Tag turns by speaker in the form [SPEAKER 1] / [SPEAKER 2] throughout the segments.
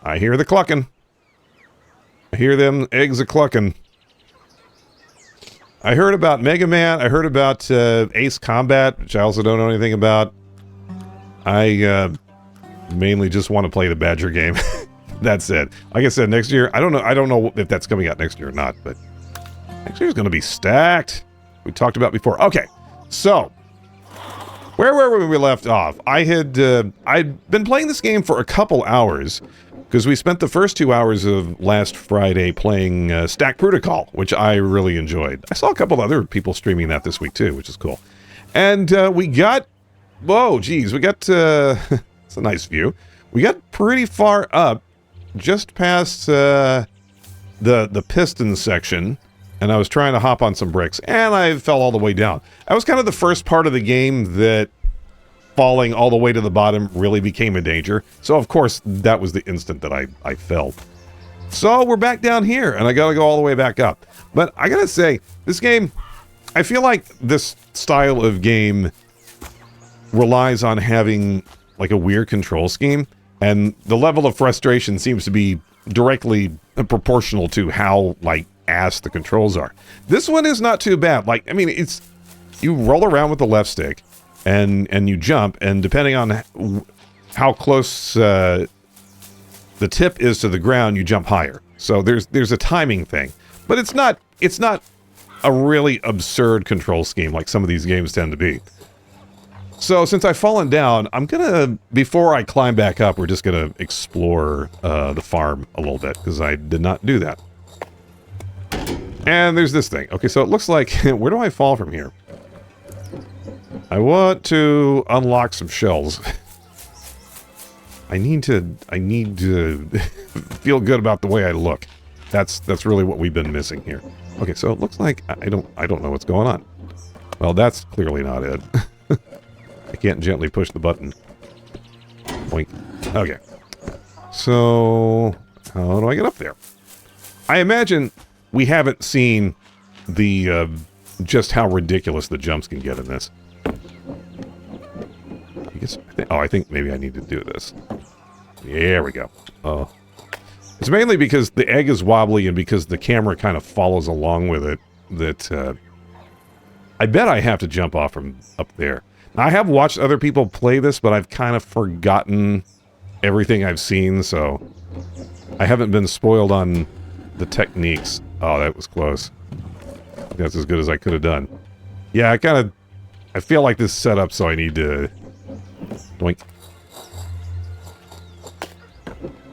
[SPEAKER 1] I hear the clucking. I hear them eggs a-clucking. I heard about Mega Man. I heard about Ace Combat, which I also don't know anything about. I mainly just want to play the Badger game. That's it. Like I said, next year, I don't know if that's coming out next year or not, but next year's going to be stacked. We talked about before. Okay, so where were we left off? I'd been playing this game for a couple hours because we spent the first 2 hours of last Friday playing Stack Protocol, which I really enjoyed. I saw a couple other people streaming that this week too, which is cool. And we got, whoa, geez, we got, it's a nice view. We got pretty far up, just past the piston section, and I was trying to hop on some bricks, and I fell all the way down. That was kind of the first part of the game that falling all the way to the bottom really became a danger. So, of course, that was the instant that I fell. So, we're back down here, and I gotta go all the way back up. But I gotta say, this game, I feel like this style of game relies on having, like, a weird control scheme. And the level of frustration seems to be directly proportional to how, like, ass the controls are. This one is not too bad. Like, I mean, it's... You roll around with the left stick, and you jump, and depending on how close the tip is to the ground, you jump higher. So there's a timing thing. But it's not a really absurd control scheme like some of these games tend to be. So, since I've fallen down, I'm gonna, before I climb back up, we're just gonna explore the farm a little bit, because I did not do that. And there's this thing. Okay, so it looks like, where do I fall from here? I want to unlock some shells. I need to feel good about the way I look. That's really what we've been missing here. Okay, so it looks like, I don't know what's going on. Well, that's clearly not it. I can't gently push the button. Boink. Okay. So, how do I get up there? I imagine we haven't seen the, just how ridiculous the jumps can get in this. I think maybe I need to do this. There we go. Oh. It's mainly because the egg is wobbly and because the camera kind of follows along with it that, I bet I have to jump off from up there. Now, I have watched other people play this, but I've kind of forgotten everything I've seen, so I haven't been spoiled on the techniques. Oh, that was close. That's as good as I could have done. Yeah, I feel like this is set up, so I need to... Doink.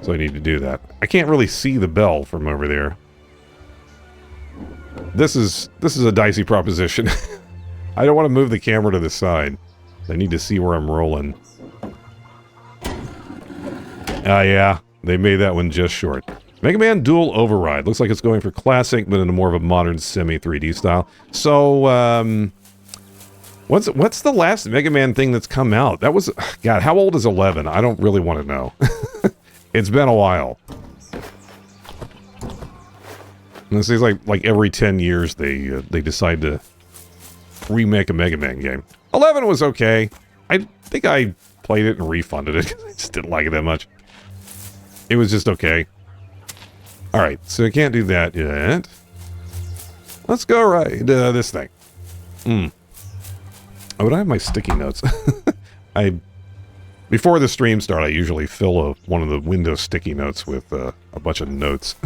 [SPEAKER 1] So I need to do that. I can't really see the bell from over there. This is a dicey proposition. I don't want to move the camera to the side. I need to see where I'm rolling. Yeah. They made that one just short. Mega Man Dual Override. Looks like it's going for classic, but in a more of a modern semi-3D style. So, what's the last Mega Man thing that's come out? That was... God, how old is 11? I don't really want to know. It's been a while. And this is like every 10 years they decide to remake a Mega Man game. 11 was okay. I think I played it and refunded it because I just didn't like it that much. It was just okay. Alright, so I can't do that yet. Let's go ride this thing. Oh, but I have my sticky notes. Before the stream start, I usually fill one of the Windows sticky notes with a bunch of notes.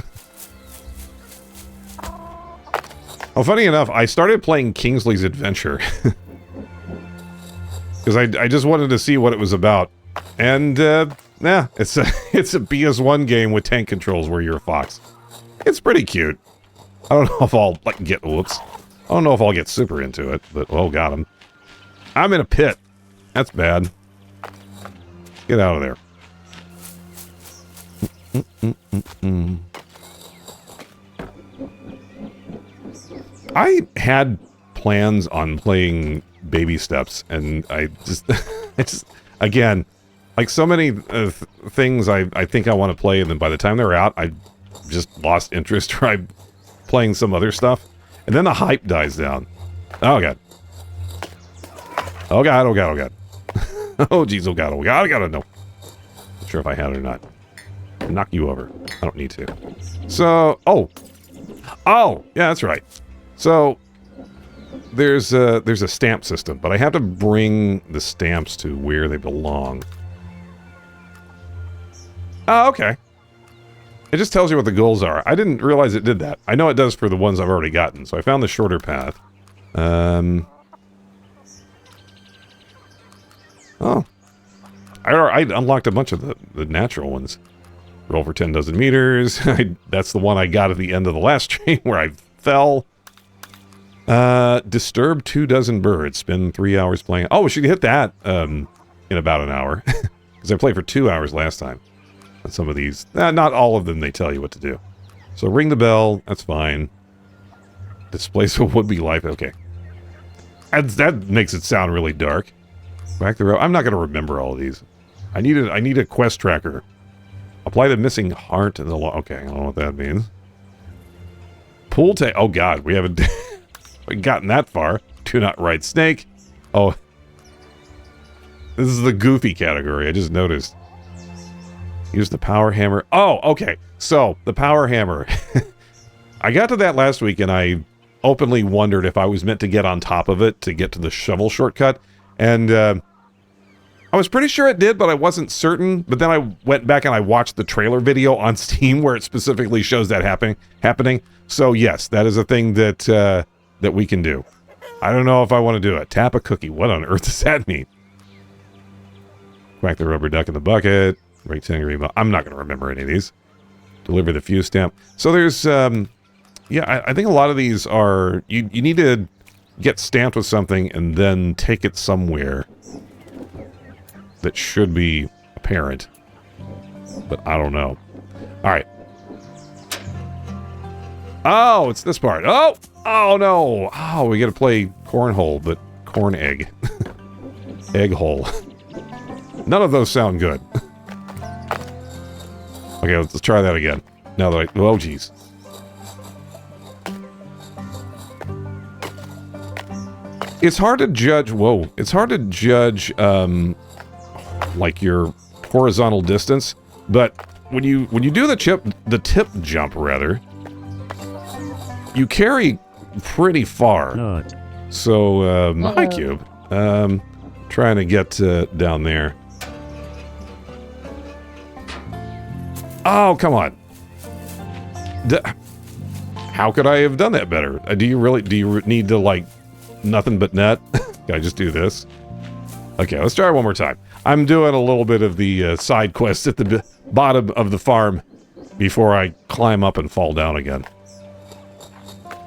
[SPEAKER 1] Oh, funny enough, I started playing Kingsley's Adventure. Because I just wanted to see what it was about. And, yeah, it's a PS1 game with tank controls where you're a fox. It's pretty cute. I don't know if I'll, whoops. I don't know if I'll get super into it, but, oh, got him. I'm in a pit. That's bad. Get out of there. I had plans on playing Baby Steps, and I just, again, like so many things I think I want to play, and then by the time they're out, I just lost interest, tried playing some other stuff, and then the hype dies down. Oh, God. Oh, God, oh, God, oh, God. Oh, jeez, oh, God, I gotta know. Not sure if I had it or not. knock you over. I don't need to. So, oh, yeah, that's right. So there's a stamp system, but I have to bring the stamps to where they belong. Oh, okay. It just tells you what the goals are. I didn't realize it did that. I know it does for the ones I've already gotten, so I found the shorter path. Oh. I unlocked a bunch of the natural ones. Roll for 10 dozen meters. That's the one I got at the end of the last stream where I fell. Disturb 2 dozen birds. Spend 3 hours playing. Oh, we should hit that in about an hour. Because I played for 2 hours last time. On some of these. Not all of them they tell you what to do. So ring the bell. That's fine. Displace a would-be life. Okay. That makes it sound really dark. Back the row. I'm not going to remember all of these. I need a quest tracker. Apply the missing heart in the okay, I don't know what that means. Pool tank. Oh god, we haven't gotten that far. Do not ride snake. Oh. This is the goofy category, I just noticed. Use the power hammer. Oh, okay. So, the power hammer. I got to that last week and I openly wondered if I was meant to get on top of it to get to the shovel shortcut. And I was pretty sure it did, but I wasn't certain. But then I went back and I watched the trailer video on Steam where it specifically shows that happening. So yes, that is a thing that that we can do. I don't know if I want to do it. Tap a cookie. What on earth does that mean? Whack the rubber duck in the bucket. Rectangular. I'm not going to remember any of these. Deliver the fuse stamp. So there's, yeah, I think a lot of these are, you need to get stamped with something and then take it somewhere that should be apparent. But I don't know. All right. Oh, it's this part. Oh no. Oh, we got to play cornhole, but corn egg. Egg hole. None of those sound good. Okay, let's try that again. Now that oh, geez. It's hard to judge, whoa. It's hard to judge, like your horizontal distance, but when you do the tip jump, rather, you carry pretty far. Not. So, hi, Cube. Trying to get down there. Oh, come on. How could I have done that better? Do you need to, like, nothing but net? Can I just do this? Okay, let's try it one more time. I'm doing a little bit of the side quest at the bottom of the farm before I climb up and fall down again.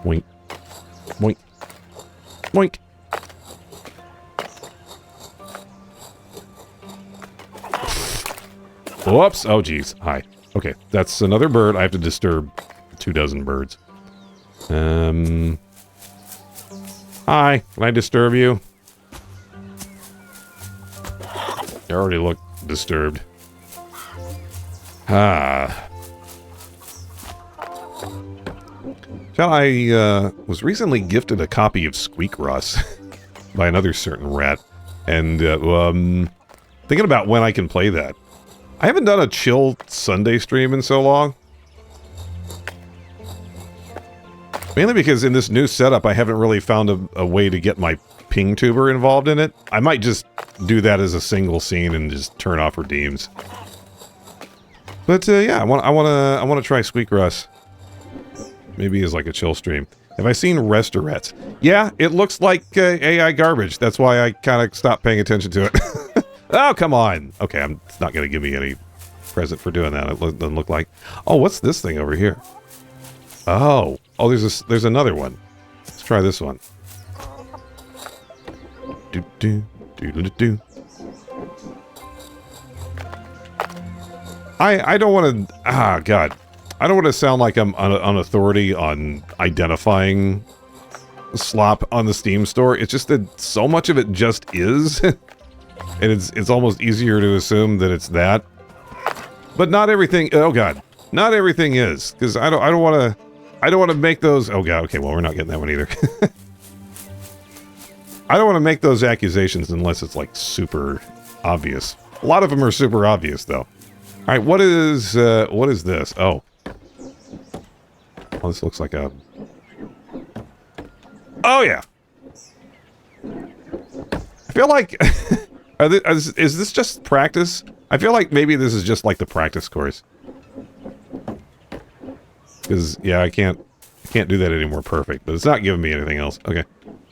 [SPEAKER 1] Wink. Wink. Wink. Whoops. Oh, geez. Hi. Okay, that's another bird. I have to disturb 2 dozen birds. Hi. Can I disturb you? You already look disturbed. Ah. I was recently gifted a copy of Squeak Russ by another certain rat. And, thinking about when I can play that. I haven't done a chill Sunday stream in so long. Mainly because in this new setup, I haven't really found a way to get my ping tuber involved in it. I might just do that as a single scene and just turn off redeems. But yeah, I want to try Squeak Russ. Maybe as like a chill stream. Have I seen Restaurants? Yeah, it looks like AI garbage. That's why I kind of stopped paying attention to it. Oh, come on. Okay, it's not going to give me any present for doing that. It doesn't look like. Oh, what's this thing over here? Oh, there's another one. Let's try this one. I don't want to. God. I don't want to sound like I'm an authority on identifying slop on the Steam store. It's just that so much of it just is. And it's almost easier to assume that it's that. But not everything. Oh god, not everything is, because I don't want to make those. Oh god. Okay, well we're not getting that one either. I don't want to make those accusations unless it's like super obvious. A lot of them are super obvious though. right, what is this? Oh. Oh, this looks like a... Oh, yeah. I feel like... is this just practice? I feel like maybe this is just like the practice course. Because, yeah, I can't do that anymore perfect. But it's not giving me anything else. Okay.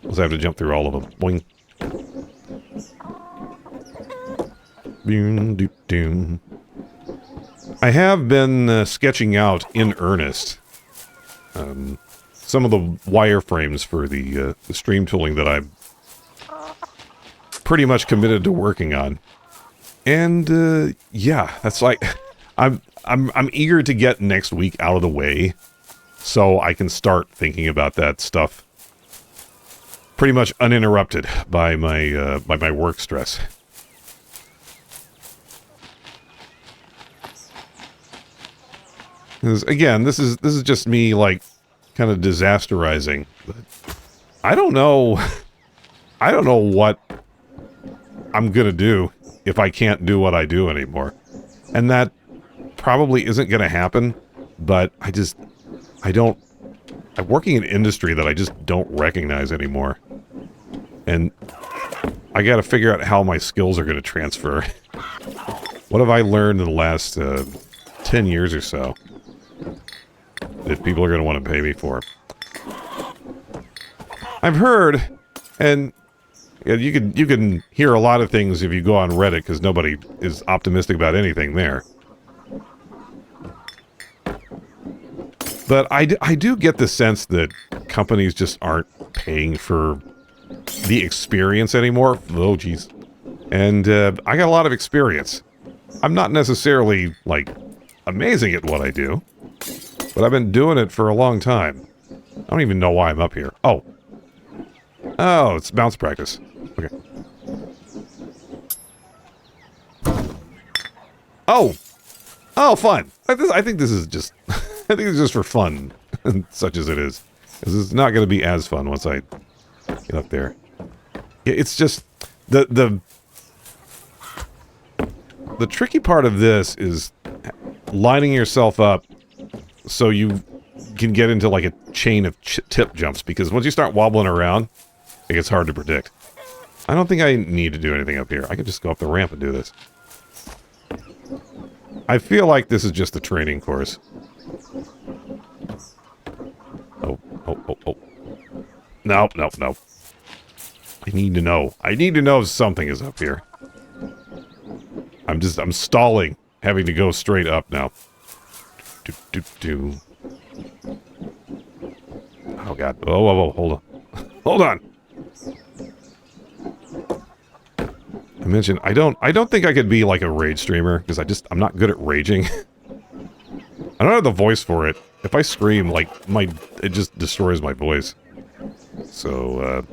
[SPEAKER 1] I'll just have to jump through all of them. Boing. Boom, doop, doom. I have been sketching out in earnest some of the wireframes for the stream tooling that I'm pretty much committed to working on. And yeah, that's like I'm eager to get next week out of the way so I can start thinking about that stuff pretty much uninterrupted by my work stress. Again, this is just me like kind of disasterizing. I don't know what I'm gonna do if I can't do what I do anymore. And that probably isn't gonna happen, but I'm working in an industry that I just don't recognize anymore. And I gotta figure out how my skills are gonna transfer. What have I learned in the last 10 years or so that people are going to want to pay me for? I've heard, and you can hear a lot of things if you go on Reddit, because nobody is optimistic about anything there. But I do get the sense that companies just aren't paying for the experience anymore. Oh, geez. And I got a lot of experience. I'm not necessarily, like, amazing at what I do, but I've been doing it for a long time. I don't even know why I'm up here. Oh. Oh, it's bounce practice. Okay. Oh! Oh, fun! I think this is just... I think it's just for fun, such as it is. Because it's not going to be as fun once I get up there. It's just... The tricky part of this is lining yourself up so you can get into like a chain of tip jumps, because once you start wobbling around, it gets hard to predict. I don't think I need to do anything up here. I can just go up the ramp and do this. I feel like this is just a training course. Oh. No. I need to know. I need to know if something is up here. I'm stalling, having to go straight up now. Oh, God. Oh, hold on. Hold on! I mentioned, I don't think I could be like a rage streamer, because I'm not good at raging. I don't have the voice for it. If I scream, like, it just destroys my voice. So,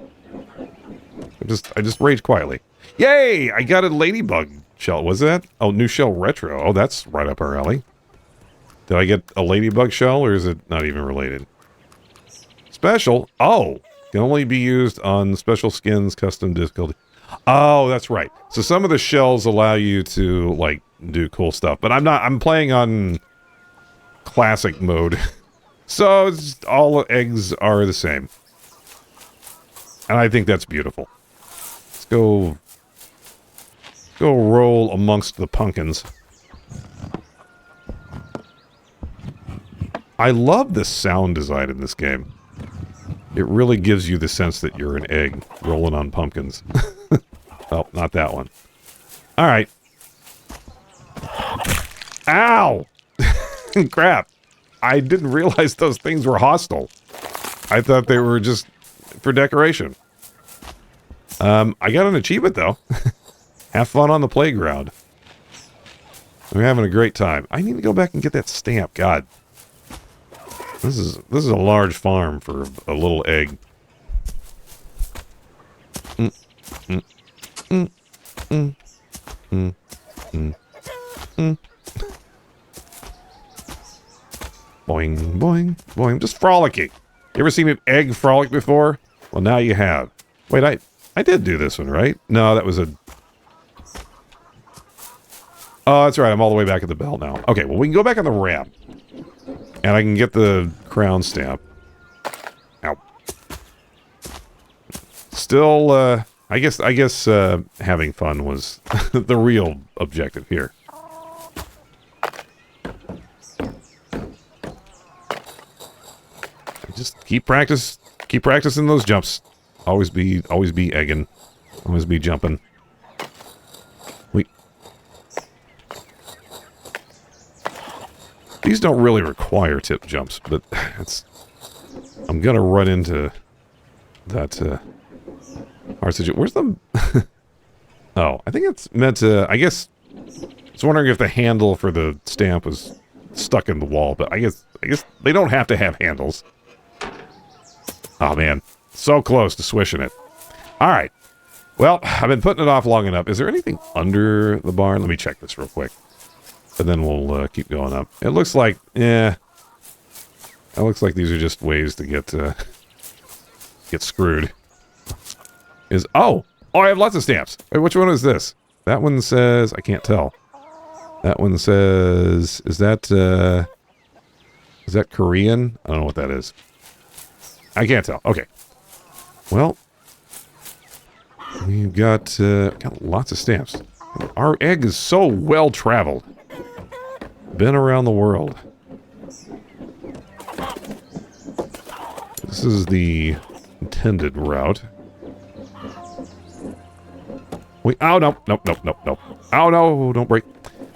[SPEAKER 1] I just rage quietly. Yay! I got a ladybug shell. Was that? Oh, new shell retro. Oh, that's right up our alley. Did I get a ladybug shell, or is it not even related? Special? Oh! Can only be used on special skins, custom difficulty. Oh, that's right. So some of the shells allow you to, like, do cool stuff. But I'm playing on classic mode. So all eggs are the same. And I think that's beautiful. Let's go roll amongst the pumpkins. I love the sound design in this game. It really gives you the sense that you're an egg rolling on pumpkins. Oh, not that one. Alright. Ow! Crap. I didn't realize those things were hostile. I thought they were just for decoration. I got an achievement, though. Have fun on the playground. I'm having a great time. I need to go back and get that stamp. God. This is a large farm for a little egg. Boing, boing, boing. Just frolicking. You ever seen an egg frolic before? Well, now you have. Wait, I did do this one, right? No, that was a... Oh, that's right. I'm all the way back at the bell now. Okay, well, we can go back on the ramp. And I can get the crown stamp. Ow. Still, I guess having fun was the real objective here. Just keep practicing those jumps. Always be egging. Always be jumping. These don't really require tip jumps, but I'm gonna run into that hard situation. Where's the oh, I think it's meant to, I guess I was wondering if the handle for the stamp was stuck in the wall, but I guess they don't have to have handles. Oh man, so close to swishing it. Alright. Well, I've been putting it off long enough. Is there anything under the barn? Let me check this real quick. And then we'll keep going up. It looks like, it looks like these are just ways to get screwed. Oh, I have lots of stamps. Wait, which one is this? That one says, I can't tell. That one says, is that Korean? I don't know what that is. I can't tell. Okay. Well, we've got lots of stamps. Our egg is so well traveled. Been around the world. This is the intended route. Wait, oh no, nope. Oh no, don't break.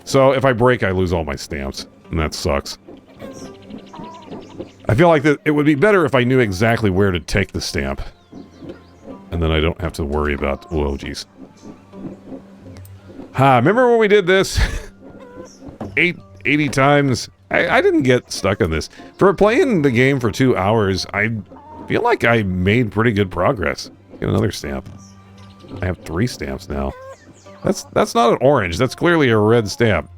[SPEAKER 1] So if I break, I lose all my stamps, and that sucks. I feel like that it would be better if I knew exactly where to take the stamp. And then I don't have to worry about, whoa, geez. Remember when we did this? 80 times. I didn't get stuck on this. For playing the game for 2 hours, I feel like I made pretty good progress. Get another stamp. I have 3 stamps now. That's not an orange. That's clearly a red stamp.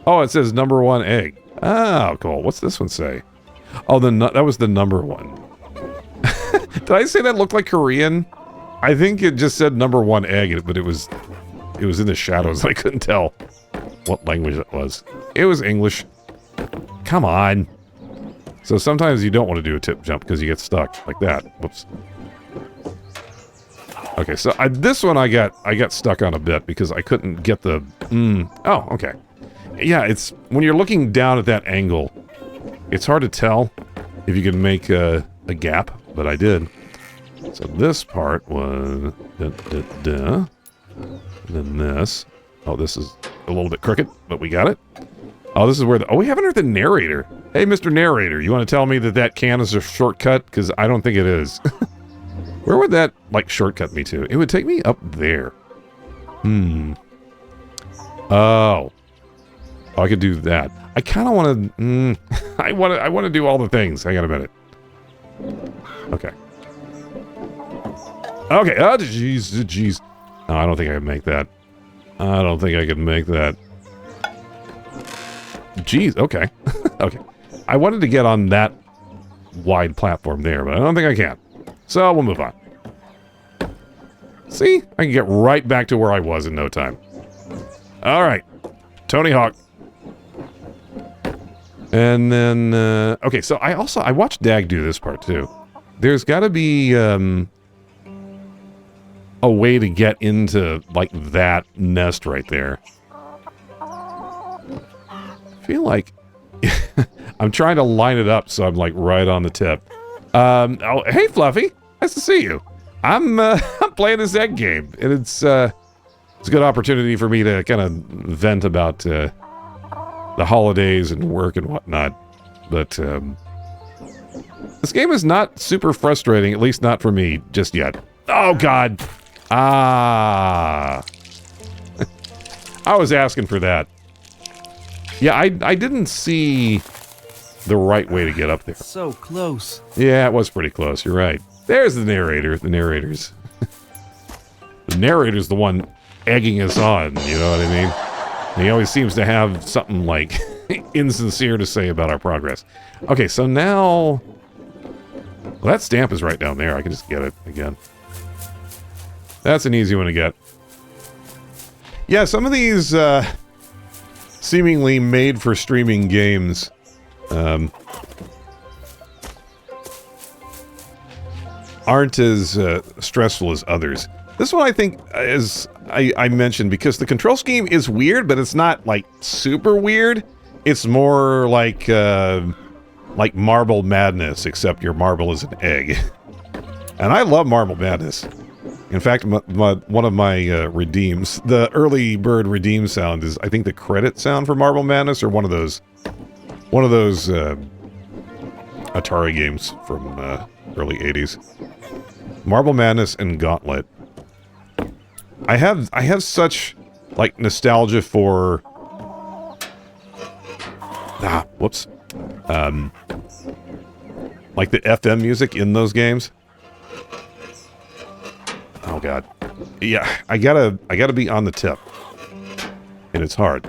[SPEAKER 1] Oh, it says number 1 egg. Oh, cool. What's this one say? Oh, that was the number 1. Did I say that looked like Korean? I think it just said number 1 egg, but it was in the shadows. I couldn't tell what language it was. It was English. Come on. So sometimes you don't want to do a tip jump because you get stuck like that. Whoops. Okay, so this one I got stuck on a bit because I couldn't get the oh, okay. Yeah, it's when you're looking down at that angle, it's hard to tell if you can make a gap, but I did. So this part was then this. Oh, this is a little bit crooked, but we got it. Oh, this is where we haven't heard the narrator. Hey, Mr. Narrator, you want to tell me that can is a shortcut? Because I don't think it is. Where would that, like, shortcut me to? It would take me up there. Oh, I could do that. I kind of want to... I want to do all the things. Hang on a minute. Okay. Okay. Oh, jeez. No, I don't think I can make that. I don't think I can make that. Jeez, okay. Okay. I wanted to get on that wide platform there, but I don't think I can. So, we'll move on. See? I can get right back to where I was in no time. Alright. Tony Hawk. And then, okay, so I watched Dag do this part, too. There's gotta be, a way to get into, like, that nest right there. I feel like I'm trying to line it up so I'm, like, right on the tip. Oh, hey, Fluffy. Nice to see you. I'm playing this egg game, and it's a good opportunity for me to kind of vent about, the holidays and work and whatnot. But, this game is not super frustrating, at least not for me just yet. Oh, God. Ah. I was asking for that. Yeah, I didn't see the right way to get up there.
[SPEAKER 2] So close.
[SPEAKER 1] Yeah, it was pretty close. You're right. There's the narrator. The narrator's... the narrator's the one egging us on, you know what I mean? And he always seems to have something, like, insincere to say about our progress. Okay, so now... Well, that stamp is right down there. I can just get it again. That's an easy one to get. Yeah, some of these seemingly made for streaming games aren't as stressful as others. This one I think, as I mentioned, because the control scheme is weird, but it's not like super weird. It's more like Marble Madness, except your marble is an egg. And I love Marble Madness. In fact, one of my redeems, the early bird redeem sound is, I think, the credit sound for Marble Madness, or one of those Atari games from early 80s. Marble Madness and Gauntlet. I have such like nostalgia for whoops. Like the FM music in those games. Oh god. Yeah, I gotta be on the tip. And it's hard.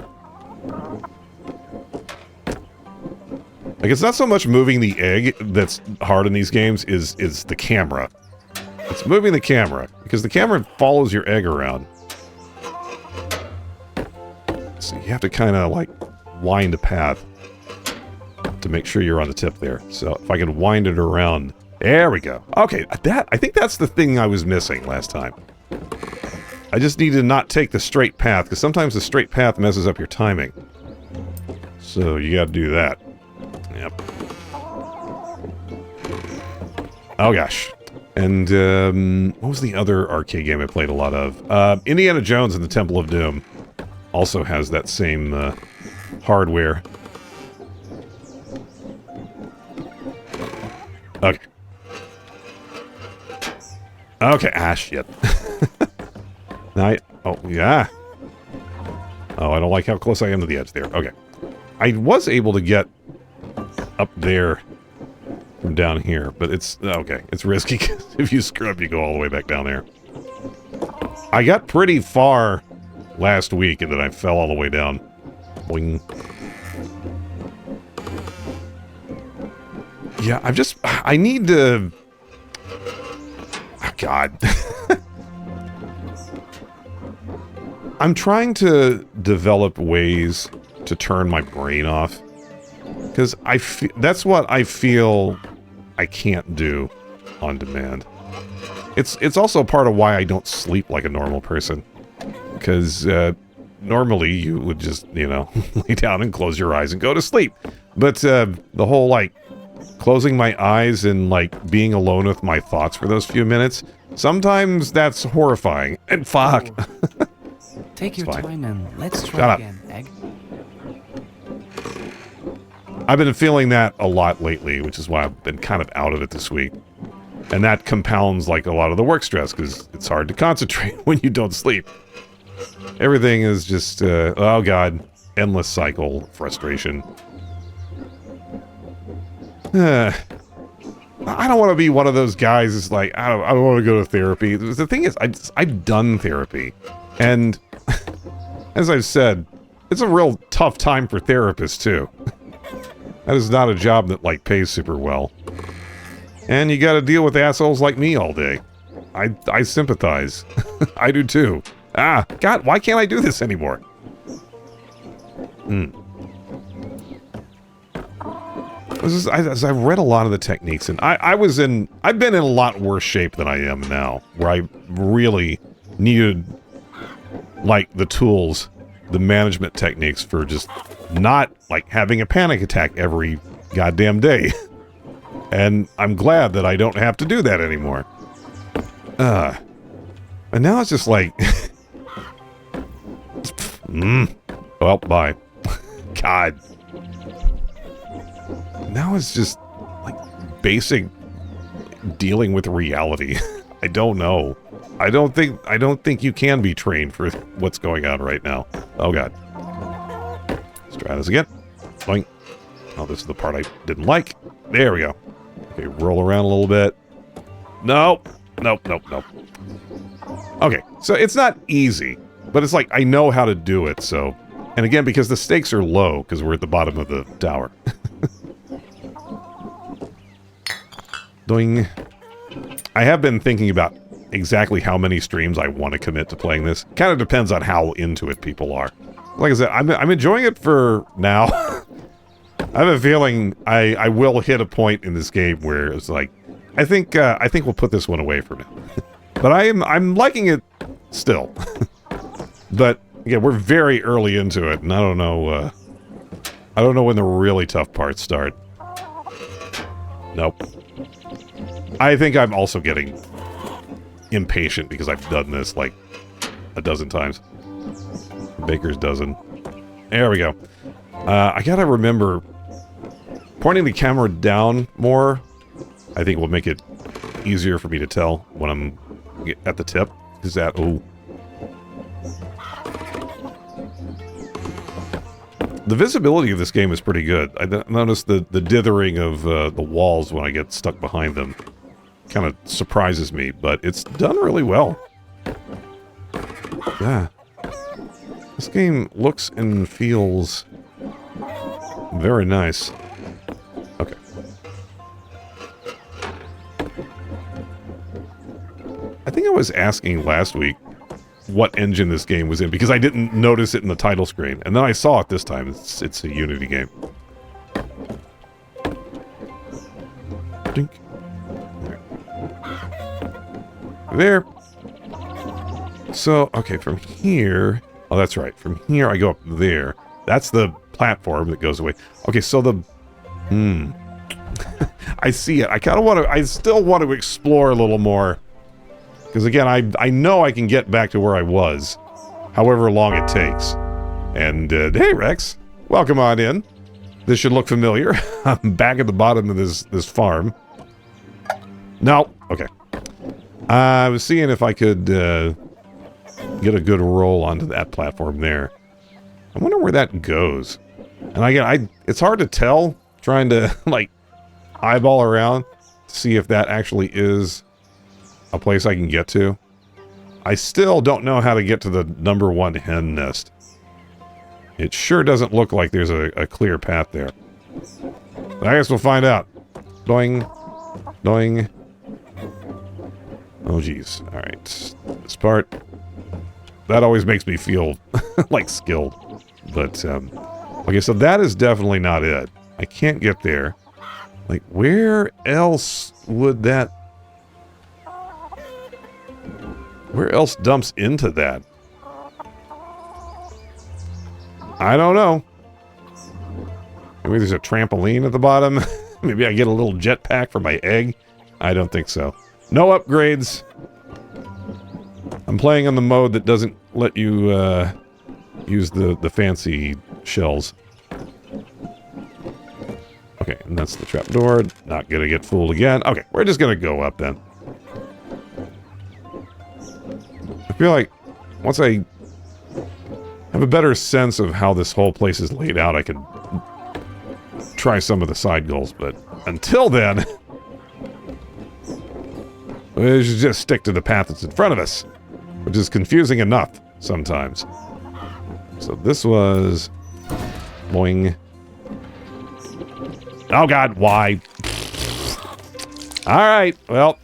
[SPEAKER 1] Like, it's not so much moving the egg that's hard in these games, is the camera. It's moving the camera, because the camera follows your egg around. So you have to kind of, like, wind a path to make sure you're on the tip there. So if I can wind it around... There we go. Okay, I think that's the thing I was missing last time. I just need to not take the straight path, because sometimes the straight path messes up your timing. So you gotta do that. Yep. Oh gosh. And what was the other arcade game I played a lot of? Indiana Jones and the Temple of Doom also has that same hardware. Okay. Okay, shit. Oh, yeah. Oh, I don't like how close I am to the edge there. Okay. I was able to get up there from down here, but it's... Okay, it's risky, because if you screw up, you go all the way back down there. I got pretty far last week, and then I fell all the way down. Boing. Yeah, I need to... Oh, God. I'm trying to develop ways to turn my brain off. Because that's what I feel I can't do on demand. It's also part of why I don't sleep like a normal person. Because normally you would just, you know, lay down and close your eyes and go to sleep. But the whole, like, closing my eyes and, like, being alone with my thoughts for those few minutes, sometimes that's horrifying. And fuck.
[SPEAKER 2] Take your time and let's try again, Egg.
[SPEAKER 1] I've been feeling that a lot lately, which is why I've been kind of out of it this week. And that compounds, like, a lot of the work stress, because it's hard to concentrate when you don't sleep. Everything is just, oh god, endless cycle frustration. I don't want to be one of those guys that's like, I don't want to go to therapy. The thing is, I've done therapy. And, as I've said, it's a real tough time for therapists, too. That is not a job that, like, pays super well. And you gotta deal with assholes like me all day. I sympathize. I do, too. Ah, God, why can't I do this anymore? As I've read a lot of the techniques, and I've been in a lot worse shape than I am now, where I really needed, like, the tools, the management techniques for just not, like, having a panic attack every goddamn day. And I'm glad that I don't have to do that anymore. And now it's just like... Well, bye. God. Now it's just, like, basic dealing with reality. I don't know. I don't think you can be trained for what's going on right now. Oh, God. Let's try this again. Boing. Oh, this is the part I didn't like. There we go. Okay, roll around a little bit. Nope. Nope. Okay, so it's not easy, but it's like I know how to do it, so... And again, because the stakes are low, because we're at the bottom of the tower. Doing. I have been thinking about exactly how many streams I want to commit to playing this. Kind of depends on how into it people are. like I said, I'm enjoying it for now. I have a feeling I will hit a point in this game where it's like, I think we'll put this one away for now. But I'm liking it still. But yeah, we're very early into it, and I don't know when the really tough parts start. Nope. I think I'm also getting impatient because I've done this like a dozen times. Baker's dozen. There we go. I gotta remember pointing the camera down more. I think will make it easier for me to tell when I'm at the tip. Is that... Oh. The visibility of this game is pretty good. I noticed the dithering of the walls when I get stuck behind them. Kind of surprises me, but it's done really well. Yeah. This game looks and feels very nice. Okay. I think I was asking last week what engine this game was in, because I didn't notice it in the title screen. And then I saw it this time. It's a Unity game. Dink. There. So, okay, from here... Oh, that's right. From here, I go up there. That's the platform that goes away. Okay, so the... I see it. I kind of want to... I still want to explore a little more. Because, again, I know I can get back to where I was. However long it takes. And, hey, Rex. Welcome on in. This should look familiar. I'm back at the bottom of this farm. No. Okay. I was seeing if I could get a good roll onto that platform there. I wonder where that goes. And again, it's hard to tell trying to, like, eyeball around to see if that actually is a place I can get to. I still don't know how to get to the #1 hen nest. It sure doesn't look like there's a clear path there. But I guess we'll find out. Doing. Doing. Oh, geez. Alright. This part. That always makes me feel like skilled. But, okay, so that is definitely not it. I can't get there. Like, where else would that... Where else dumps into that? I don't know. Maybe there's a trampoline at the bottom. Maybe I get a little jetpack for my egg. I don't think so. No upgrades. I'm playing on the mode that doesn't let you use the fancy shells. Okay, and that's the trapdoor. Not gonna get fooled again. Okay, we're just gonna go up then. I feel like once I have a better sense of how this whole place is laid out, I can try some of the side goals, but until then, we should just stick to the path that's in front of us, which is confusing enough sometimes. So this was... Boing. Oh god, why? Alright, well,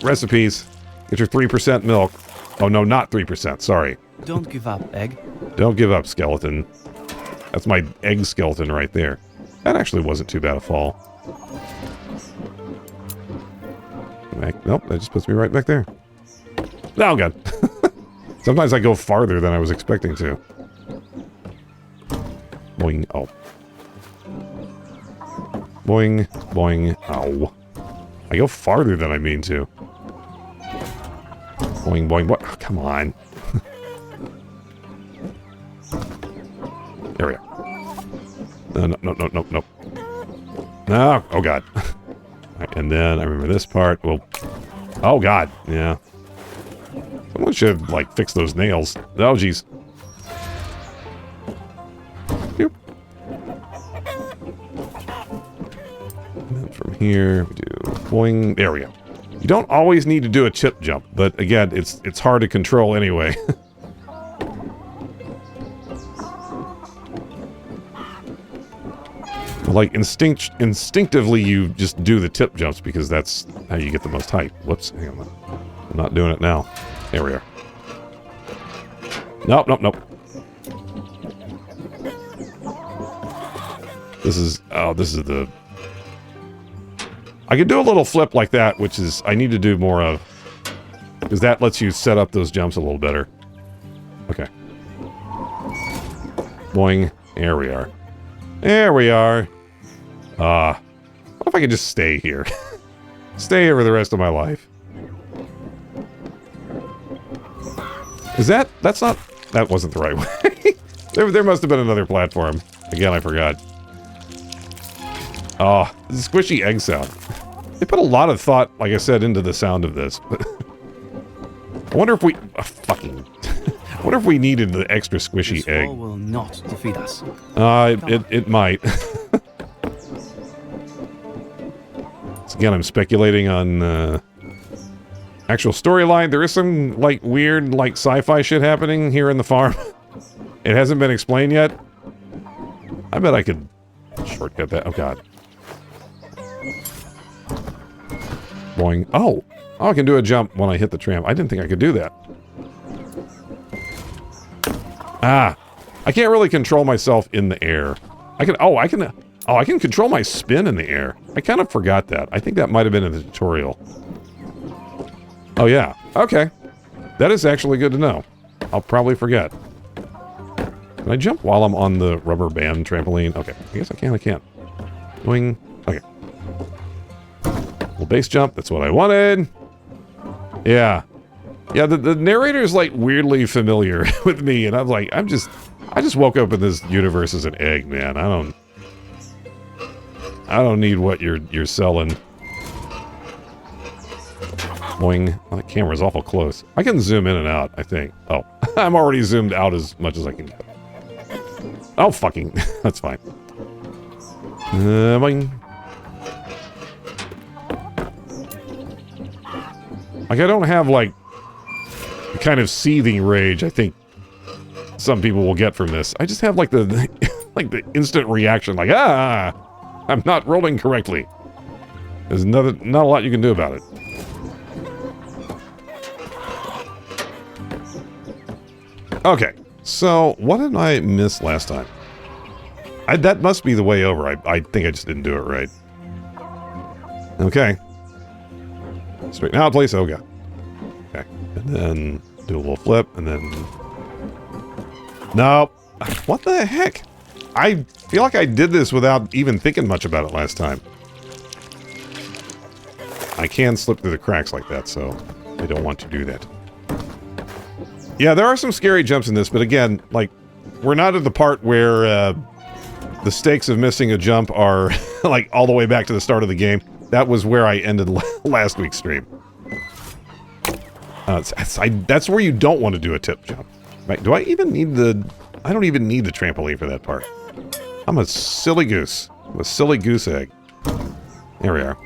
[SPEAKER 1] recipes. Get your 3% milk. Oh no, not 3%, sorry.
[SPEAKER 2] Don't give up, egg.
[SPEAKER 1] Don't give up, skeleton. That's my egg skeleton right there. That actually wasn't too bad a fall. Nope, that just puts me right back there. Oh god. Sometimes I go farther than I was expecting to. Boing. Oh. Boing. Boing. Ow. I go farther than I mean to. Boing, boing, boing. Oh, come on. There we go. No. No. Oh, God. Right, and then I remember this part. Well, oh, God. Yeah. Someone should have, like, fixed those nails. Oh, jeez. Yep. And then from here, we do boing. There we go. You don't always need to do a chip jump, but again, it's hard to control anyway. Like, instinctively, you just do the tip jumps because that's how you get the most height. Whoops, hang on. I'm not doing it now. There we are. Nope. This is the... I could do a little flip like that, which is I need to do more of. Because that lets you set up those jumps a little better. Okay. Boing. There we are. There we are. What if I could just stay here? Stay here for the rest of my life. Is that... That's not... That wasn't the right way. there must have been another platform. Again, I forgot. Oh, the squishy egg sound. They put a lot of thought, like I said, into the sound of this. I wonder if we... fucking... I wonder if we needed the extra squishy egg.
[SPEAKER 2] This will not defeat us.
[SPEAKER 1] It might. So again, I'm speculating on actual storyline. There is some like weird like sci-fi shit happening here in the farm. It hasn't been explained yet. I bet I could shortcut that. Oh god. Boing. Oh, I can do a jump when I hit the tram. I didn't think I could do that. Ah, I can't really control myself in the air. I can control my spin in the air. I kind of forgot that. I think that might have been in the tutorial. Oh yeah, okay. That is actually good to know. I'll probably forget. Can I jump while I'm on the rubber band trampoline? Okay, I guess I can't. Wing, okay. Little base jump, that's what I wanted. Yeah. Yeah, the narrator's like weirdly familiar with me, and I'm like, I just woke up in this universe as an egg, man. I don't need what you're selling. Boing. Oh, that camera's awful close. I can zoom in and out, I think. Oh, I'm already zoomed out as much as I can get. Oh, fucking. That's fine. Boing. Like, I don't have, like, the kind of seething rage I think some people will get from this. I just have, like, the like the instant reaction, like, I'm not rolling correctly. There's not a lot you can do about it. Okay, so what did I miss last time? That must be the way over. I think I just didn't do it right. Okay. Straighten out, please. Oh, God. Okay. And then do a little flip, and then... Nope. What the heck? I feel like I did this without even thinking much about it last time. I can slip through the cracks like that, so I don't want to do that. Yeah, there are some scary jumps in this, but again, like, we're not at the part where the stakes of missing a jump are, like, all the way back to the start of the game. That was where I ended last week's stream. That's where you don't want to do a tip jump. Right? Do I even need the... I don't even need the trampoline for that part. I'm a silly goose. I'm a silly goose egg. There we are.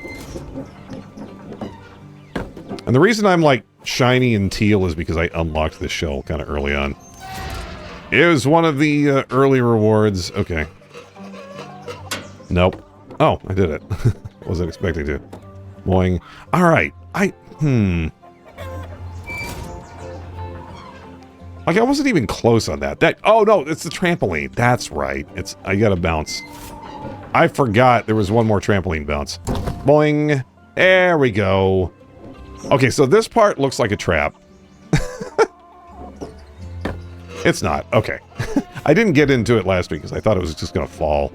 [SPEAKER 1] And the reason I'm, like, shiny and teal is because I unlocked this shell kind of early on. It was one of the early rewards. Okay. Nope. Oh, I did it. Wasn't expecting to. Boing. Alright. Like, I wasn't even close on that. Oh, no, it's the trampoline. That's right. I gotta bounce. I forgot there was one more trampoline bounce. Boing. There we go. Okay, so this part looks like a trap. It's not. Okay. I didn't get into it last week because I thought it was just gonna fall.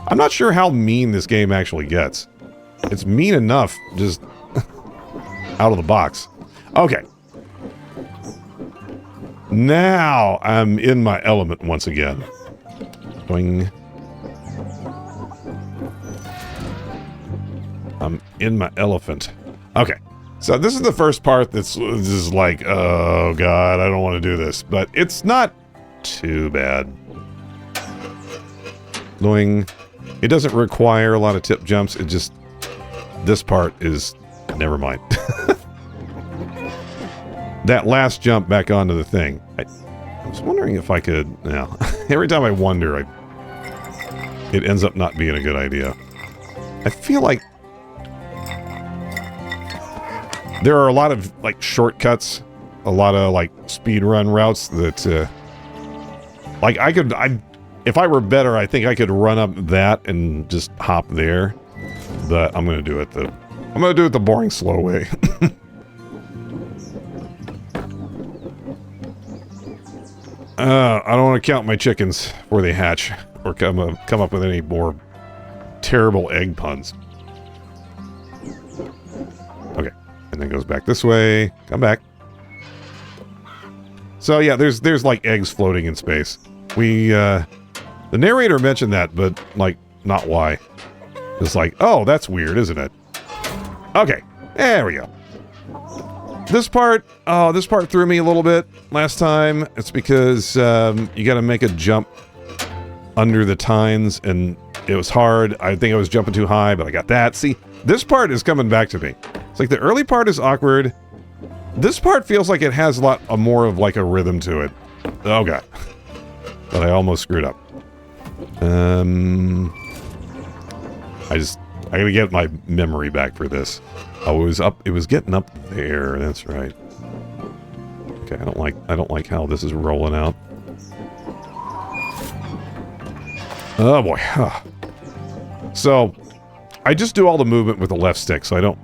[SPEAKER 1] I'm not sure how mean this game actually gets. It's mean enough, just out of the box. Okay. Now I'm in my element once again. Boing. I'm in my elephant. Okay. So this is the first part that's just like, oh god, I don't want to do this. But it's not too bad. Boing. It doesn't require a lot of tip jumps. It just... This part is... Never mind. That last jump back onto the thing. I was wondering if I could... Now, every time I wonder, it ends up not being a good idea. I feel like... There are a lot of, like, shortcuts. A lot of, like, speedrun routes that, like, if I were better, I think I could run up that and just hop there. But I'm going to do it the boring, slow way. I don't want to count my chickens before they hatch or come up with any more terrible egg puns. Okay, and then goes back this way. Come back. So yeah, there's like eggs floating in space. The narrator mentioned that, but like not why. It's like, oh, that's weird, isn't it? Okay, there we go. This part threw me a little bit last time. It's because you got to make a jump under the tines, and it was hard. I think I was jumping too high, but I got that. See, this part is coming back to me. It's like the early part is awkward. This part feels like it has a lot more of like a rhythm to it. Oh god. But I almost screwed up. I gotta get my memory back for this. Oh, it was getting up there, that's right. Okay, I don't like how this is rolling out. Oh boy. Huh. So I just do all the movement with the left stick, so I don't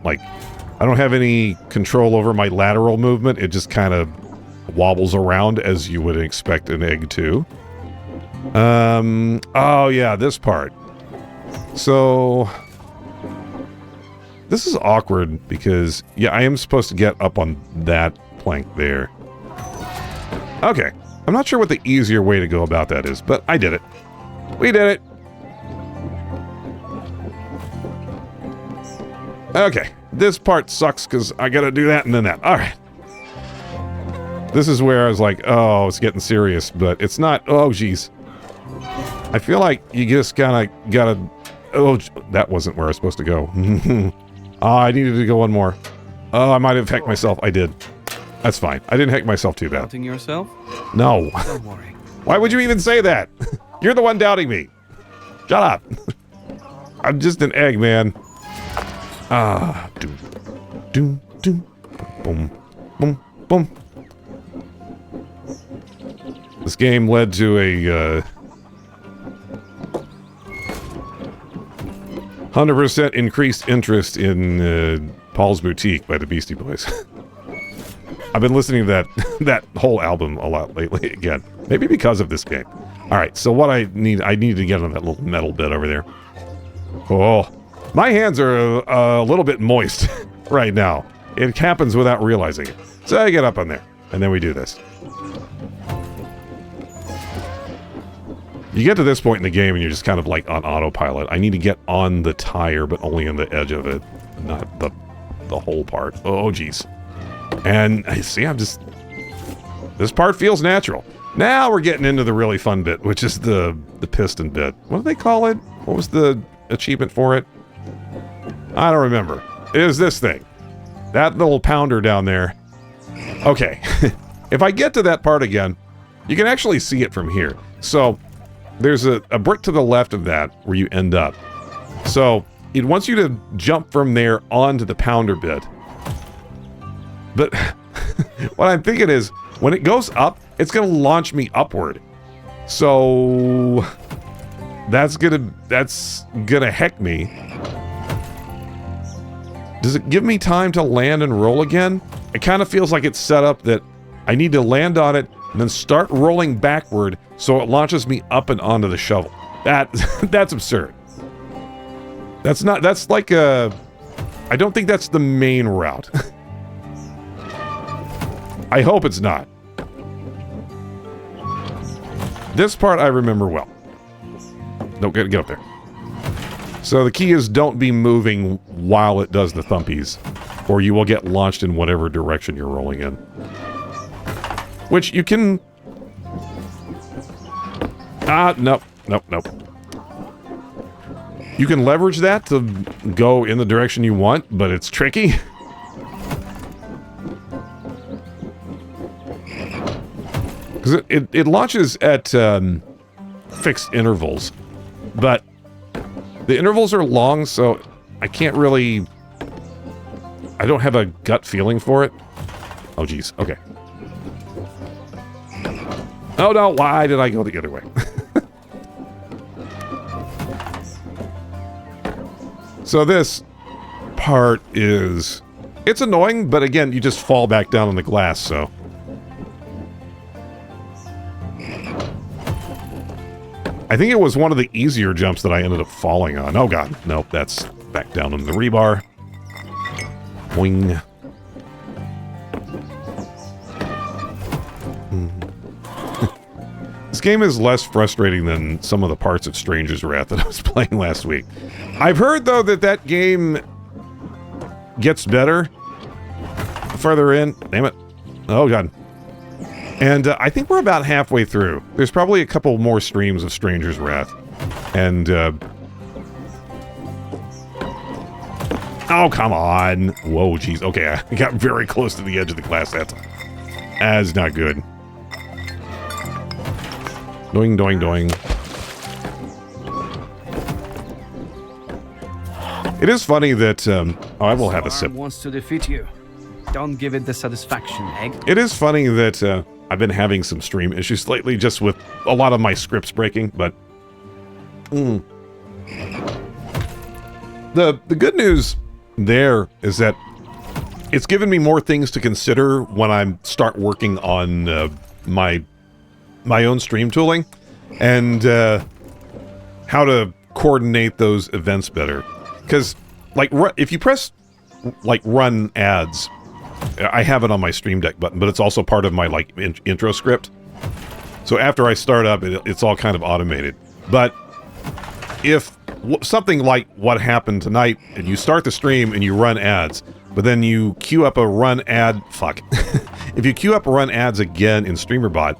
[SPEAKER 1] have any control over my lateral movement. It just kind of wobbles around as you would expect an egg to. Oh yeah, this part. So this is awkward because, yeah, I am supposed to get up on that plank there. Okay, I'm not sure what the easier way to go about that is, but I did it. We did it. Okay, this part sucks because I gotta do that and then that. All right. This is where I was like, oh, it's getting serious, but it's not. Oh, geez. I feel like you just kind of gotta... Oh, that wasn't where I was supposed to go. Oh, I needed to go one more. Oh, I might have hecked myself. I did. That's fine. I didn't heck myself too bad.
[SPEAKER 2] Doubting yourself?
[SPEAKER 1] No.
[SPEAKER 2] Don't worry.
[SPEAKER 1] Why would you even say that? You're the one doubting me. Shut up. I'm just an egg, man. Ah. Doom. Doom. Doom. Boom. Boom. Boom. This game led to a 100% increased interest in Paul's Boutique by the Beastie Boys. I've been listening to that whole album a lot lately again. Maybe because of this game. Alright, so what I need to get on that little metal bit over there. Oh, my hands are a little bit moist right now. It happens without realizing it. So I get up on there, and then we do this. You get to this point in the game and you're just kind of like on autopilot. I need to get on the tire, but only on the edge of it, not the whole part. Oh, geez. And I see, this part feels natural. Now we're getting into the really fun bit, which is the piston bit. What do they call it? What was the achievement for it? I don't remember. It is this thing. That little pounder down there. Okay. If I get to that part again, you can actually see it from here. So there's a brick to the left of that where you end up. So it wants you to jump from there onto the pounder bit. But what I'm thinking is, when it goes up, it's going to launch me upward. So that's gonna heck me. Does it give me time to land and roll again? It kind of feels like it's set up that I need to land on it and then start rolling backward so it launches me up and onto the shovel. That's absurd. That's like a... I don't think that's the main route. I hope it's not. This part I remember well. No, get up there. So the key is don't be moving while it does the thumpies, or you will get launched in whatever direction you're rolling in. Which you can... nope. You can leverage that to go in the direction you want, but it's tricky. Because it launches at fixed intervals, but the intervals are long, so I can't really... I don't have a gut feeling for it. Oh, geez. Okay. Oh, no. Why did I go the other way? So this part is... It's annoying, but again, you just fall back down on the glass, so... I think it was one of the easier jumps that I ended up falling on. Oh god, nope, that's back down on the rebar. Wing. This game is less frustrating than some of the parts of Stranger's Wrath that I was playing last week. I've heard, though, that that game gets better further in. Damn it. Oh, God. And I think we're about halfway through. There's probably a couple more streams of Stranger's Wrath. And, oh, come on. Whoa, jeez. Okay, I got very close to the edge of the glass. That's not good. Doing, doing, doing. It is funny that, oh, I will have a sip.
[SPEAKER 2] Wants to defeat you. Don't give it the satisfaction, Egg.
[SPEAKER 1] It is funny that, I've been having some stream issues lately, just with a lot of my scripts breaking, but... The good news there is that it's given me more things to consider when I start working on, my own stream tooling, and how to coordinate those events better. Because, like, if you press, like, run ads, I have it on my Stream Deck button, but it's also part of my, like, intro script. So after I start up, it's all kind of automated. But if something like what happened tonight, and you start the stream and you run ads, but then you queue up a run ad... Fuck. If you queue up run ads again in StreamerBot,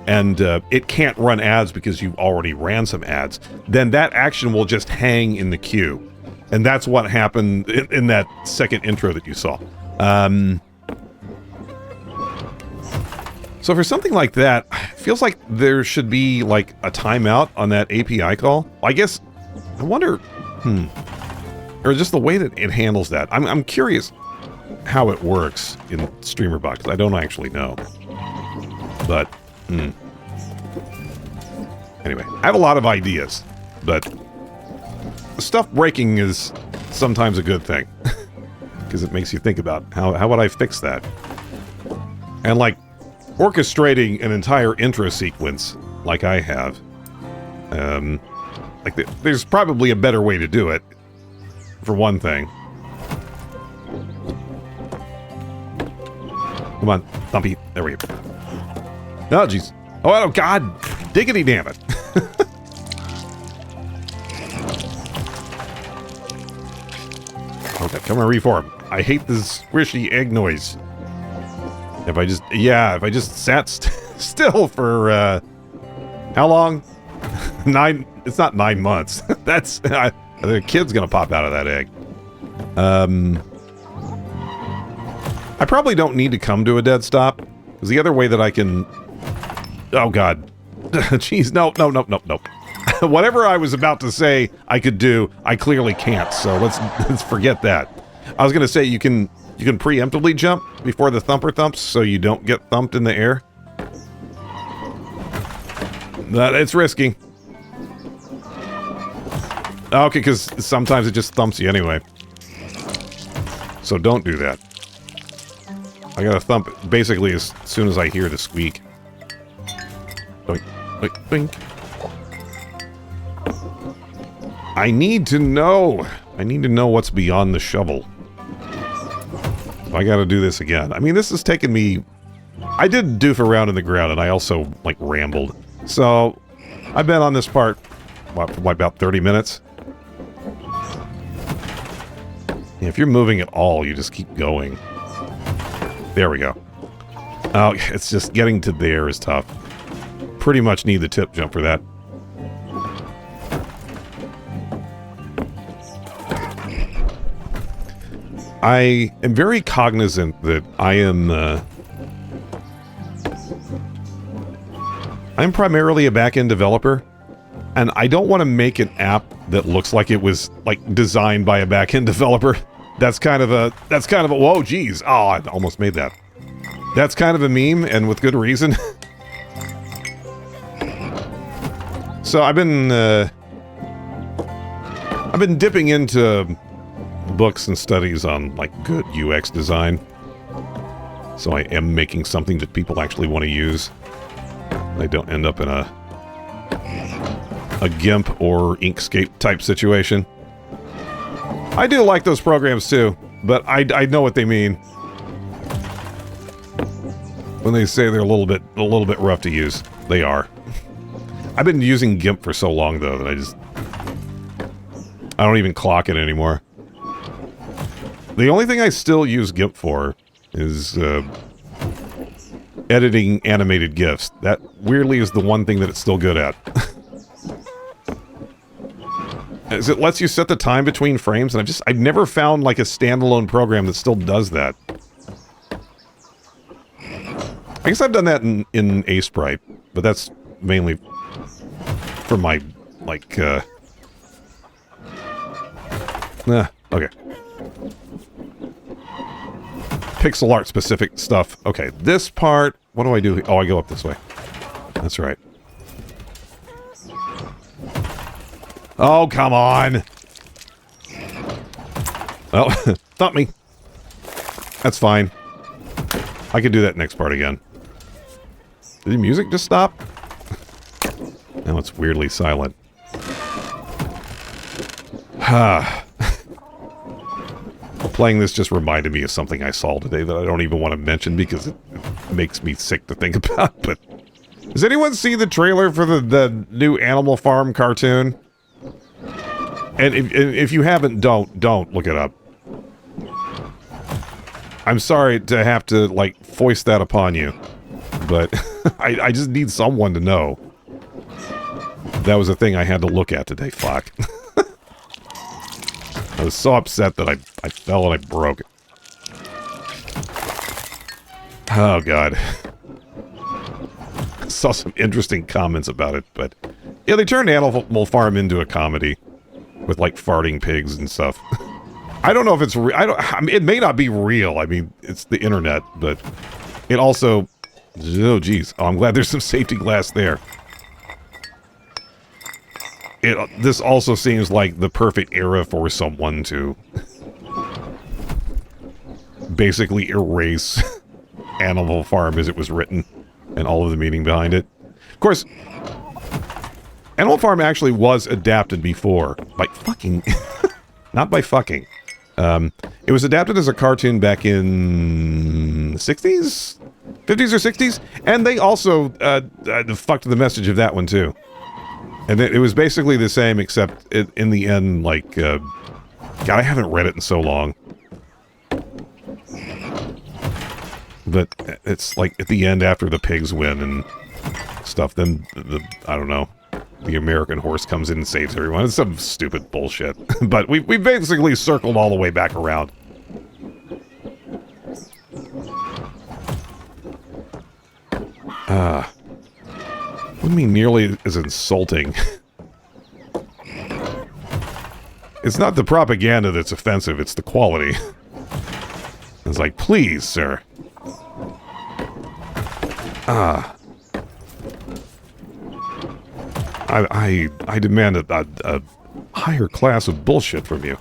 [SPEAKER 1] and it can't run ads because you've already ran some ads, then that action will just hang in the queue. And that's what happened in that second intro that you saw. So for something like that, it feels like there should be, like, a timeout on that API call. I guess, I wonder, or just the way that it handles that. I'm curious how it works in StreamerBot, because I don't actually know. But, anyway, I have a lot of ideas, but stuff breaking is sometimes a good thing. Because it makes you think about how would I fix that? And, like, orchestrating an entire intro sequence like I have, like, there's probably a better way to do it, for one thing. Come on, Thumpy. There we go. Oh, jeez. Oh, God. Diggity damn it. Okay, come on, reform. I hate this squishy egg noise. If I just sat still for, how long? It's not 9 months. That's, the kid's gonna pop out of that egg. I probably don't need to come to a dead stop, because the other way that I can... Oh, God. Jeez, no. Whatever I was about to say I could do, I clearly can't, so let's forget that. I was gonna say you can preemptively jump before the thumper thumps, so you don't get thumped in the air. But it's risky. Okay, because sometimes it just thumps you anyway. So don't do that. I gotta thump it basically as soon as I hear the squeak. Boink, boink, boink. I need to know what's beyond the shovel. I gotta do this again. I mean, this has taken me... I did doof around in the ground, and I also, like, rambled. So, I've been on this part, what, for like about 30 minutes? Yeah, if you're moving at all, you just keep going. There we go. Oh, it's just getting to there is tough. Pretty much need the tip jump for that. I am very cognizant that I'm primarily a back-end developer, and I don't want to make an app that looks like it was, like, designed by a back-end developer. That's kind of a, whoa, geez. Oh, I almost made that. That's kind of a meme, and with good reason. So I've been dipping into books and studies on like good UX design. So I am making something that people actually want to use. They don't end up in a GIMP or Inkscape type situation. I do like those programs too, but I know what they mean when they say they're a little bit rough to use. They are. I've been using GIMP for so long though that I don't even clock it anymore. The only thing I still use GIMP for is editing animated GIFs. That weirdly is the one thing that it's still good at. As it lets you set the time between frames, and I've never found like a standalone program that still does that. I guess I've done that in Aseprite, but that's mainly for my, like, okay. Pixel art specific stuff. Okay, this part, what do I do? Oh, I go up this way. That's right. Oh, come on! Well, thump me. That's fine. I could do that next part again. Did the music just stop? Now it's weirdly silent. Playing this just reminded me of something I saw today that I don't even want to mention because it makes me sick to think about, but... Does anyone see the trailer for the new Animal Farm cartoon? And if you haven't, don't look it up. I'm sorry to have to, like, foist that upon you. But I just need someone to know. That was a thing I had to look at today, fuck. I was so upset that I fell and I broke it. Oh, God. I saw some interesting comments about it, but... Yeah, they turned Animal Farm into a comedy. With, like, farting pigs and stuff. I don't know if it's real. I mean, it may not be real. I mean, it's the internet, but... It also... Oh, geez. Oh, I'm glad there's some safety glass there. This also seems like the perfect era for someone to... basically erase Animal Farm as it was written. And all of the meaning behind it. Of course... Animal Farm actually was adapted before. By fucking... Not by fucking. It was adapted as a cartoon back in... the 60s? 50s or 60s? And they also fucked the message of that one, too. And it was basically the same, except in the end, like... God, I haven't read it in so long. But it's like, at the end, after the pigs win and stuff, then, I don't know... The American horse comes in and saves everyone. It's some stupid bullshit. But we basically circled all the way back around. Wouldn't be nearly as insulting. It's not the propaganda that's offensive, it's the quality. It's like, please, sir. I demand a higher class of bullshit from you.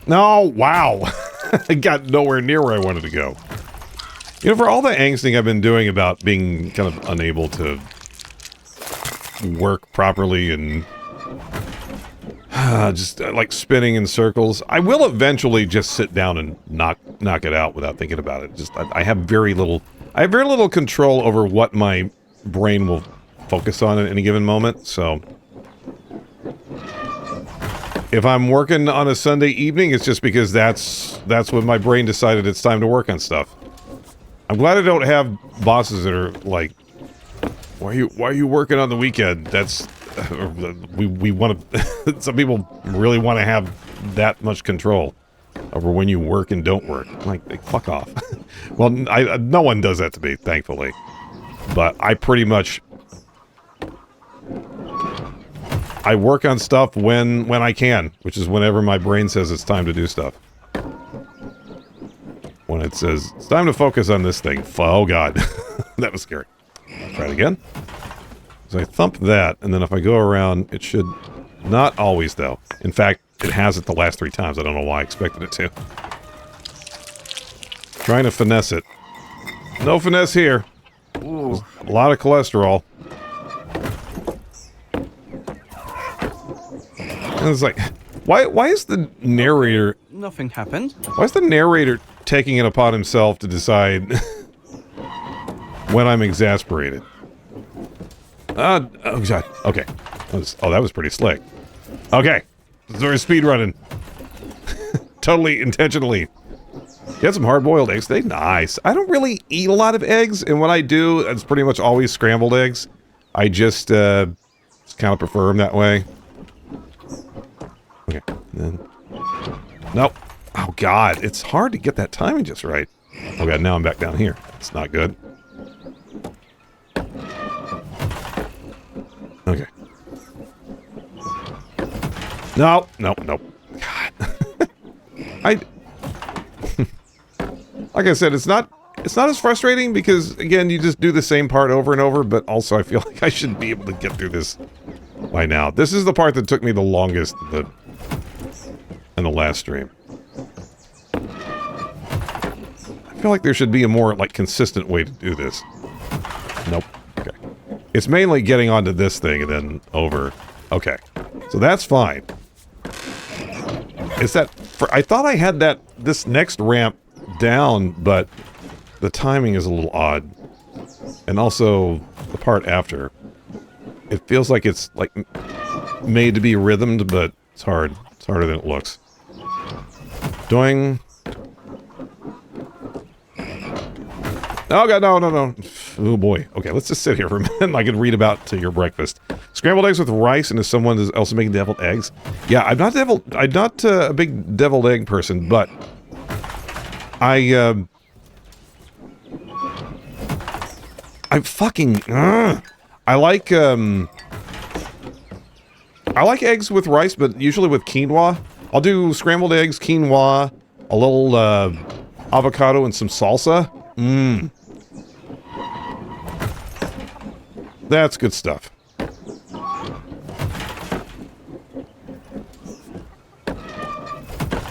[SPEAKER 1] No, wow. I got nowhere near where I wanted to go. You know, for all the angsting I've been doing about being kind of unable to work properly and just like spinning in circles, I will eventually just sit down and knock it out without thinking about it. Just I have very little control over what my brain will focus on at any given moment. So if I'm working on a Sunday evening, it's just because that's when my brain decided it's time to work on stuff. I'm glad I don't have bosses that are like, why are you working on the weekend? That's we want to. Some people really want to have that much control over when you work and don't work. Like fuck off. Well, no one does that to me, thankfully. But I pretty much I work on stuff when I can, which is whenever my brain says it's time to do stuff. When it says it's time to focus on this thing. Oh God, that was scary. Try it again. So I thump that, and then if I go around, it should... Not always, though. In fact, it has it the last 3 times. I don't know why I expected it to. Trying to finesse it. No finesse here.
[SPEAKER 2] Ooh.
[SPEAKER 1] A lot of cholesterol. And it's like... Why is the narrator...
[SPEAKER 2] Nothing happened.
[SPEAKER 1] Why is the narrator taking it upon himself to decide when I'm exasperated? Oh, God. Okay. That was pretty slick. Okay. So we're speed running. Totally intentionally. Get some hard-boiled eggs. They're nice. I don't really eat a lot of eggs, and when I do, it's pretty much always scrambled eggs. I just kind of prefer them that way. Okay. Then... Nope. Oh, God. It's hard to get that timing just right. Oh, God. Now I'm back down here. It's not good. Okay. No. God. Like I said, it's not as frustrating because, again, you just do the same part over and over, but also I feel like I should be able to get through this by now. This is the part that took me the longest in the last stream. I feel like there should be a more, like, consistent way to do this. Nope. Okay. It's mainly getting onto this thing and then over. Okay. So that's fine. Is that... I thought I had this next ramp down, but the timing is a little odd. And also, the part after. It feels like it's, like, made to be rhythmed, but it's hard. It's harder than it looks. Doing... Oh, God, no. Oh, boy. Okay, let's just sit here for a minute and I can read about your breakfast. Scrambled eggs with rice, and if someone is also making deviled eggs. Yeah, I'm not a big deviled egg person, but I fucking... I like eggs with rice, but usually with quinoa. I'll do scrambled eggs, quinoa, a little avocado, and some salsa. That's good stuff.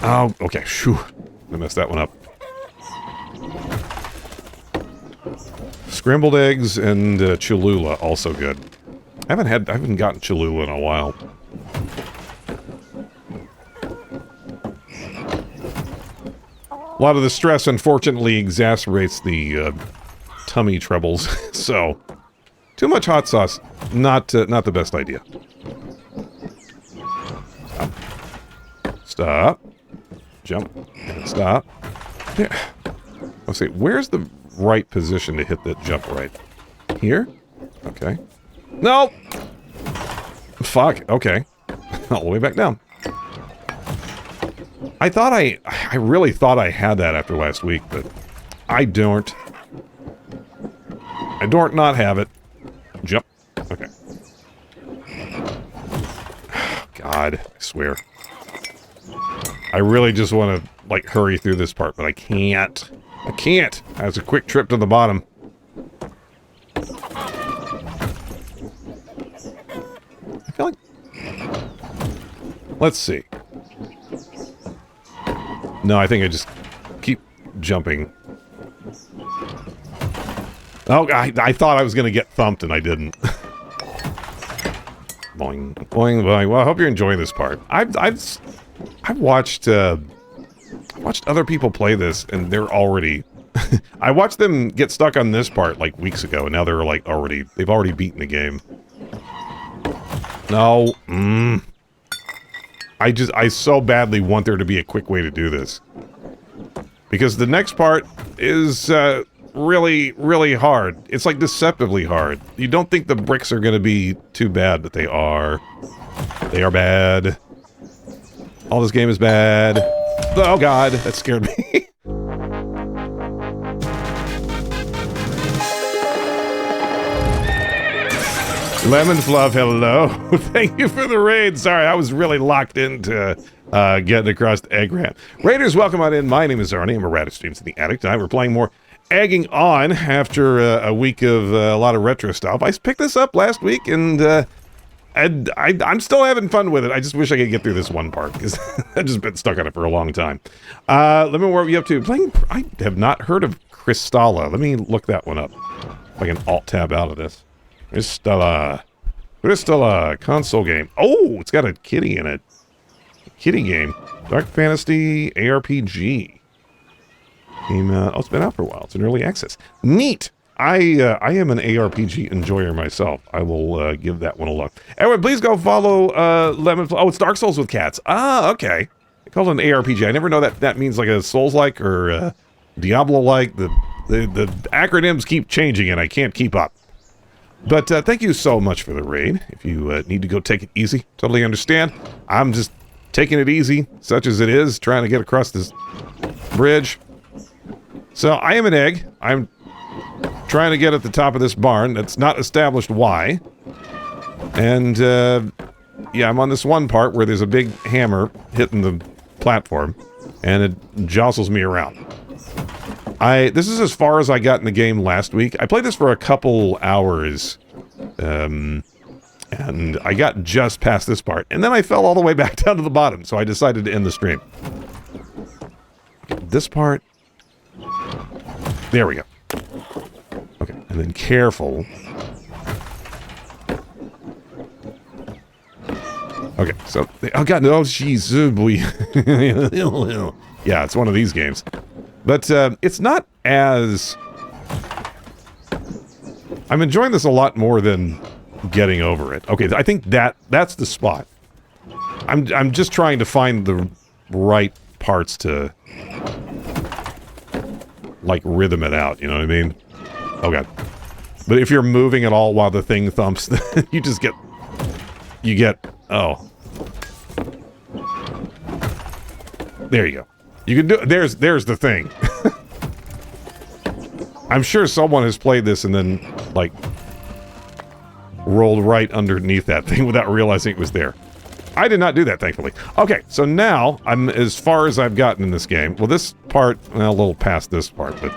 [SPEAKER 1] Oh, okay. Phew. I messed that one up. Scrambled eggs and Cholula, also good. I haven't gotten Cholula in a while. A lot of the stress, unfortunately, exacerbates the tummy troubles. So, too much hot sauce, not the best idea. Stop. Jump. And stop. There. Let's see. Where's the right position to hit that jump right? Here? Okay. No! Fuck. Okay. All the way back down. I really thought I had that after last week, but I don't. I don't not have it. Jump. Okay. God, I swear. I really just want to, like, hurry through this part, but I can't. I can't. That's a quick trip to the bottom. I feel like... Let's see. No, I think I just keep jumping. Oh, I thought I was going to get thumped, and I didn't. Boing, boing, boing. Well, I hope you're enjoying this part. I've watched other people play this, and they're already... I watched them get stuck on this part, like, weeks ago, and now they're, like, they've already beaten the game. No. I so badly want there to be a quick way to do this. Because the next part is, really, really hard. It's, like, deceptively hard. You don't think the bricks are gonna be too bad, but they are. They are bad. All this game is bad. Oh, God, that scared me. Lemon Fluff, hello. Thank you for the raid. Sorry, I was really locked into getting across the egg ramp. Raiders, welcome on in. My name is Arnie. I'm a Radish Streams in the Attic. Tonight we're playing more egging on after a week of a lot of retro stuff. I picked this up last week, and I'm still having fun with it. I just wish I could get through this one part, because I've just been stuck on it for a long time. Let me, what are you up to? Playing, I have not heard of Crystalla. Let me look that one up. If I can alt-tab out of this. Crystalla, console game. Oh, it's got a kitty in it. Kitty game. Dark Fantasy ARPG. Game, oh, it's been out for a while. It's in early access. Neat! I am an ARPG enjoyer myself. I will give that one a look. Anyway, please go follow Lemon. Oh, it's Dark Souls with cats. Ah, okay. They call it an ARPG. I never know that means like a Souls-like or Diablo-like. The acronyms keep changing and I can't keep up. But thank you so much for the raid. If you need to go take it easy, totally understand. I'm just taking it easy, such as it is, trying to get across this bridge. So I am an egg. I'm trying to get at the top of this barn. That's not established why. And yeah, I'm on this one part where there's a big hammer hitting the platform, and it jostles me around. This is as far as I got in the game last week. I played this for a couple hours, and I got just past this part, and then I fell all the way back down to the bottom, so I decided to end the stream. Okay, this part. There we go. Okay, and then careful. Okay, so, oh god, no, jeez, oh boy. Yeah, it's one of these games. But it's not as... I'm enjoying this a lot more than getting over it. Okay, I think that's the spot. I'm just trying to find the right parts to, like, rhythm it out, you know what I mean? Oh god. But if you're moving at all while the thing thumps, you just get... You get... Oh. There you go. You can do... There's the thing. I'm sure someone has played this and then, like, rolled right underneath that thing without realizing it was there. I did not do that, thankfully. Okay, so now I'm as far as I've gotten in this game. Well, this part, well, a little past this part, but...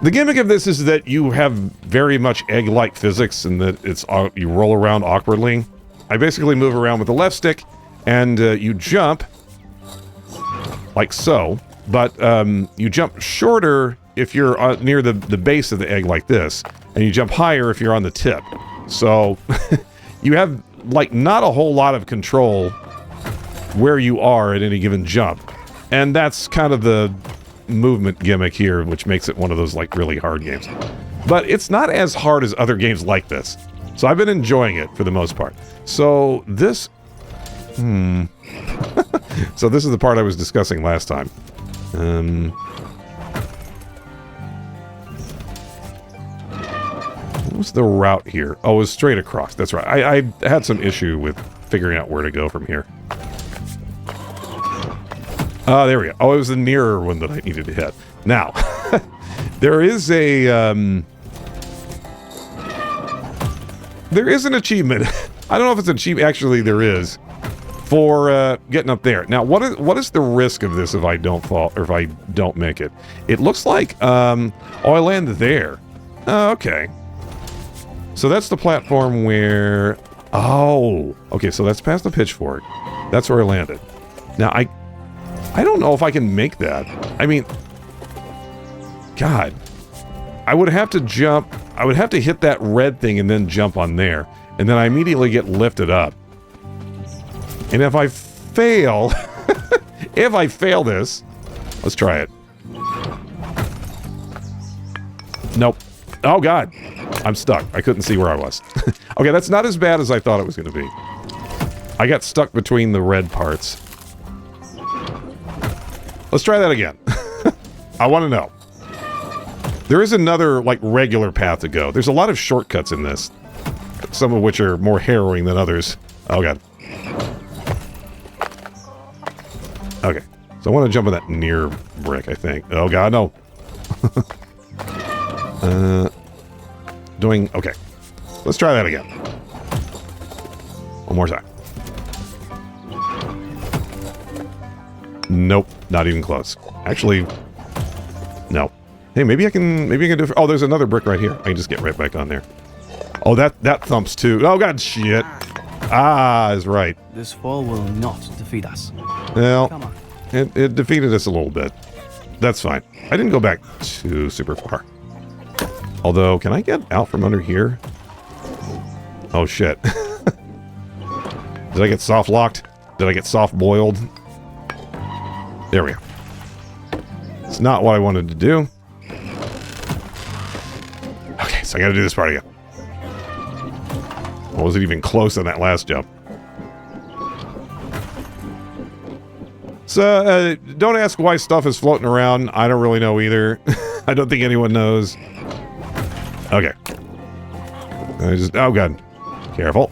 [SPEAKER 1] The gimmick of this is that you have very much egg-like physics and that it's you roll around awkwardly. I basically move around with the left stick, and you jump, like so, but you jump shorter if you're near the base of the egg like this, and you jump higher if you're on the tip. So, you have, like, not a whole lot of control where you are at any given jump. And that's kind of the movement gimmick here, which makes it one of those, like, really hard games. But it's not as hard as other games like this. So I've been enjoying it for the most part. So this... So this is the part I was discussing last time. What was the route here? Oh, it was straight across. That's right. I had some issue with figuring out where to go from here. There we go. Oh, it was the nearer one that I needed to hit. Now, there is a... there is an achievement. I don't know if it's an achievement. Actually, there is. For getting up there. Now, what is the risk of this if I don't fall, or if I don't make it? It looks like, oh, I landed there. Okay. So that's the platform where, oh, okay, so that's past the pitchfork. That's where I landed. Now, I don't know if I can make that. I mean, God, I would have to jump, I would have to hit that red thing and then jump on there. And then I immediately get lifted up. And if I fail, if I fail this, let's try it. Nope. Oh, God. I'm stuck. I couldn't see where I was. Okay, that's not as bad as I thought it was going to be. I got stuck between the red parts. Let's try that again. I want to know. There is another, like, regular path to go. There's a lot of shortcuts in this. Some of which are more harrowing than others. Oh, God. Okay, so I want to jump on that near brick, I think. Oh god, no. Okay. Let's try that again. One more time. Nope, not even close. Actually, no. Hey, maybe I can do... Oh, there's another brick right here. I can just get right back on there. Oh, that thumps too. Oh, God, shit. Ah, is right.
[SPEAKER 2] This fall will not defeat us.
[SPEAKER 1] Well,
[SPEAKER 2] Come on.
[SPEAKER 1] it defeated us a little bit. That's fine. I didn't go back too super far. Although, can I get out from under here? Oh, shit. Did I get soft locked? Did I get soft boiled? There we go. It's not what I wanted to do. Okay, so I gotta do this part again. I wasn't even close on that last jump. So, don't ask why stuff is floating around. I don't really know either. I don't think anyone knows. Okay. Oh, God. Careful.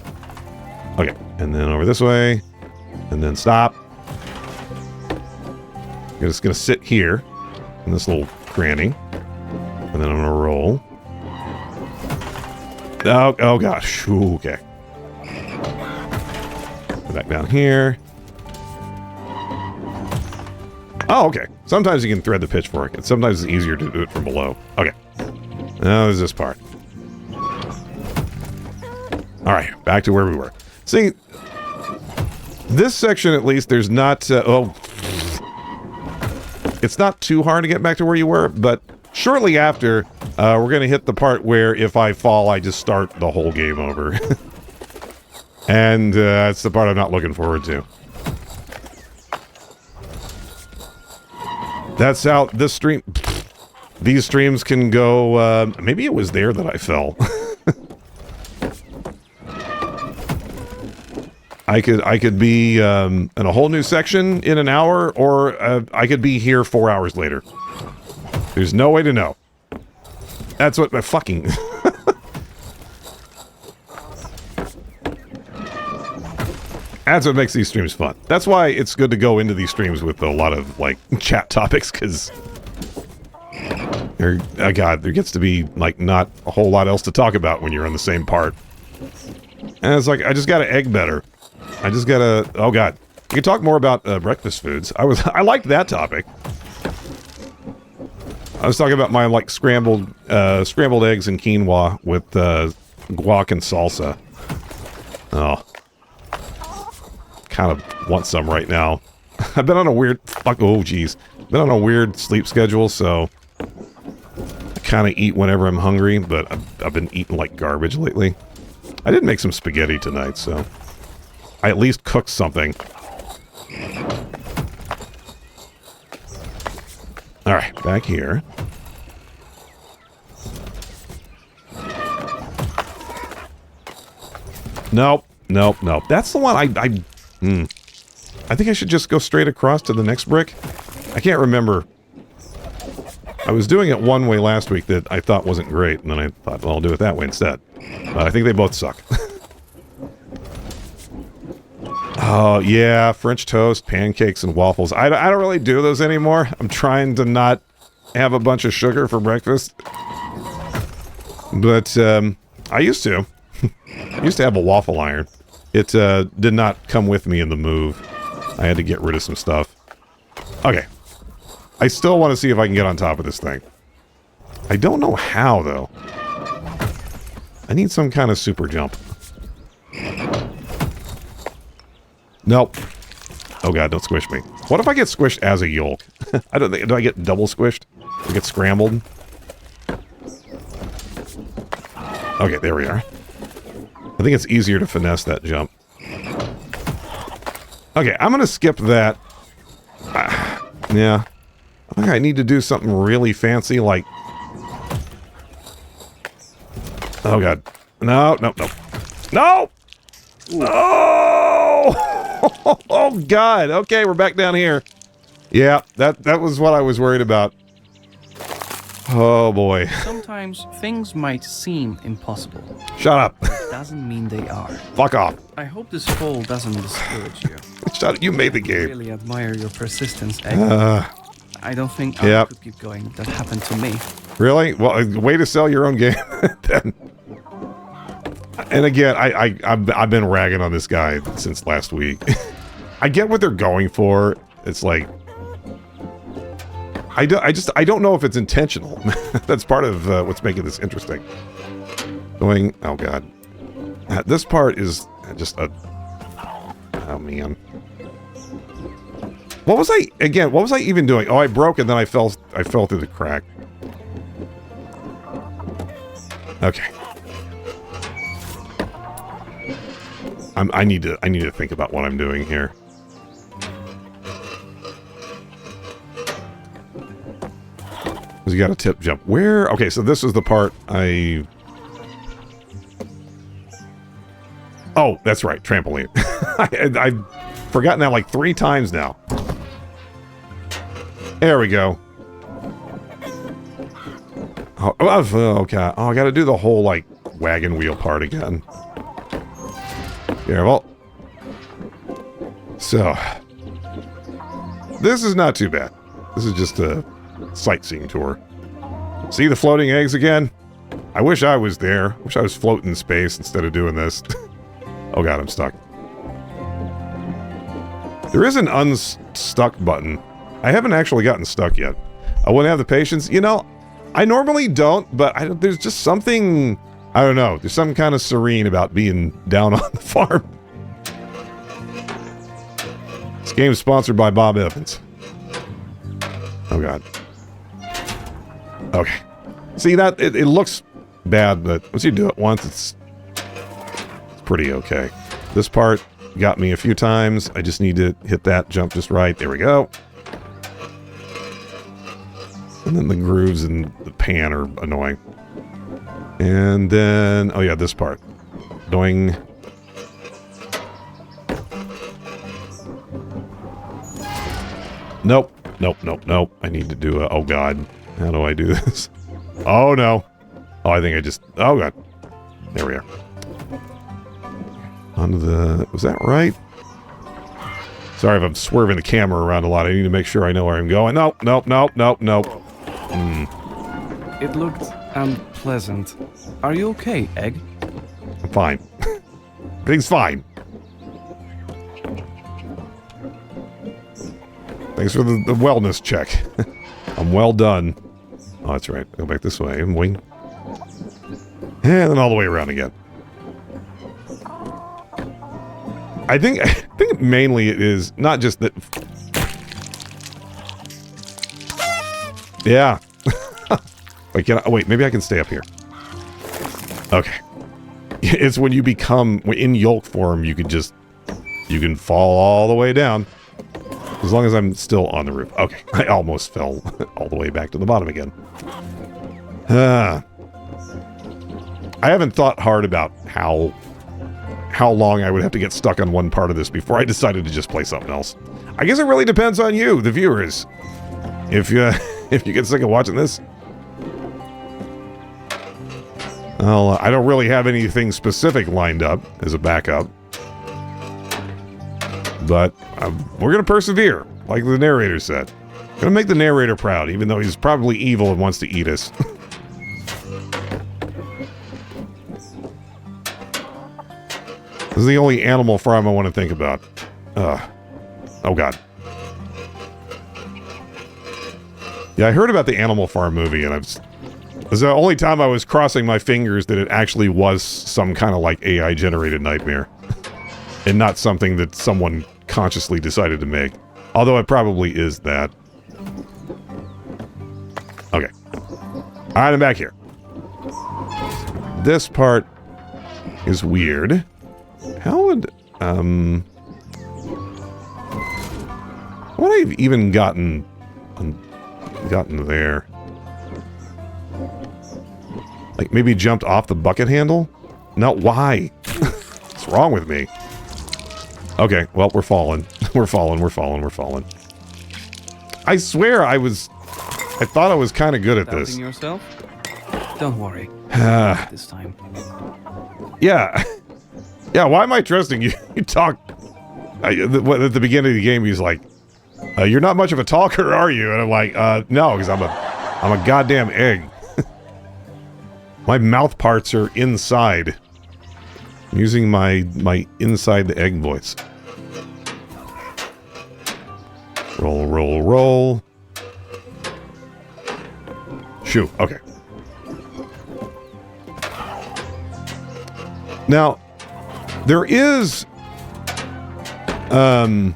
[SPEAKER 1] Okay, and then over this way. And then stop. I'm just gonna sit here in this little cranny. And then I'm gonna roll. Oh gosh. Ooh, okay. Go back down here. Oh, okay. Sometimes you can thread the pitchfork, and sometimes it's easier to do it from below. Okay. Now there's this part. Alright, back to where we were. See, this section at least, there's not... it's not too hard to get back to where you were, but shortly after, we're going to hit the part where if I fall, I just start the whole game over. And that's the part I'm not looking forward to. That's how this stream... These streams can go... maybe it was there that I fell. I could be in a whole new section in an hour, or I could be here 4 hours later. There's no way to know. That's what my fucking... That's what makes these streams fun. That's why it's good to go into these streams with a lot of, like, chat topics, because... God, there gets to be, like, not a whole lot else to talk about when you're on the same part. And it's like, I just gotta egg better. I just gotta... Oh, God. We can talk more about breakfast foods. I liked that topic. I was talking about my, like, scrambled eggs and quinoa with guac and salsa. Oh. Kind of want some right now. I've been on a weird... Oh, jeez. Been on a weird sleep schedule, so... I kind of eat whenever I'm hungry, but I've been eating like garbage lately. I did make some spaghetti tonight, so... I at least cooked something. Alright, back here. Nope. That's the one I think I should just go straight across to the next brick. I can't remember. I was doing it one way last week that I thought wasn't great, and then I thought, well, I'll do it that way instead. But I think they both suck. Oh, yeah, French toast, pancakes, and waffles. I don't really do those anymore. I'm trying to not have a bunch of sugar for breakfast. But, I used to. I used to have a waffle iron. It, did not come with me in the move. I had to get rid of some stuff. Okay. I still want to see if I can get on top of this thing. I don't know how, though. I need some kind of super jump. Nope. Oh god, don't squish me. What if I get squished as a yolk? I don't think... Do I get double squished? Do I get scrambled? Okay, there we are. I think it's easier to finesse that jump. Okay, I'm gonna skip that. Yeah. I think I need to do something really fancy, like... Oh god. No! No! Oh! Oh god. Okay, we're back down here. Yeah, that was what I was worried about. Oh boy.
[SPEAKER 2] Sometimes things might seem impossible.
[SPEAKER 1] Shut up.
[SPEAKER 2] It doesn't mean they are.
[SPEAKER 1] Fuck off.
[SPEAKER 2] I hope this fall doesn't discourage you.
[SPEAKER 1] Shut up. You made the
[SPEAKER 2] I
[SPEAKER 1] game.
[SPEAKER 2] really admire your persistence, Egg. I don't think I could keep going. That happened to me.
[SPEAKER 1] Really? Well, way to sell your own game. Then. And again, I've been ragging on this guy since last week. I get what they're going for. It's like... I don't know if it's intentional. That's part of what's making this interesting. Going, oh god. This part is just a... Oh man. What was I even doing? Oh, I broke and then I fell through the crack. Okay. I need to think about what I'm doing here. You got a tip jump. Where? Okay, so this is the part Oh, that's right, trampoline. I've forgotten that like 3 times now. There we go. Oh, okay. Oh, I gotta do the whole, like, wagon wheel part again. Careful. So. This is not too bad. This is just a sightseeing tour. See the floating eggs again? I wish I was there. I wish I was floating in space instead of doing this. Oh god, I'm stuck. There is an unstuck button. I haven't actually gotten stuck yet. I wouldn't have the patience. You know, I normally don't, but there's just something... I don't know. There's some kind of serene about being down on the farm. This game is sponsored by Bob Evans. Oh god. Okay. See, that it looks bad, but once you do it once, it's pretty okay. This part got me a few times. I just need to hit that jump just right. There we go. And then the grooves and the pan are annoying. And then, oh yeah, this part. Doing. Nope. Nope. I need to do a, oh god. How do I do this? Oh no. Oh, I think I just, oh god. There we are. Onto the, was that right? Sorry if I'm swerving the camera around a lot. I need to make sure I know where I'm going. Nope.
[SPEAKER 2] It looked unpleasant. Are you okay, Egg?
[SPEAKER 1] I'm fine. Everything's fine. Thanks for the wellness check. I'm well done. Oh, that's right. Go back this way. Wing. And then all the way around again. I think mainly it is not just that... Yeah. Wait, wait, maybe I can stay up here. Okay. It's when you become... In yolk form, you can fall all the way down. As long as I'm still on the roof. Okay, I almost fell all the way back to the bottom again. I haven't thought hard about how long I would have to get stuck on one part of this before I decided to just play something else. I guess it really depends on you, the viewers. If you get sick of watching this. Well, I don't really have anything specific lined up as a backup. But we're going to persevere, like the narrator said. Going to make the narrator proud, even though he's probably evil and wants to eat us. This is the only Animal Farm I want to think about. Oh, God. Yeah, I heard about the Animal Farm movie, and it was the only time I was crossing my fingers that it actually was some kind of, like, AI-generated nightmare. And not something that someone consciously decided to make. Although it probably is that. Okay. Alright, I'm back here. This part is weird. How would, what I've even gotten there? Like, maybe jumped off the bucket handle? No, why? What's wrong with me? Okay, well, we're falling. We're falling. I swear I thought I was kind of good at this.
[SPEAKER 2] Doubting yourself? Don't worry. This time.
[SPEAKER 1] Yeah. Yeah, why am I trusting you? You talk... at the beginning of the game, he's like, you're not much of a talker, are you? And I'm like, no, because I'm a goddamn egg. My mouth parts are inside. I'm using my inside the egg voice. Roll. Phew, okay. Now, there is an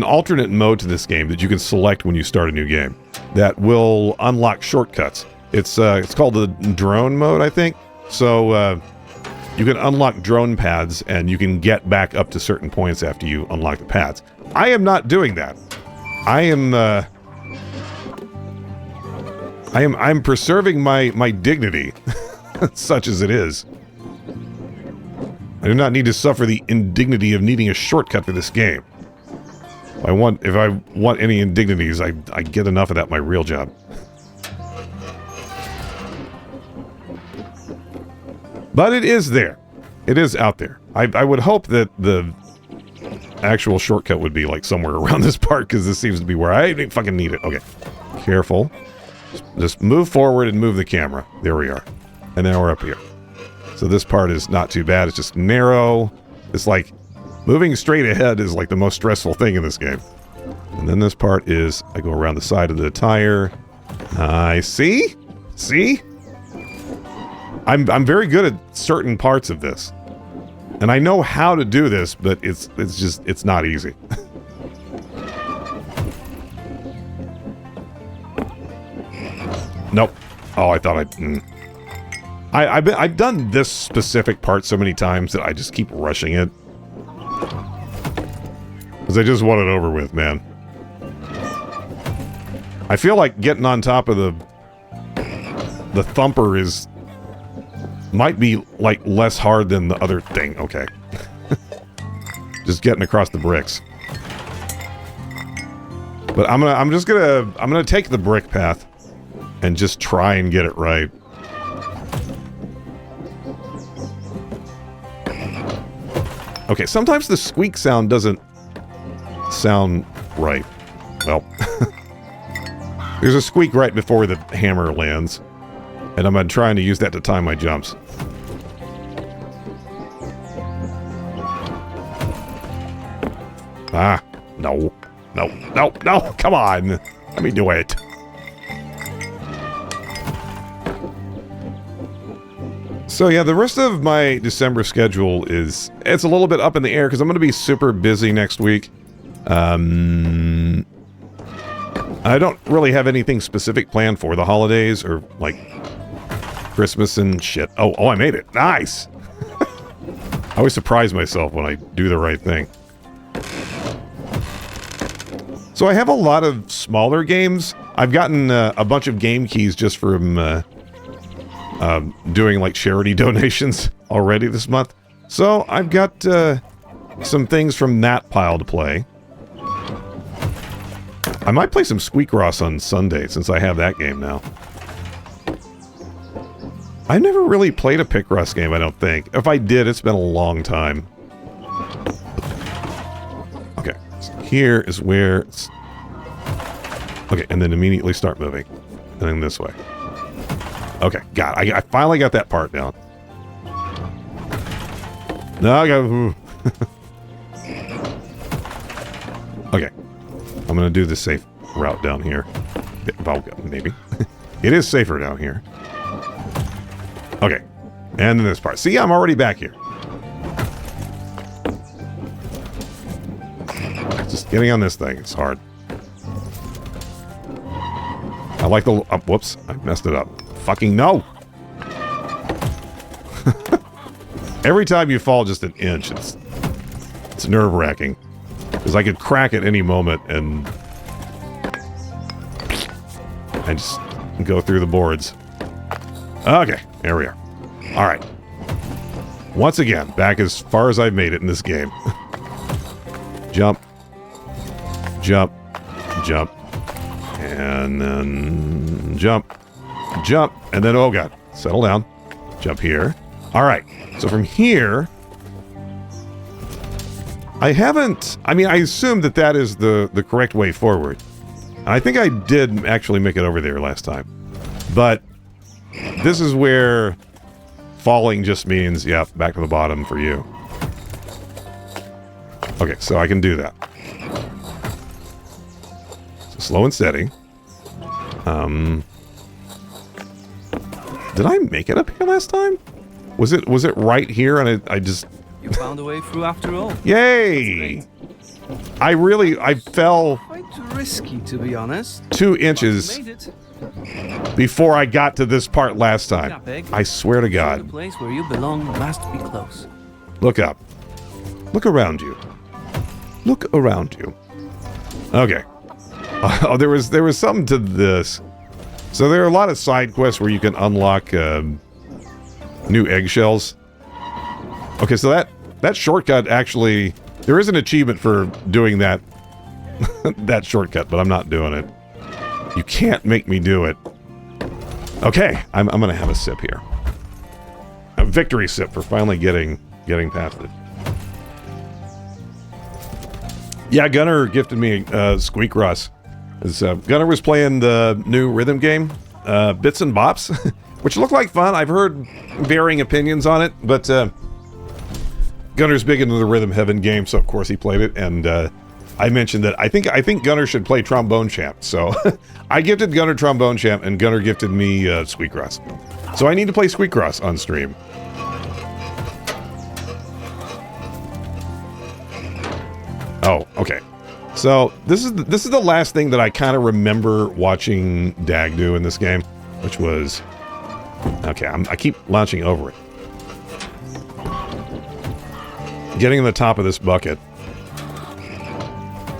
[SPEAKER 1] alternate mode to this game that you can select when you start a new game that will unlock shortcuts. It's called the drone mode, I think. So you can unlock drone pads and you can get back up to certain points after you unlock the pads. I am not doing that. I'm preserving my dignity, such as it is. I do not need to suffer the indignity of needing a shortcut for this game. If I want any indignities, I get enough of that in my real job. But it is there. It is out there. I would hope that the actual shortcut would be like somewhere around this part, because this seems to be where I fucking need it. Okay. Careful. Just move forward and move the camera. There we are. And now we're up here. So this part is not too bad. It's just narrow. It's like moving straight ahead is like the most stressful thing in this game. And then this part is I go around the side of the tire. I see? See? I'm very good at certain parts of this. And I know how to do this, but it's not easy. Nope. Oh, I thought I've done this specific part so many times that I just keep rushing it. Because I just want it over with, man. I feel like getting on top of the thumper might be like less hard than the other thing. Okay. Just getting across the bricks. But I'm gonna take the brick path and just try and get it right. Okay, sometimes the squeak sound doesn't sound right. Well, there's a squeak right before the hammer lands, and I'm trying to use that to time my jumps. Ah, no, no, no, no, come on. Let me do it. So yeah, the rest of my December schedule it's a little bit up in the air because I'm going to be super busy next week. I don't really have anything specific planned for the holidays or like Christmas and shit. Oh, I made it. Nice. I always surprise myself when I do the right thing. So I have a lot of smaller games. I've gotten a bunch of game keys just from doing like charity donations already this month. So I've got some things from that pile to play. I might play some Squeakross on Sunday since I have that game now. I never really played a Picross game, I don't think. If I did, it's been a long time. Okay, so here is where it's... Okay, and then immediately start moving. And then this way. Okay, got it. I finally got that part down. No, I got... Okay. I'm going to do the safe route down here. Maybe. It is safer down here. Okay. And then this part. See, I'm already back here. Just getting on this thing. It's hard. I like the... whoops. I messed it up. Fucking no! Every time you fall just an inch, it's nerve-wracking. Because I could crack at any moment and just go through the boards. Okay, there we are. Alright. Once again, back as far as I've made it in this game. Jump. Jump. Jump. And then jump. Jump. And then, oh god, settle down. Jump here. Alright, so from here... I assume that is the correct way forward. And I think I did actually make it over there last time. But this is where falling just means, yeah, back to the bottom for you. Okay, so I can do that. So slow and steady. Did I make it up here last time? Was it right here and I just...
[SPEAKER 2] You found a way through after all.
[SPEAKER 1] Yay! I fell...
[SPEAKER 2] Quite risky, to be honest.
[SPEAKER 1] 2 inches
[SPEAKER 2] You made it.
[SPEAKER 1] before I got to this part last time. I swear to
[SPEAKER 2] The
[SPEAKER 1] God.
[SPEAKER 2] place where you belong must be close.
[SPEAKER 1] Look up. Look around you. Look around you. Okay. Oh, there was something to this. So there are a lot of side quests where you can unlock new eggshells. Okay, so that shortcut actually... There is an achievement for doing that that shortcut, but I'm not doing it. You can't make me do it. Okay, I'm gonna have a sip here. A victory sip for finally getting past it. Yeah, Gunnar gifted me Squeak Russ. Gunnar was playing the new rhythm game, Bits and Bops, which looked like fun. I've heard varying opinions on it, but Gunnar's big into the Rhythm Heaven game, so of course he played it. And I mentioned that I think Gunnar should play Trombone Champ. So I gifted Gunnar Trombone Champ, and Gunnar gifted me Squeak Russ. So I need to play Squeak Russ on stream. Oh, okay. So this is the last thing that I kind of remember watching Dag do in this game, which was okay. I keep launching over it, getting in the top of this bucket.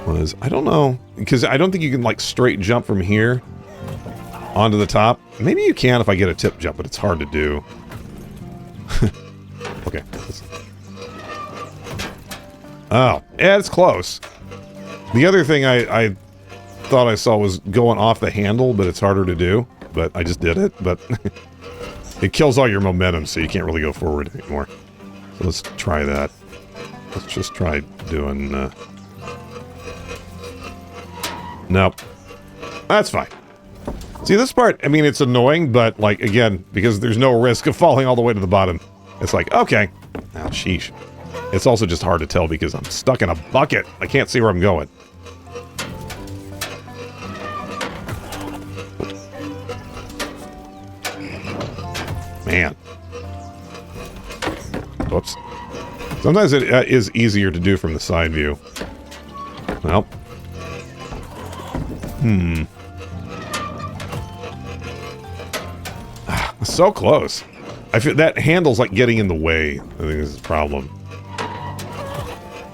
[SPEAKER 1] Was I don't know, because I don't think you can like straight jump from here onto the top. Maybe you can if I get a tip jump, but it's hard to do. Okay. Oh, yeah, it's close. The other thing I thought I saw was going off the handle, but it's harder to do. But I just did it, but it kills all your momentum, so you can't really go forward anymore. So let's try that. Let's just try doing... Nope. That's fine. See, this part, I mean, it's annoying, but, like, again, because there's no risk of falling all the way to the bottom, it's like, okay. Oh, sheesh. It's also just hard to tell because I'm stuck in a bucket. I can't see where I'm going. Man. Whoops. Sometimes it is easier to do from the side view. Well. So close. I feel that handle's like getting in the way. I think this is a problem.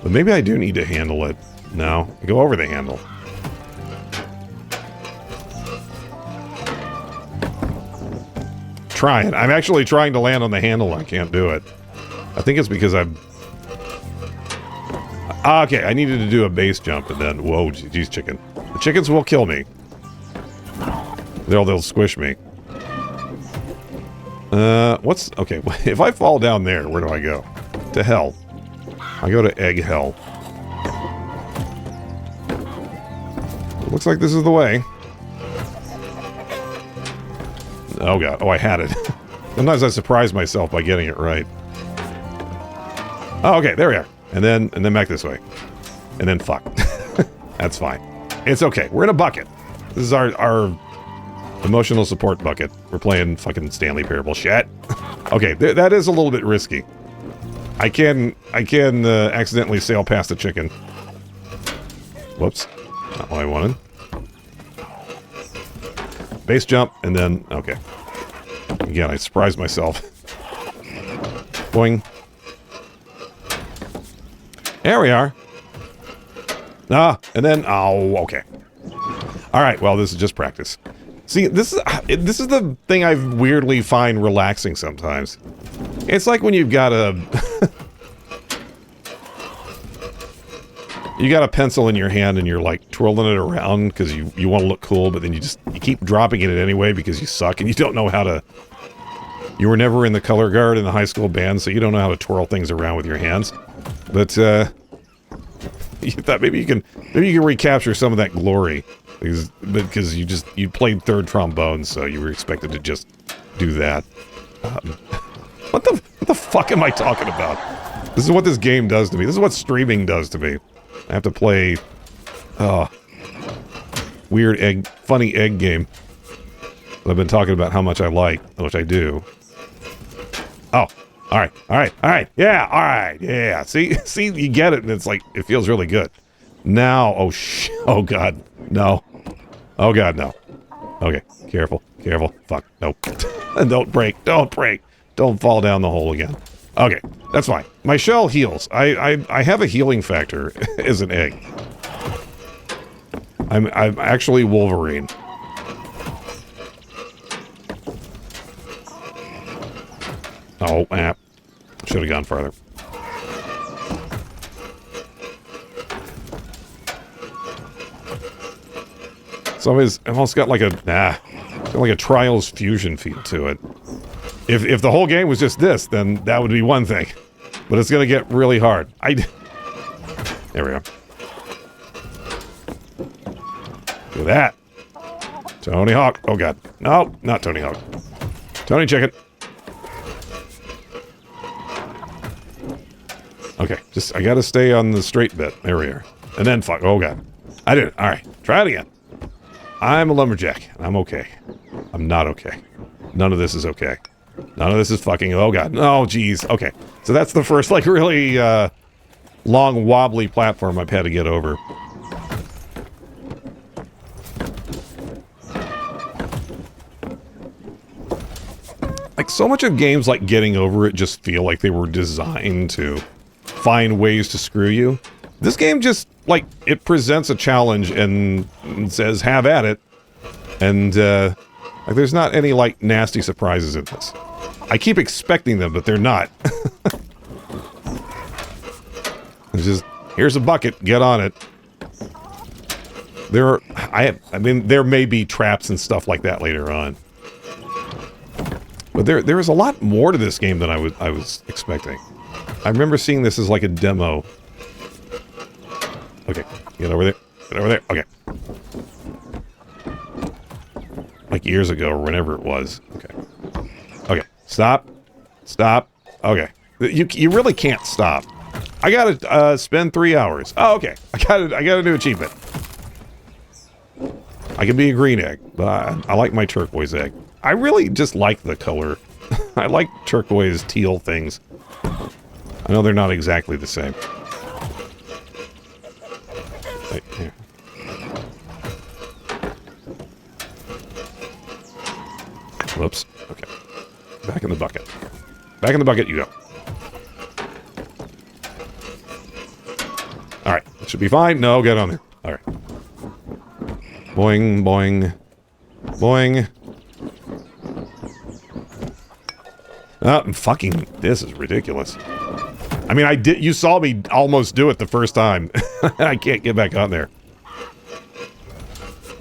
[SPEAKER 1] But maybe I do need to handle it. No. Go over the handle. Trying. I'm actually trying to land on the handle. I can't do it. I think it's because I'm... okay, I needed to do a base jump and then... Whoa, geez, chicken. The chickens will kill me. They'll squish me. What's... Okay, if I fall down there, where do I go? To hell. I go to egg hell. Looks like this is the way. Oh god. Oh, I had it. Sometimes I surprise myself by getting it right. Oh, okay, there we are. And then back this way. And then fuck. That's fine. It's okay. We're in a bucket. This is our emotional support bucket. We're playing fucking Stanley Parable shit. Okay, that is a little bit risky. I can accidentally sail past the chicken. Whoops. Not what I wanted. Base jump, and then... Okay. Again, I surprised myself. Boing. There we are. Ah, and then... Oh, okay. Alright, well, this is just practice. See, this is the thing I weirdly find relaxing sometimes. It's like when you've got a... you got a pencil in your hand and you're like twirling it around because you want to look cool, but then you keep dropping it anyway because you suck and you don't know how to... You were never in the color guard in the high school band, so you don't know how to twirl things around with your hands. But you thought maybe you can recapture some of that glory because you played third trombone, so you were expected to just do that. What the fuck am I talking about? This is what this game does to me. This is what streaming does to me. I have to play weird funny egg game. I've been talking about how much I like, which I do. Oh, all right, all right, all right. Yeah, all right, yeah. See, you get it, and it's like, it feels really good. Now, oh God, no. Oh God, no. Okay, careful, careful. Fuck, no. Don't break, don't break. Don't fall down the hole again. Okay, that's fine. My shell heals. I have a healing factor as an egg. I'm actually Wolverine. Oh, should have gone farther. So it's almost got like a Trials fusion feel to it. If the whole game was just this, then that would be one thing. But it's gonna get really hard. There we go. Do that. Tony Hawk. Oh God. No, not Tony Hawk. Tony Chicken. Okay, I gotta stay on the straight bit. There we are. And then fuck. Oh God. I did it. Alright. Try it again. I'm a lumberjack. I'm okay. I'm not okay. None of this is okay. None of this is fucking... Oh God. Oh jeez. Okay. So that's the first, like, really, long, wobbly platform I've had to get over. Like, so much of games like Getting Over It just feel like they were designed to find ways to screw you. This game just, like, it presents a challenge and says, have at it. And, like, there's not any, like, nasty surprises in this. I keep expecting them, but they're not. It's just, here's a bucket, get on it. I mean, there may be traps and stuff like that later on. But there is a lot more to this game than I was expecting. I remember seeing this as like a demo. Okay, get over there. Get over there. Okay. Like years ago or whenever it was. Okay. Okay. Stop. Stop. Okay. You really can't stop. I gotta spend 3 hours. Oh, okay. I got a new achievement. I can be a green egg, but I like my turquoise egg. I really just like the color. I like turquoise teal things. I know they're not exactly the same. Right here. Whoops. Okay. Back in the bucket. Back in the bucket you go. Alright. That should be fine. No, get on there. Alright. Boing, boing. Boing. Oh, fucking, this is ridiculous. I mean, you saw me almost do it the first time. I can't get back on there.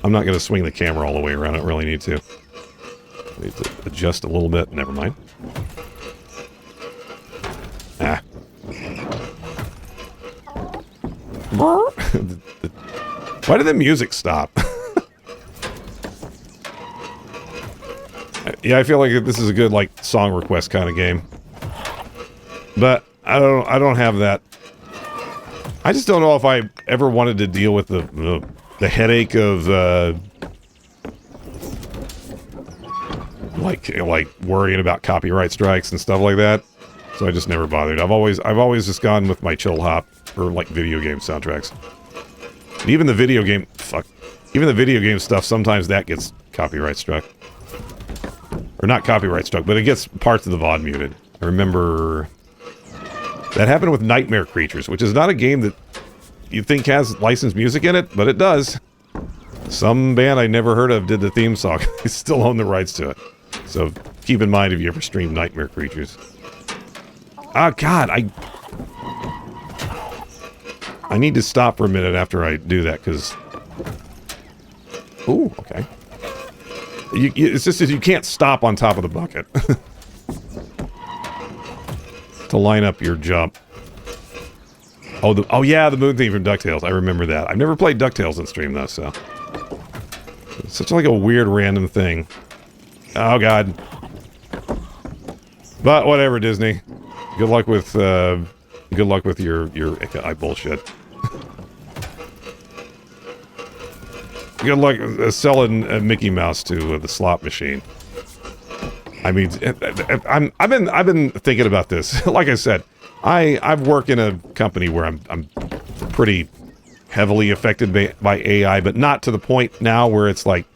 [SPEAKER 1] I'm not going to swing the camera all the way around. I don't really need to. I need to adjust a little bit. Never mind. Ah. Why did the music stop? Yeah, I feel like this is a good, like, song request kind of game. But I don't have that. I just don't know if I ever wanted to deal with the headache of like worrying about copyright strikes and stuff like that. So I just never bothered. I've always just gone with my chill hop or like video game soundtracks. And even the video game stuff, sometimes that gets copyright struck. Or not copyright struck, but it gets parts of the VOD muted. I remember that happened with Nightmare Creatures, which is not a game that you think has licensed music in it, but it does. Some band I never heard of did the theme song. They still own the rights to it. So keep in mind if you ever stream Nightmare Creatures. Oh God, I need to stop for a minute after I do that, because... Ooh, okay. It's just that you can't stop on top of the bucket. To line up your jump. Oh yeah, the moon theme from DuckTales. I remember that. I've never played DuckTales on stream, though, so... It's such like a weird random thing. Oh God. But whatever, Disney. Good luck with your bullshit. Good luck selling Mickey Mouse to the slot machine. I mean, I've been thinking about this. Like I said, I've worked in a company where I'm pretty heavily affected by AI, but not to the point now where it's like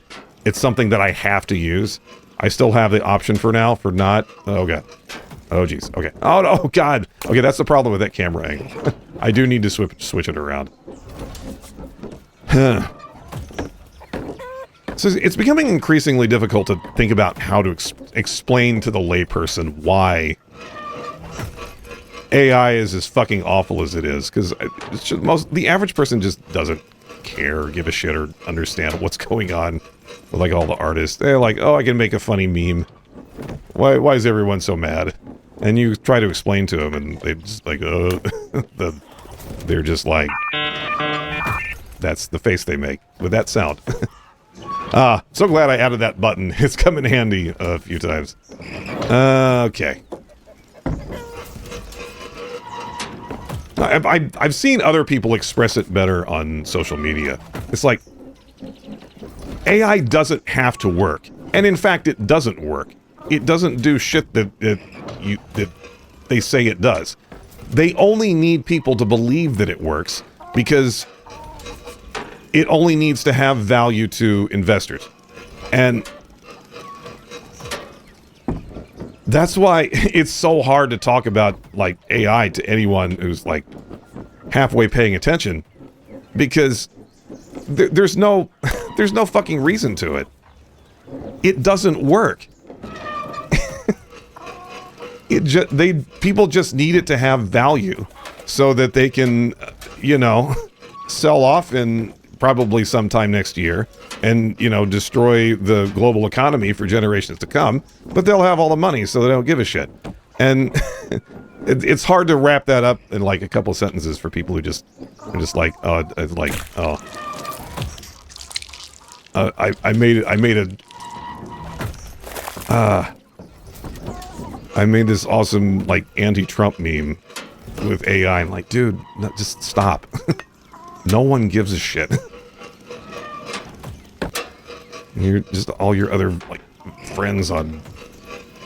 [SPEAKER 1] it's something that I have to use. I still have the option for now for not. Oh god. Oh jeez. Okay. Oh no. Oh god. Okay, that's the problem with that camera angle. I do need to switch it around. Huh. So it's becoming increasingly difficult to think about how to explain to the layperson why AI is as fucking awful as it is, because the average person just doesn't care, give a shit, or understand what's going on with like all the artists. They're like, oh, I can make a funny meme. Why is everyone so mad? And you try to explain to them, and they just like, they're just like, that's the face they make with that sound. So glad I added that button. It's come in handy a few times. Okay. I've seen other people express it better on social media. It's like, AI doesn't have to work. And in fact, it doesn't work. It doesn't do shit that they say it does. They only need people to believe that it works because it only needs to have value to investors. And that's why it's so hard to talk about like AI to anyone who's like halfway paying attention, because there's no fucking reason to it. It doesn't work. People just need it to have value so that they can, sell off in probably sometime next year and, destroy the global economy for generations to come, but they'll have all the money, so they don't give a shit. And it's hard to wrap that up in like a couple sentences for people who just are just like, I made this awesome like anti-Trump meme with AI. I'm like, dude, no, just stop. No one gives a shit. You're just all your other like friends on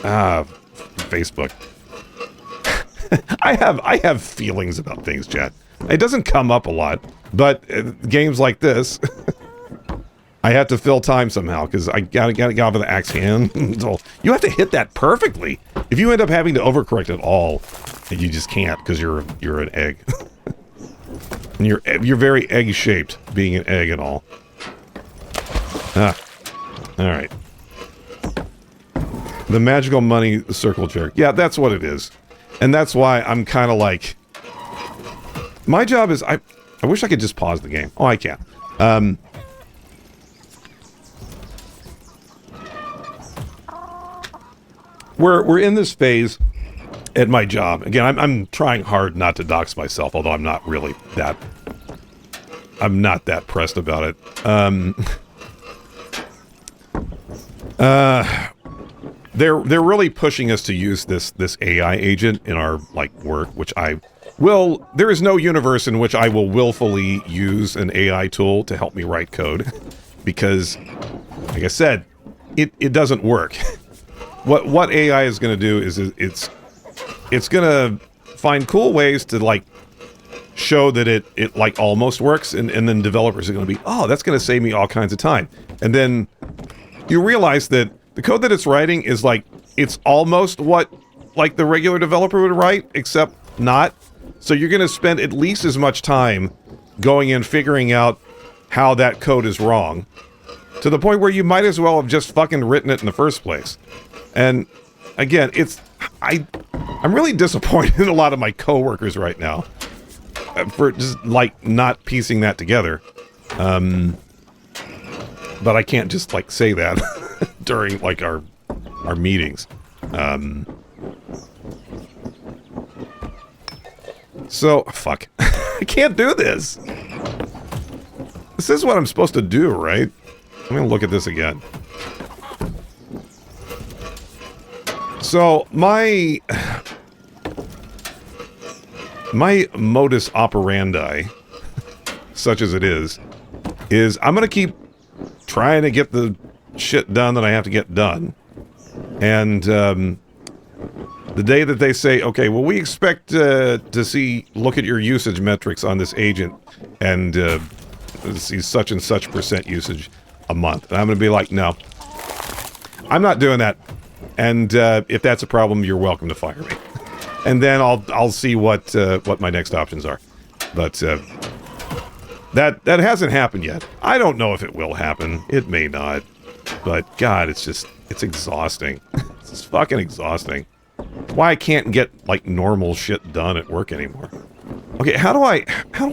[SPEAKER 1] Facebook. I have feelings about things, chat. It doesn't come up a lot, but games like this, I have to fill time somehow because I gotta get off of the axe hand. So you have to hit that perfectly. If you end up having to overcorrect at all, you just can't because you're an egg. And you're very egg-shaped, being an egg and all. All right. The magical money circle jerk. Yeah, that's what it is. And that's why I'm kind of like... My job is... I wish I could just pause the game. Oh, I can. We're in this phase at my job. Again, I'm trying hard not to dox myself, although I'm not really that... I'm not that pressed about it. They're really pushing us to use this AI agent in our like work, which there is no universe in which I will willfully use an AI tool to help me write code, because, like I said, it doesn't work. What AI is going to do is it's going to find cool ways to like show that it like almost works, and then developers are going to be, oh, that's going to save me all kinds of time. And then you realize that the code that it's writing is like, it's almost what like the regular developer would write, except not. So you're going to spend at least as much time going in figuring out how that code is wrong, to the point where you might as well have just fucking written it in the first place. And again, I'm really disappointed in a lot of my coworkers right now for just like not piecing that together. But I can't just like say that during like our meetings. So fuck. I can't do this. This is what I'm supposed to do, right? I'm gonna look at this again. So my modus operandi, such as it is I'm gonna keep trying to get the shit done that I have to get done. And the day that they say, okay, well, we expect to look at your usage metrics on this agent and see such and such % usage a month. And I'm going to be like, no, I'm not doing that. And if that's a problem, you're welcome to fire me. And then I'll see what my next options are. But that hasn't happened yet. I don't know if it will happen. It may not. But God, it's exhausting. It's just fucking exhausting. Why I can't get like normal shit done at work anymore. Okay, how do I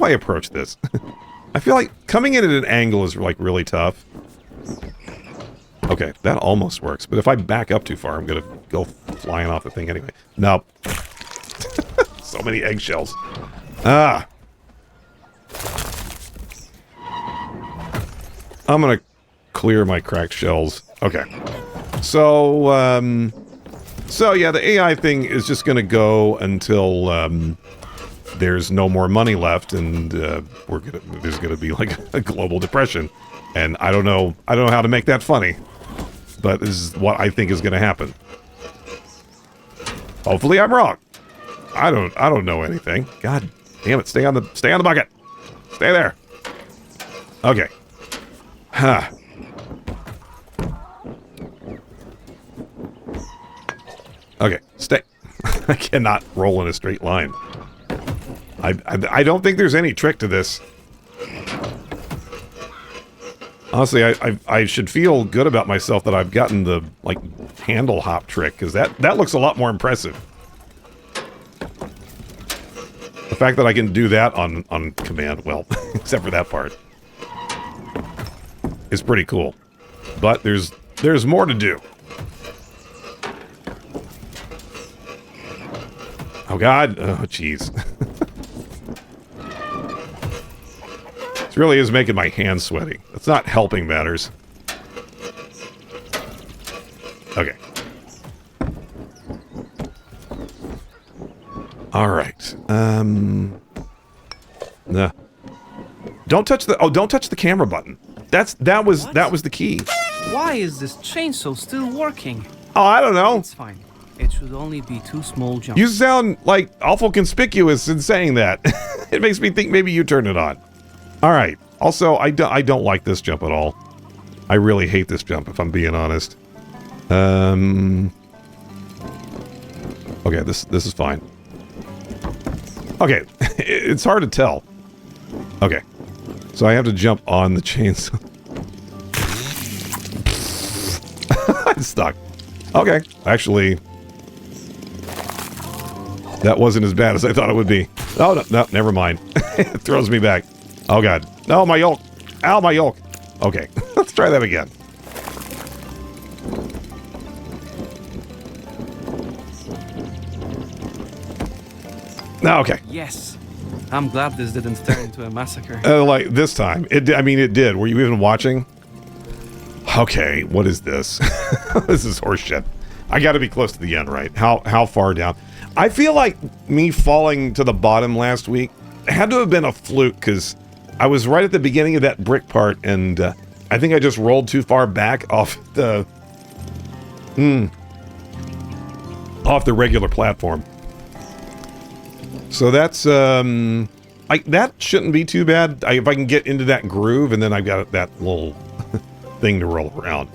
[SPEAKER 1] approach this? I feel like coming in at an angle is like really tough. Okay, that almost works. But if I back up too far, I'm gonna go flying off the thing anyway. No. So many eggshells. Ah. I'm gonna clear my cracked shells. Okay. So yeah, the AI thing is just gonna go until there's no more money left, and there's gonna be like a global depression, and I don't know how to make that funny, but this is what I think is gonna happen. Hopefully, I'm wrong. I don't know anything. God damn it! Stay on the bucket. Stay there. Okay. Huh. Okay, stay. I cannot roll in a straight line. I don't think there's any trick to this. Honestly, I should feel good about myself that I've gotten the, like, handle hop trick, because that looks a lot more impressive. The fact that I can do that on command, well, except for that part, is pretty cool. But there's more to do. Oh God, oh jeez. This really is making my hands sweaty. That's not helping matters. Okay. Alright. Nah. Don't touch the camera button. That was the key.
[SPEAKER 2] Why is this chainsaw still working?
[SPEAKER 1] Oh, I don't know.
[SPEAKER 2] It's fine. It should only be 2 small jumps.
[SPEAKER 1] You sound like awful conspicuous in saying that. It makes me think maybe you turned it on. All right. Also, I don't like this jump at all. I really hate this jump, if I'm being honest. Okay, this is fine. Okay, it's hard to tell. Okay, so I have to jump on the chainsaw. I'm stuck. Okay, actually, that wasn't as bad as I thought it would be. Oh, no, never mind. It throws me back. Oh, God. No, my yoke. Ow, my yoke. Okay, let's try that again. No, okay.
[SPEAKER 2] Yes. I'm glad this didn't turn into a massacre.
[SPEAKER 1] Like, this time. I mean, it did. Were you even watching? Okay, what is this? This is horseshit. I gotta be close to the end, right? How far down? I feel like me falling to the bottom last week had to have been a fluke, because I was right at the beginning of that brick part, and I think I just rolled too far back off the... off the regular platform. So that's, like, that shouldn't be too bad. If I can get into that groove, and then I've got that little thing to roll around.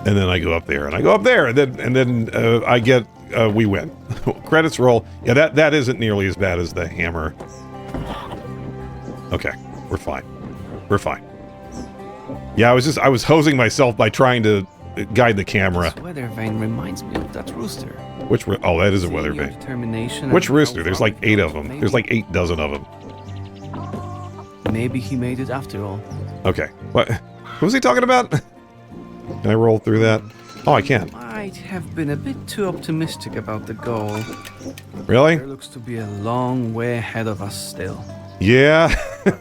[SPEAKER 1] And then I go up there, and I go up there, and then I get, we win. Credits roll. Yeah, that isn't nearly as bad as the hammer. Okay, we're fine. We're fine. Yeah, I was hosing myself by trying to guide the camera.
[SPEAKER 2] This weather vane reminds me of that rooster.
[SPEAKER 1] Oh, that is a weather vane. Which rooster? There's like 8 of them. There's like 8 dozen of them.
[SPEAKER 2] Maybe he made it after all.
[SPEAKER 1] Okay. What was he talking about? Can I roll through that? Oh, I can.
[SPEAKER 2] Might have been a bit too optimistic about the goal.
[SPEAKER 1] Really?
[SPEAKER 2] There looks to be a long way ahead of us still.
[SPEAKER 1] Yeah.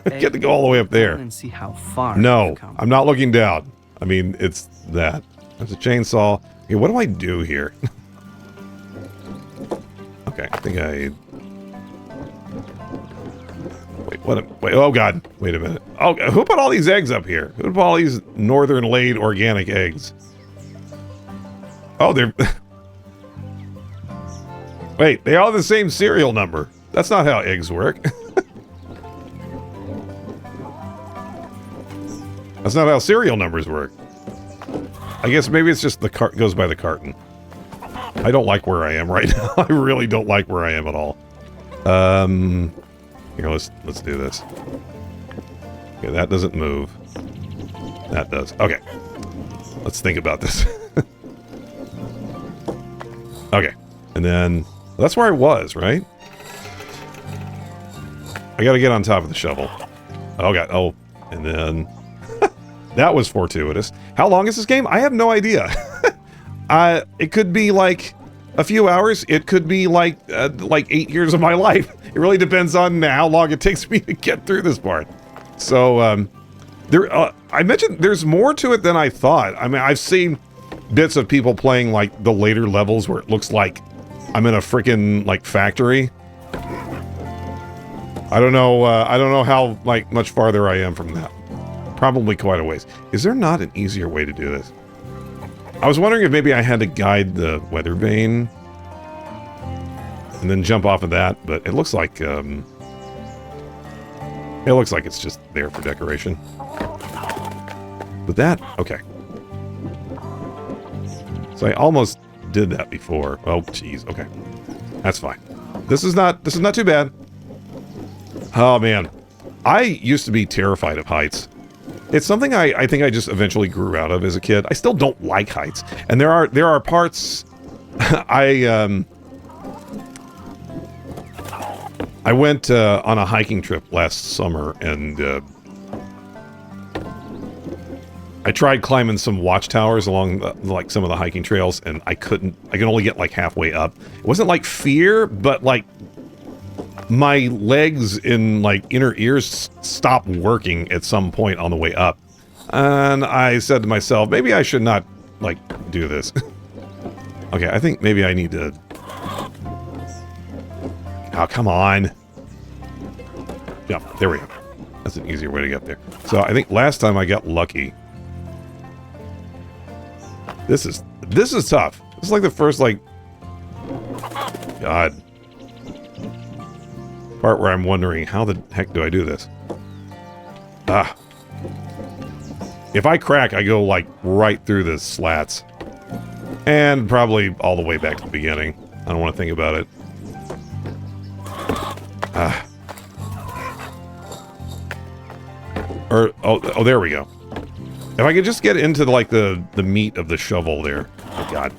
[SPEAKER 1] Get to go all the way up there.
[SPEAKER 2] And see how far.
[SPEAKER 1] No, I'm not looking down. I mean, it's that. There's a chainsaw. Okay, what do I do here? Okay, I think I... Wait Wait, oh God, wait a minute. Oh, who put all these eggs up here? Who put all these northern laid organic eggs? Oh, they're... Wait, they all have the same serial number. That's not how eggs work. That's not how serial numbers work. I guess maybe it's just the cart goes by the carton. I don't like where I am right now. I really don't like where I am at all. Here, let's do this. Okay, that doesn't move. That does. Okay. Let's think about this. Okay. And then that's where I was, right? I gotta get on top of the shovel. Oh God. Oh, and then that was fortuitous. How long is this game? I have no idea. It could be like a few hours. It could be like 8 years of my life. It really depends on how long it takes me to get through this part. So, I mentioned there's more to it than I thought. I mean, I've seen bits of people playing like the later levels where it looks like I'm in a freaking like factory. I don't know how like much farther I am from that. Probably quite a ways. Is there not an easier way to do this? I was wondering if maybe I had to guide the weather vane and then jump off of that, but it looks like it's just there for decoration. But that, okay. So I almost did that before. Oh, jeez. Okay, that's fine. This is not too bad. Oh man, I used to be terrified of heights. It's something I think I just eventually grew out of as a kid. I still don't like heights, and there are parts. I went on a hiking trip last summer, and I tried climbing some watchtowers along like some of the hiking trails, and I could only get like halfway up. It wasn't like fear, but like my legs and like inner ears stopped working at some point on the way up. And I said to myself, maybe I should not like do this. Okay, I think maybe I need to... Oh, come on. Yeah, there we go. That's an easier way to get there. So I think last time I got lucky. This is tough. This is like the first like... God. Part where I'm wondering, how the heck do I do this? Ah. If I crack, I go like right through the slats. And probably all the way back to the beginning. I don't want to think about it. Ah. Oh, there we go. If I could just get into like the meat of the shovel there. Oh God.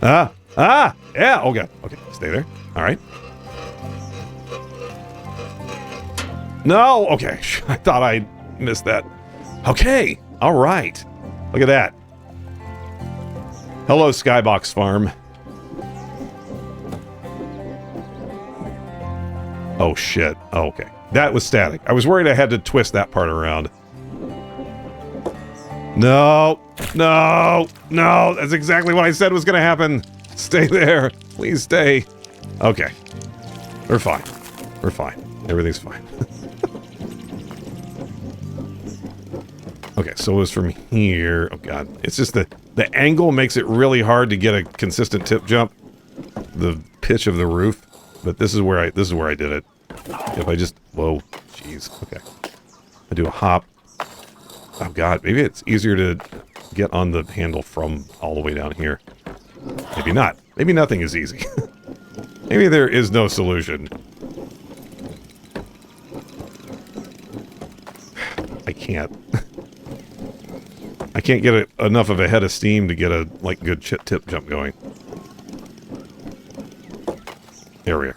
[SPEAKER 1] Yeah. Oh God. Okay, stay there. All right. No. Okay. I thought I missed that. Okay. All right. Look at that. Hello, Skybox Farm. Oh shit. Oh, okay. That was static. I was worried I had to twist that part around. No. That's exactly what I said was going to happen. Stay there. Please stay. Okay. We're fine. Everything's fine. Okay, so it was from here. Oh God. It's just the angle makes it really hard to get a consistent tip jump. The pitch of the roof. But this is where I did it. If I just... Whoa. Jeez. Okay. I do a hop. Oh God, maybe it's easier to get on the handle from all the way down here. Maybe not. Maybe nothing is easy. Maybe there is no solution. I can't. I can't get enough of a head of steam to get a like good tip jump going. There we are.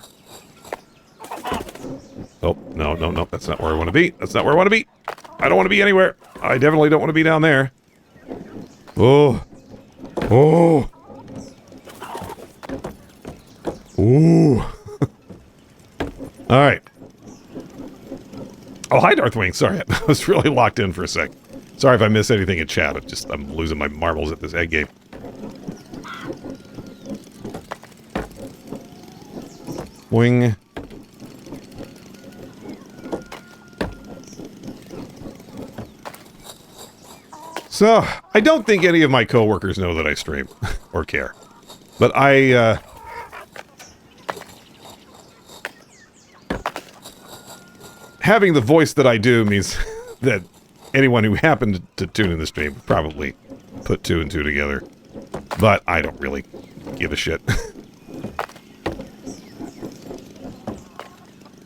[SPEAKER 1] Oh, no. That's not where I want to be. That's not where I want to be. I don't want to be anywhere. I definitely don't want to be down there. Oh. Ooh. All right. Oh, hi, Darthwing. Sorry, I was really locked in for a sec. Sorry if I miss anything in chat. I'm losing my marbles at this egg game. Wing. So, I don't think any of my coworkers know that I stream or care. But having the voice that I do means that anyone who happened to tune in the stream would probably put 2 and 2 together. But I don't really give a shit.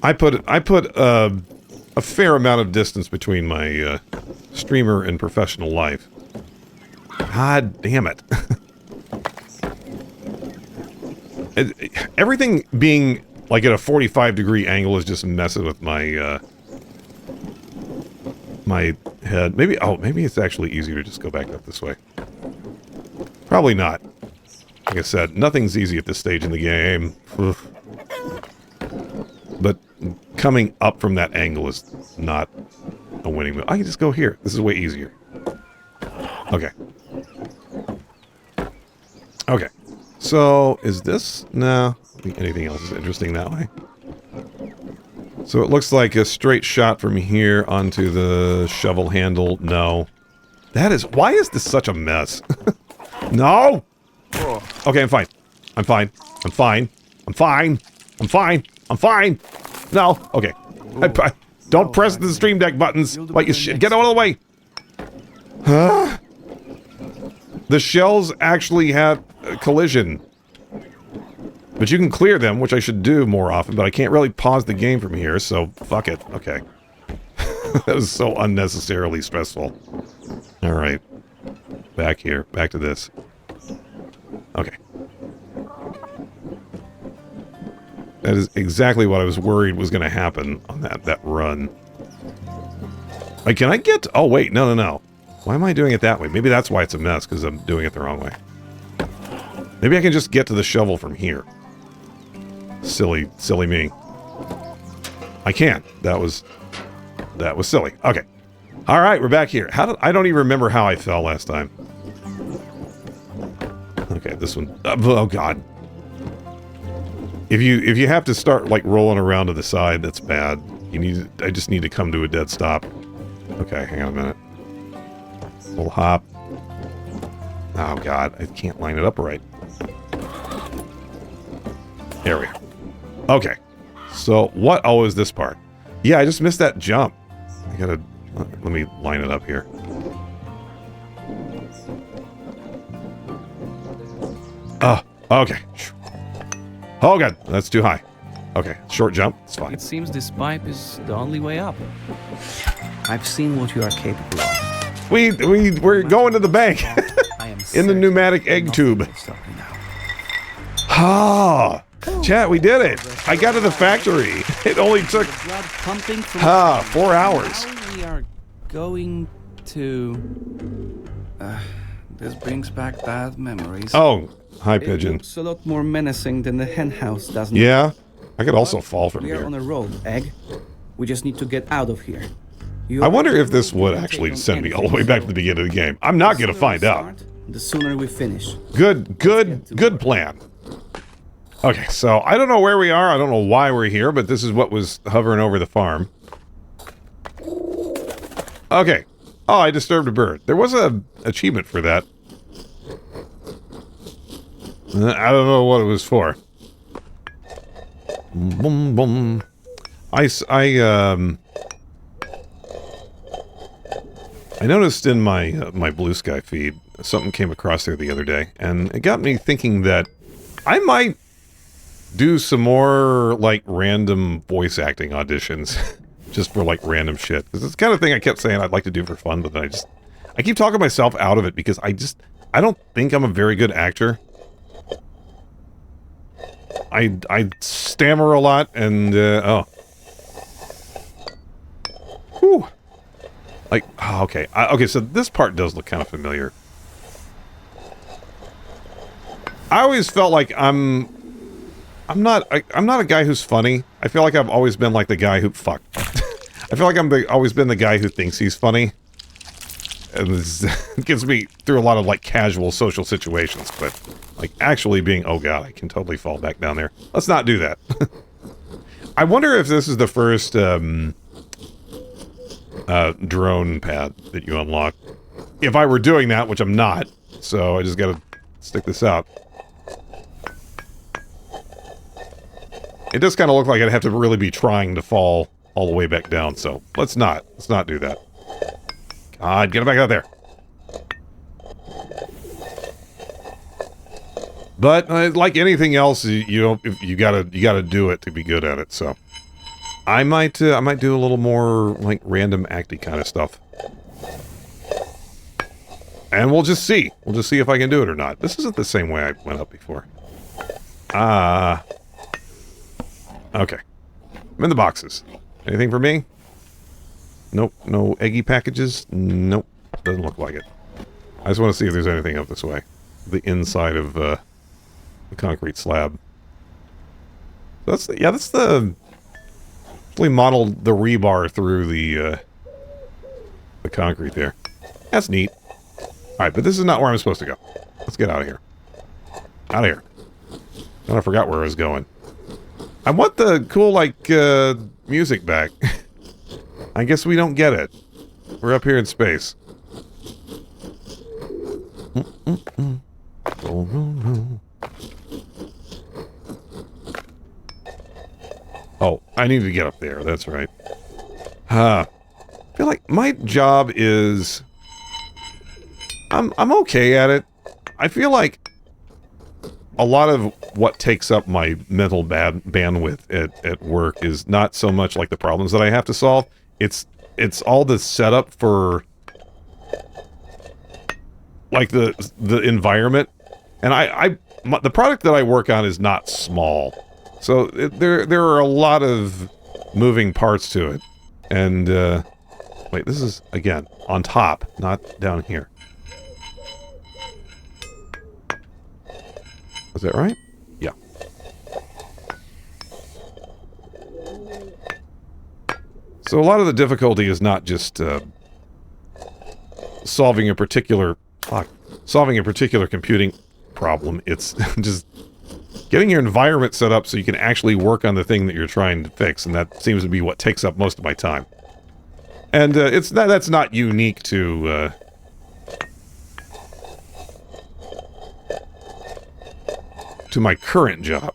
[SPEAKER 1] I put a fair amount of distance between my streamer and professional life. God damn it. Everything being like at a 45-degree angle is just messing with my my head. Maybe it's actually easier to just go back up this way. Probably not. Like I said, nothing's easy at this stage in the game. Oof. But coming up from that angle is not a winning move. I can just go here. This is way easier. Okay. Okay. So, is this? No. I think anything else is interesting that way. So it looks like a straight shot from here onto the shovel handle. No. That is... Why is this such a mess? No! Okay, I'm fine. I'm fine. I'm fine. I'm fine. I'm fine. I'm fine. No. Okay. Don't press the Stream Deck buttons. Like you shit. Get out of the way. Huh? The shells actually had a collision. But you can clear them, which I should do more often, but I can't really pause the game from here, so fuck it. Okay. That was so unnecessarily stressful. Alright. Back here. Back to this. Okay. That is exactly what I was worried was going to happen on that run. Like, can I get... Oh, wait. No, no, no. Why am I doing it that way? Maybe that's why it's a mess, because I'm doing it the wrong way. Maybe I can just get to the shovel from here. Silly me. I can't. That was silly. Okay. All right, we're back here. I don't even remember how I fell last time. Okay, this one. Oh God. If you have to start like rolling around to the side, that's bad. I just need to come to a dead stop. Okay, hang on a minute. Little hop. Oh God, I can't line it up right. There we go. Okay. So, what? Oh, is this part? Yeah, I just missed that jump. I gotta... Let me line it up here. Oh, okay. Oh, God. That's too high. Okay. Short jump. It's fine.
[SPEAKER 2] It seems this pipe is the only way up. I've seen what you are capable of.
[SPEAKER 1] We're going to the bank.
[SPEAKER 2] I am
[SPEAKER 1] in the pneumatic egg tube. Ah, chat, we did it. I got to the factory. It only took 4 hours.
[SPEAKER 2] Now we are going to... this brings back bad memories.
[SPEAKER 1] Oh, hi, Pigeon.
[SPEAKER 2] It looks a lot more menacing than the hen house, doesn't it?
[SPEAKER 1] Yeah, I could also fall from
[SPEAKER 2] We
[SPEAKER 1] here.
[SPEAKER 2] are on a road, Egg. We just need to get out of here.
[SPEAKER 1] I wonder if this would actually send me all the way back to the beginning of the game. I'm not going to find out.
[SPEAKER 2] The sooner we finish.
[SPEAKER 1] Good plan. Okay, so I don't know where we are. I don't know why we're here, but this is what was hovering over the farm. Okay. Oh, I disturbed a bird. There was a achievement for that. I don't know what it was for. Boom, boom. I noticed in my my Blue Sky feed, something came across there the other day, and it got me thinking that I might do some more, like, random voice acting auditions. Just for, like, random shit. Because it's the kind of thing I kept saying I'd like to do for fun, but then I keep talking myself out of it because I don't think I'm a very good actor. I stammer a lot, and, oh. Whew. Like, oh, okay. Okay, so this part does look kind of familiar. I always felt like I'm not a guy who's funny. I feel like I've always been like the guy who... Fuck. I feel like always been the guy who thinks he's funny. And this gets me through a lot of, like, casual social situations. But, like, actually being... Oh, God, I can totally fall back down there. Let's not do that. I wonder if this is the first, drone pad that you unlock. if I were doing that, which I'm not. So I just gotta stick this out. It does kind of look like I'd have to really be trying to fall all the way back down, so let's not do that. God, get it back out there. But like anything else, you gotta do it to be good at it. So I might do a little more like random acty kind of stuff, and we'll just see. We'll just see if I can do it or not. This isn't the same way I went up before. Okay. I'm in the boxes. Anything for me? Nope. No eggy packages? Nope. Doesn't look like it. I just want to see if there's anything up this way. The inside of the concrete slab. That's the really modeled the rebar through the concrete there. That's neat. Alright, but this is not where I'm supposed to go. Let's get out of here. Out of here. And I forgot where I was going. I want the cool, like, music back. I guess we don't get it. We're up here in space. Oh, I need to get up there. That's right. I feel like my job is... I'm okay at it. I feel like a lot of what takes up my mental bandwidth at work is not so much like the problems that I have to solve. It's all the setup for like the environment. And the product that I work on is not small. So there are a lot of moving parts to it. And wait, this is again on top, not down here. Is that right? Yeah. So a lot of the difficulty is not just solving a particular computing problem. It's just getting your environment set up so you can actually work on the thing that you're trying to fix, and that seems to be what takes up most of my time. And that's not unique to my current job.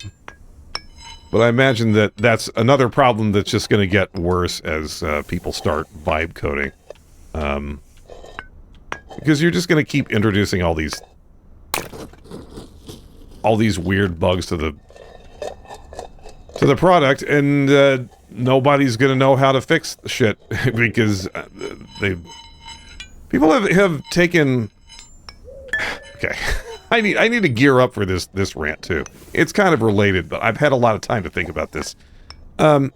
[SPEAKER 1] But I imagine that that's another problem that's just going to get worse as people start vibe coding. Because you're just going to keep introducing all these weird bugs to the product, and nobody's going to know how to fix the shit because people have taken. Okay. I need to gear up for this rant too. It's kind of related, but I've had a lot of time to think about this. And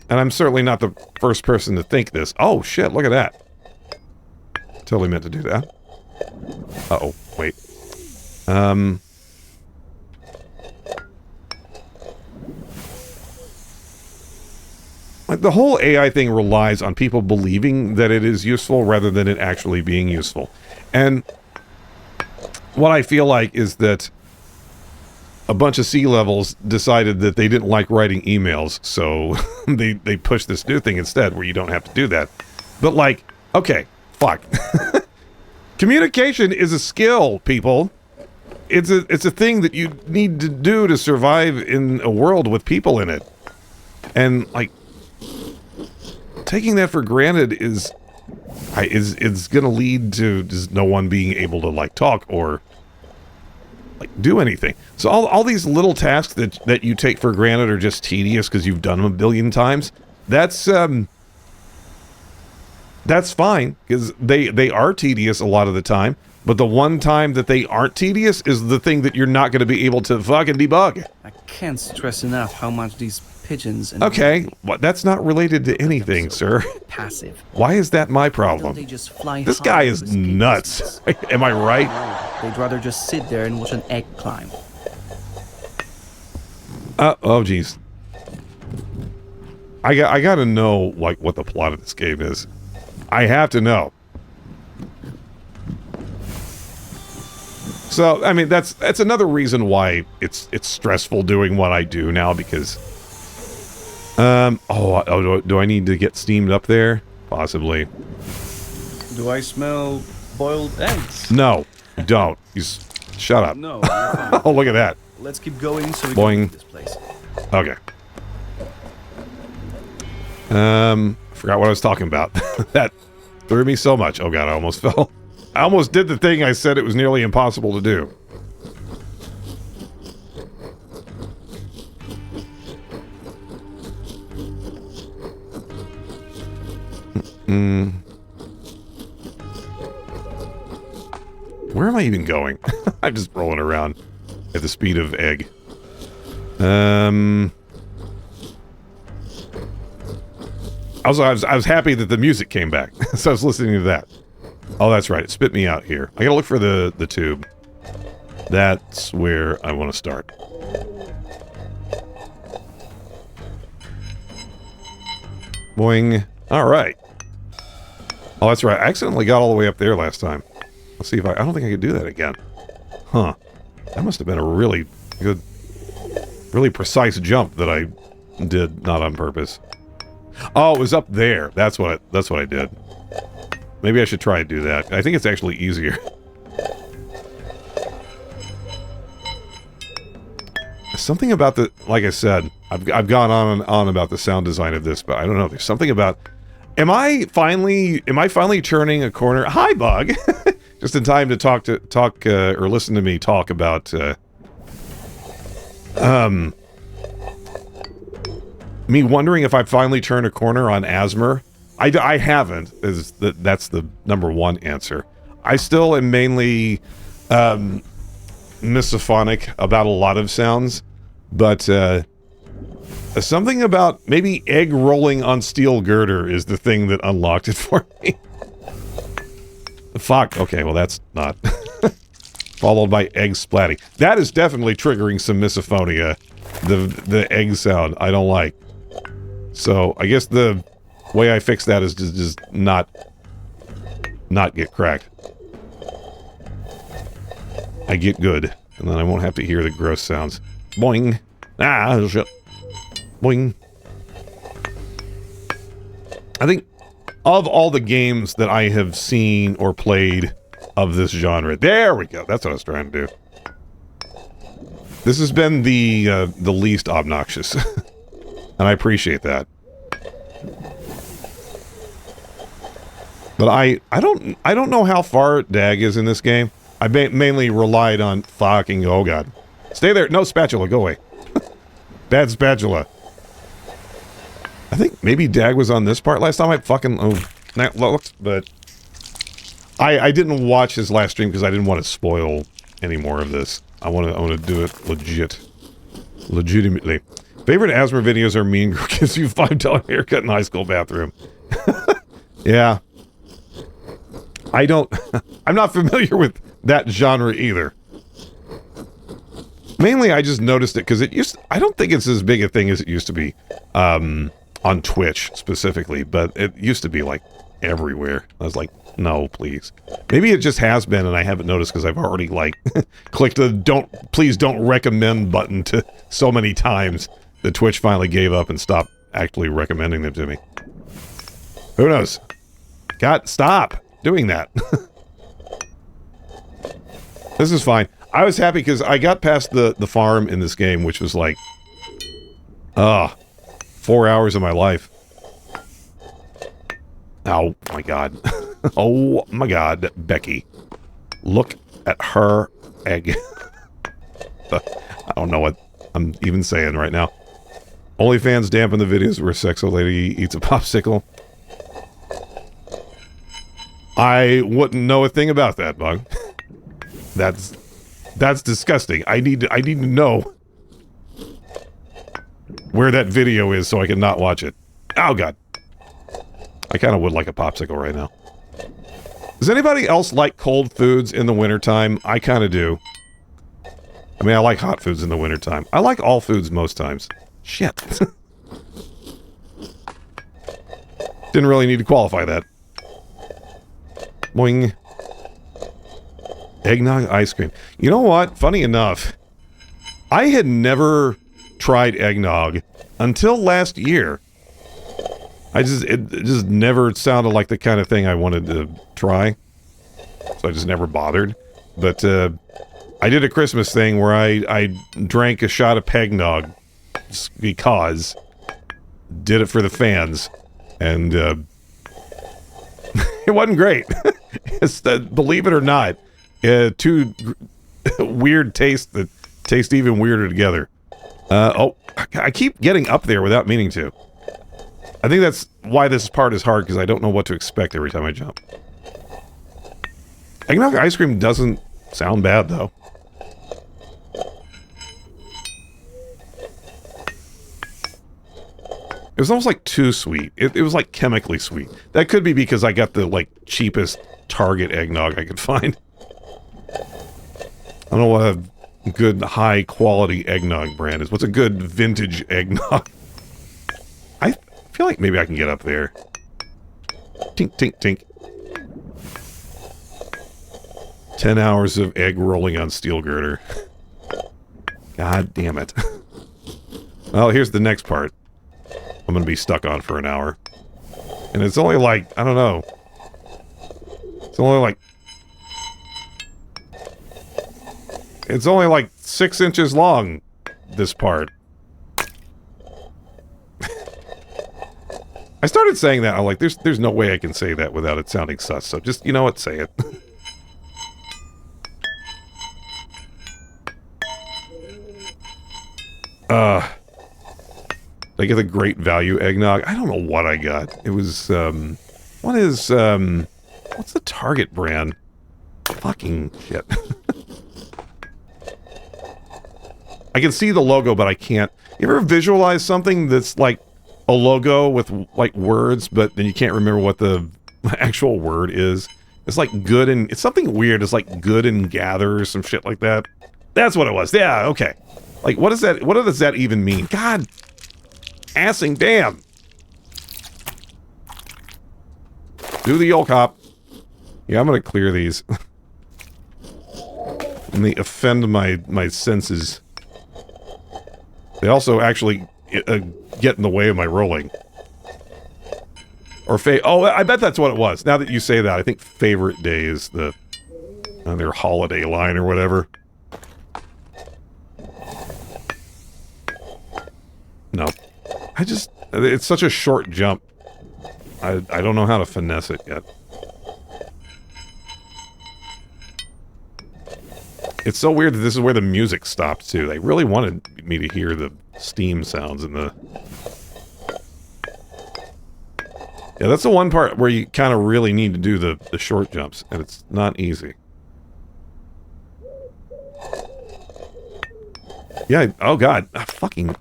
[SPEAKER 1] I'm certainly not the first person to think this. Oh shit, look at that. Totally meant to do that. Uh-oh, wait. Like the whole AI thing relies on people believing that it is useful rather than it actually being useful. And what I feel like is that a bunch of C-levels decided that they didn't like writing emails, so they pushed this new thing instead where you don't have to do that. But like, okay, fuck. Communication is a skill, people. It's a thing that you need to do to survive in a world with people in it. And like, taking that for granted is gonna lead to just no one being able to like talk or like do anything. So all these little tasks that you take for granted are just tedious because you've done them a billion times. That's fine because they are tedious a lot of the time. But the one time that they aren't tedious is the thing that you're not going to be able to fucking debug.
[SPEAKER 2] I can't stress enough how much these pigeons and
[SPEAKER 1] okay, well, that's not related to anything, sir.
[SPEAKER 2] Passive.
[SPEAKER 1] Why is that my problem?
[SPEAKER 2] They just fly
[SPEAKER 1] this guy is nuts. Am I right?
[SPEAKER 2] They'd rather just sit there and watch an egg climb.
[SPEAKER 1] Oh geez. I got to know like what the plot of this game is. I have to know. So, I mean, that's another reason why it's stressful doing what I do now, because do I need to get steamed up there? Possibly.
[SPEAKER 2] Do I smell boiled eggs?
[SPEAKER 1] No, you don't. Shut up.
[SPEAKER 2] No. You're fine.
[SPEAKER 1] Oh, look at that.
[SPEAKER 2] Let's keep going so we
[SPEAKER 1] Boing.
[SPEAKER 2] can leave this place.
[SPEAKER 1] Okay. Forgot what I was talking about. That threw me so much. Oh god, I almost fell. I almost did the thing I said it was nearly impossible to do. Where am I even going? I'm just rolling around at the speed of egg. I was happy that the music came back, so I was listening to that. Oh, that's right. It spit me out here. I gotta look for the tube. That's where I want to start. Boing. All right. Oh, that's right. I accidentally got all the way up there last time. Let's see if I don't think I could do that again. Huh. That must have been a really good, really precise jump that I did not on purpose. Oh, it was up there. That's what I did. Maybe I should try and do that. I think it's actually easier. Something about the, like I said, I've gone on and on about the sound design of this, but I don't know. There's something about. Am I finally turning a corner? Hi, Bug. Just in time to talk or listen to me talk about me wondering if I finally turned a corner on Asmer. I haven't. That's the number one answer. I still am mainly misophonic about a lot of sounds, but something about maybe egg rolling on steel girder is the thing that unlocked it for me. Fuck. Okay, well that's not. Followed by egg splatting. That is definitely triggering some misophonia. The egg sound I don't like. So I guess the way I fix that is to just not get cracked. I get good, and then I won't have to hear the gross sounds. Boing. Ah, shit. Boing. I think of all the games that I have seen or played of this genre, there we go. That's what I was trying to do. This has been the least obnoxious, and I appreciate that. But I don't know how far Dag is in this game. I mainly relied on fucking, oh god. Stay there. No, spatula, go away. Bad spatula. I think maybe Dag was on this part last time. I fucking, but I didn't watch his last stream because I didn't want to spoil any more of this. I want to do it legitimately. Favorite Asmer videos are Mean Girl gives you $5 haircut in high school bathroom. Yeah. I'm not familiar with that genre either. Mainly I just noticed it because I don't think it's as big a thing as it used to be on Twitch specifically, but it used to be like everywhere. I was like, no, please. Maybe it just has been and I haven't noticed because I've already like clicked the please don't recommend button to so many times that Twitch finally gave up and stopped actually recommending them to me. Who knows? God, stop doing that. This is fine. I was happy because I got past the farm in this game, which was like 4 hours of my life. Oh my god. Oh my god, Becky. Look at her egg. I don't know what I'm even saying right now. OnlyFans dampen the videos where a sexo lady eats a popsicle. I wouldn't know a thing about that, Bug. That's disgusting. I need to know where that video is so I can not watch it. Oh god. I kind of would like a popsicle right now. Does anybody else like cold foods in the wintertime? I kind of do. I mean, I like hot foods in the wintertime. I like all foods most times. Shit. Didn't really need to qualify that. Boing. Eggnog ice cream. You know what? Funny enough, I had never tried eggnog until last year. It just never sounded like the kind of thing I wanted to try. So I just never bothered. But I did a Christmas thing where I drank a shot of Pegnog just because. Did it for the fans. And it wasn't great. Believe it or not, two weird tastes that taste even weirder together. I keep getting up there without meaning to. I think that's why this part is hard, because I don't know what to expect every time I jump. Eggnog ice cream doesn't sound bad, though. It was almost like too sweet. It was like chemically sweet. That could be because I got the, like, cheapest Target eggnog I could find. I don't know what a good high-quality eggnog brand is. What's a good vintage eggnog? I feel like maybe I can get up there. Tink, tink, tink. 10 hours of egg rolling on steel girder. God damn it. Well, here's the next part. I'm gonna be stuck on for an hour. And it's only like, I don't know. It's only like 6 inches long, this part. I started saying that, I'm like, there's no way I can say that without it sounding sus, so just, you know what, say it. Did I get the great value eggnog? I don't know what I got. It was, what's the Target brand? Fucking shit. I can see the logo, but I can't. You ever visualize something that's like a logo with, like, words, but then you can't remember what the actual word is? It's like good and... It's something weird. It's like good and gather or some shit like that. That's what it was. Yeah, okay. Like, what is that? What does that even mean? God... Assing damn. Do the old cop. Yeah, I'm gonna clear these. And they offend my senses. They also actually get in the way of my rolling. Or oh, I bet that's what it was. Now that you say that, I think favorite day is their holiday line or whatever. No. It's such a short jump. I don't know how to finesse it yet. It's so weird that this is where the music stopped, too. They really wanted me to hear the steam sounds in the... Yeah, that's the one part where you kind of really need to do the short jumps, and it's not easy. Yeah, oh god, fucking...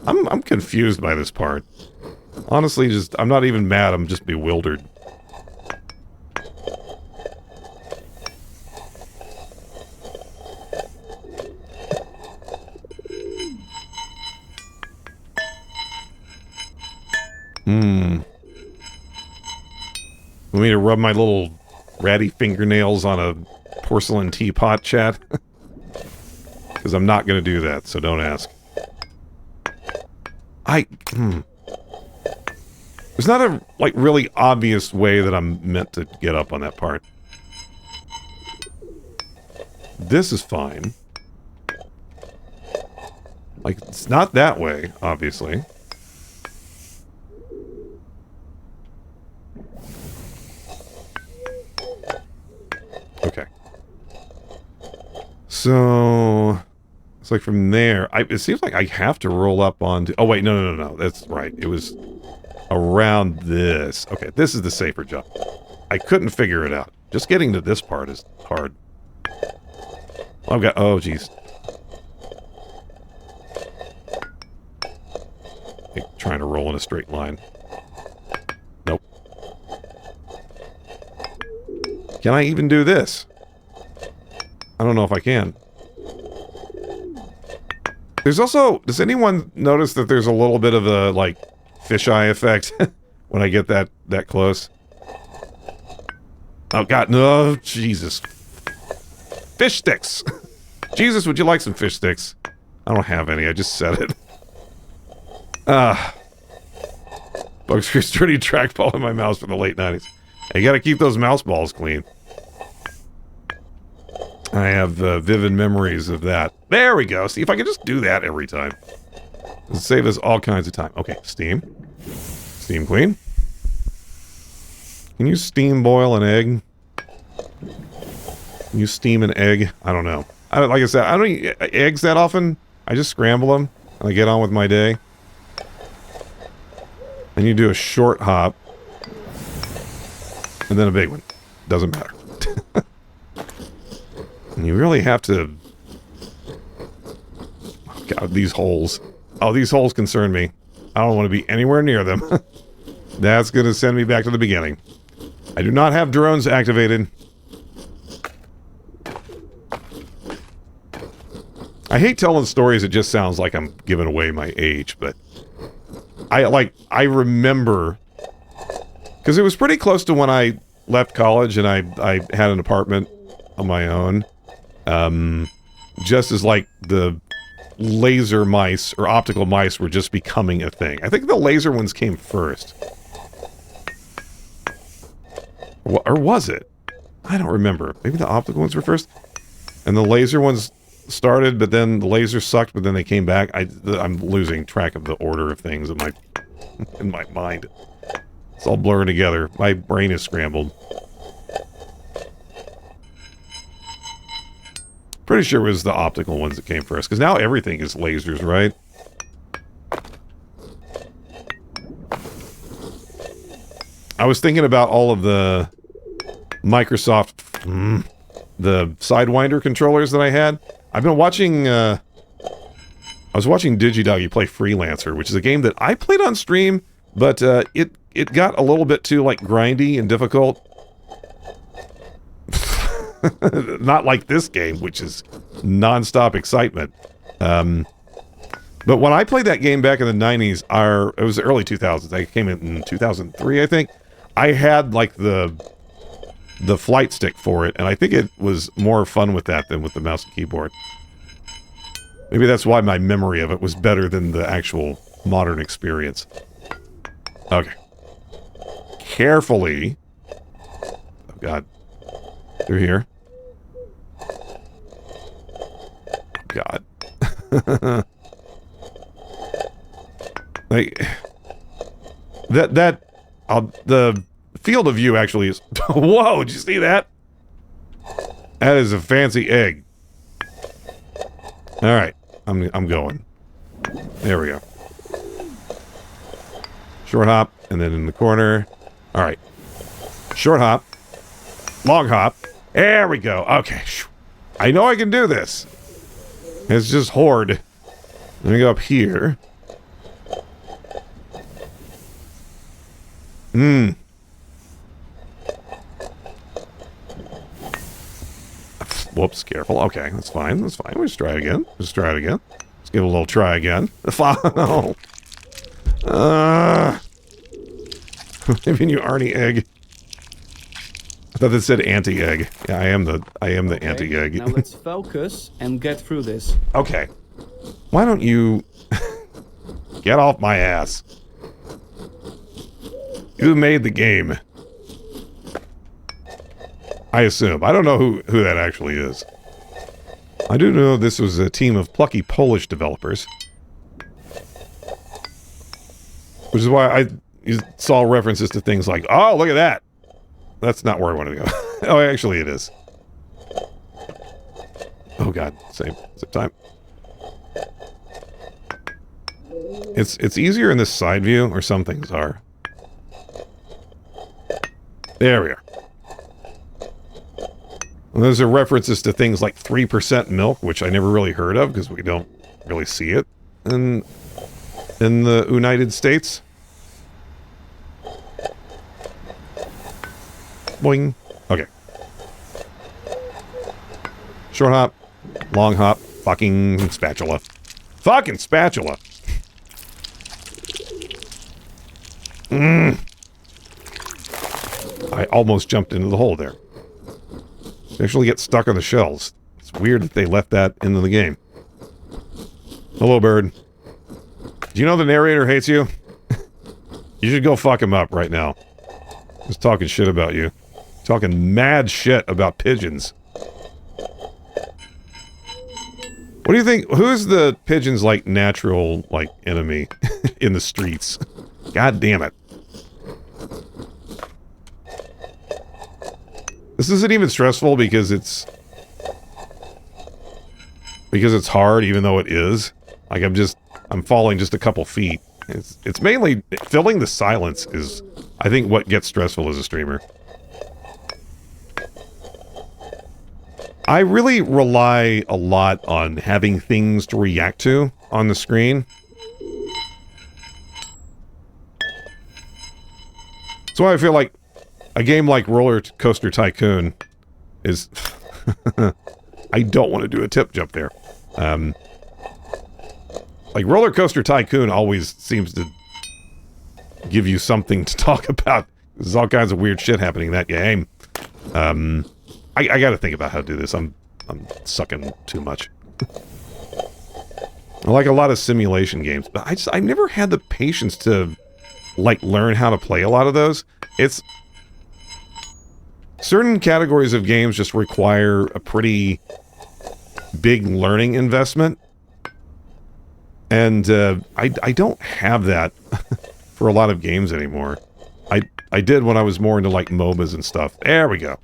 [SPEAKER 1] I'm confused by this part. Honestly, I'm not even mad, I'm just bewildered. Want me to rub my little ratty fingernails on a porcelain teapot, chat? Because I'm not going to do that, so don't ask. There's not a, like, really obvious way that I'm meant to get up on that part. This is fine. Like, it's not that way, obviously. Okay. So... It's like from there, it seems like I have to roll up onto... Oh, wait, no. That's right. It was around this. Okay, this is the safer jump. I couldn't figure it out. Just getting to this part is hard. I've got... Oh, jeez. Trying to roll in a straight line. Nope. Can I even do this? I don't know if I can. There's also... Does anyone notice that there's a little bit of a, like, fisheye effect when I get that close? Oh, God. No. Jesus. Fish sticks. Jesus, would you like some fish sticks? I don't have any. I just said it. Bugscrew sturdy trackball in my mouse from the late 90s. You gotta keep those mouse balls clean. I have vivid memories of that. There we go. See, if I could just do that every time. It'll save us all kinds of time. Okay, steam. Steam clean. Can you steam boil an egg? Can you steam an egg? I don't know. Like I said, I don't eat eggs that often. I just scramble them and I get on with my day. And you do a short hop. And then a big one. Doesn't matter. And you really have to... Oh, God, these holes. Oh, these holes concern me. I don't want to be anywhere near them. That's going to send me back to the beginning. I do not have drones activated. I hate telling stories. It just sounds like I'm giving away my age, but I remember, because it was pretty close to when I left college and I had an apartment on my own. Just as like the laser mice or optical mice were just becoming a thing. I think the laser ones came first. Or was it? I don't remember. Maybe the optical ones were first. And the laser ones started, but then the lasers sucked, but then they came back. I'm losing track of the order of things in my mind. It's all blurring together. My brain is scrambled. Pretty sure it was the optical ones that came first, because now everything is lasers, right? I was thinking about all of the Microsoft, the Sidewinder controllers that I had. I've been watching, I was watching Digidoggy play Freelancer, which is a game that I played on stream, but it got a little bit too, like, grindy and difficult. Not like this game, which is non-stop excitement. But when I played that game back in the 90s, it was the early 2000s. I came in 2003, I think. I had, like, the flight stick for it, and I think it was more fun with that than with the mouse and keyboard. Maybe that's why my memory of it was better than the actual modern experience. Okay. Carefully. Oh, God. Through here. God. Like the field of view actually is... Whoa, did you see that? That is a fancy egg. All right, I'm going. There we go. Short hop, and then in the corner. All right. Short hop. Long hop. There we go. Okay. I know I can do this. It's just horde. Let me go up here. Whoops, careful. Okay, that's fine. That's fine. We'll just try it again. Let's try it again. Let's give it a little try again. No. Maybe you Arnie egg. I thought that said anti-egg. Yeah, I am the okay, anti-egg.
[SPEAKER 2] Now let's focus and get through this.
[SPEAKER 1] Okay. Why don't you get off my ass? Who made the game? I assume. I don't know who that actually is. I do know this was a team of plucky Polish developers. Which is why you saw references to things like, oh, look at that. That's not where I wanted to go. Oh, actually it is. Oh God, same time. It's easier in this side view, or some things are. There we are. And those are references to things like 3% milk, which I never really heard of because we don't really see it in the United States. Boing. Okay. Short hop. Long hop. Fucking spatula. Fucking spatula. I almost jumped into the hole there. You actually get stuck on the shells. It's weird that they left that into the game. Hello, bird. Do you know the narrator hates you? You should go fuck him up right now. Just talking shit about you. Talking mad shit about pigeons. What do you think? Who's the pigeon's, like, natural, like, enemy in the streets? God damn it. This isn't even stressful because it's hard, even though it is. Like, I'm falling just a couple feet. It's mainly filling the silence is, I think, what gets stressful as a streamer. I really rely a lot on having things to react to on the screen. That's why I feel like a game like Roller Coaster Tycoon is... I don't want to do a tip jump there. Like, Roller Coaster Tycoon always seems to give you something to talk about. There's all kinds of weird shit happening in that game. I gotta think about how to do this. I'm sucking too much. I like a lot of simulation games, but I never had the patience to, like, learn how to play a lot of those. It's... Certain categories of games just require a pretty big learning investment. And I don't have that for a lot of games anymore. I did when I was more into, like, MOBAs and stuff. There we go.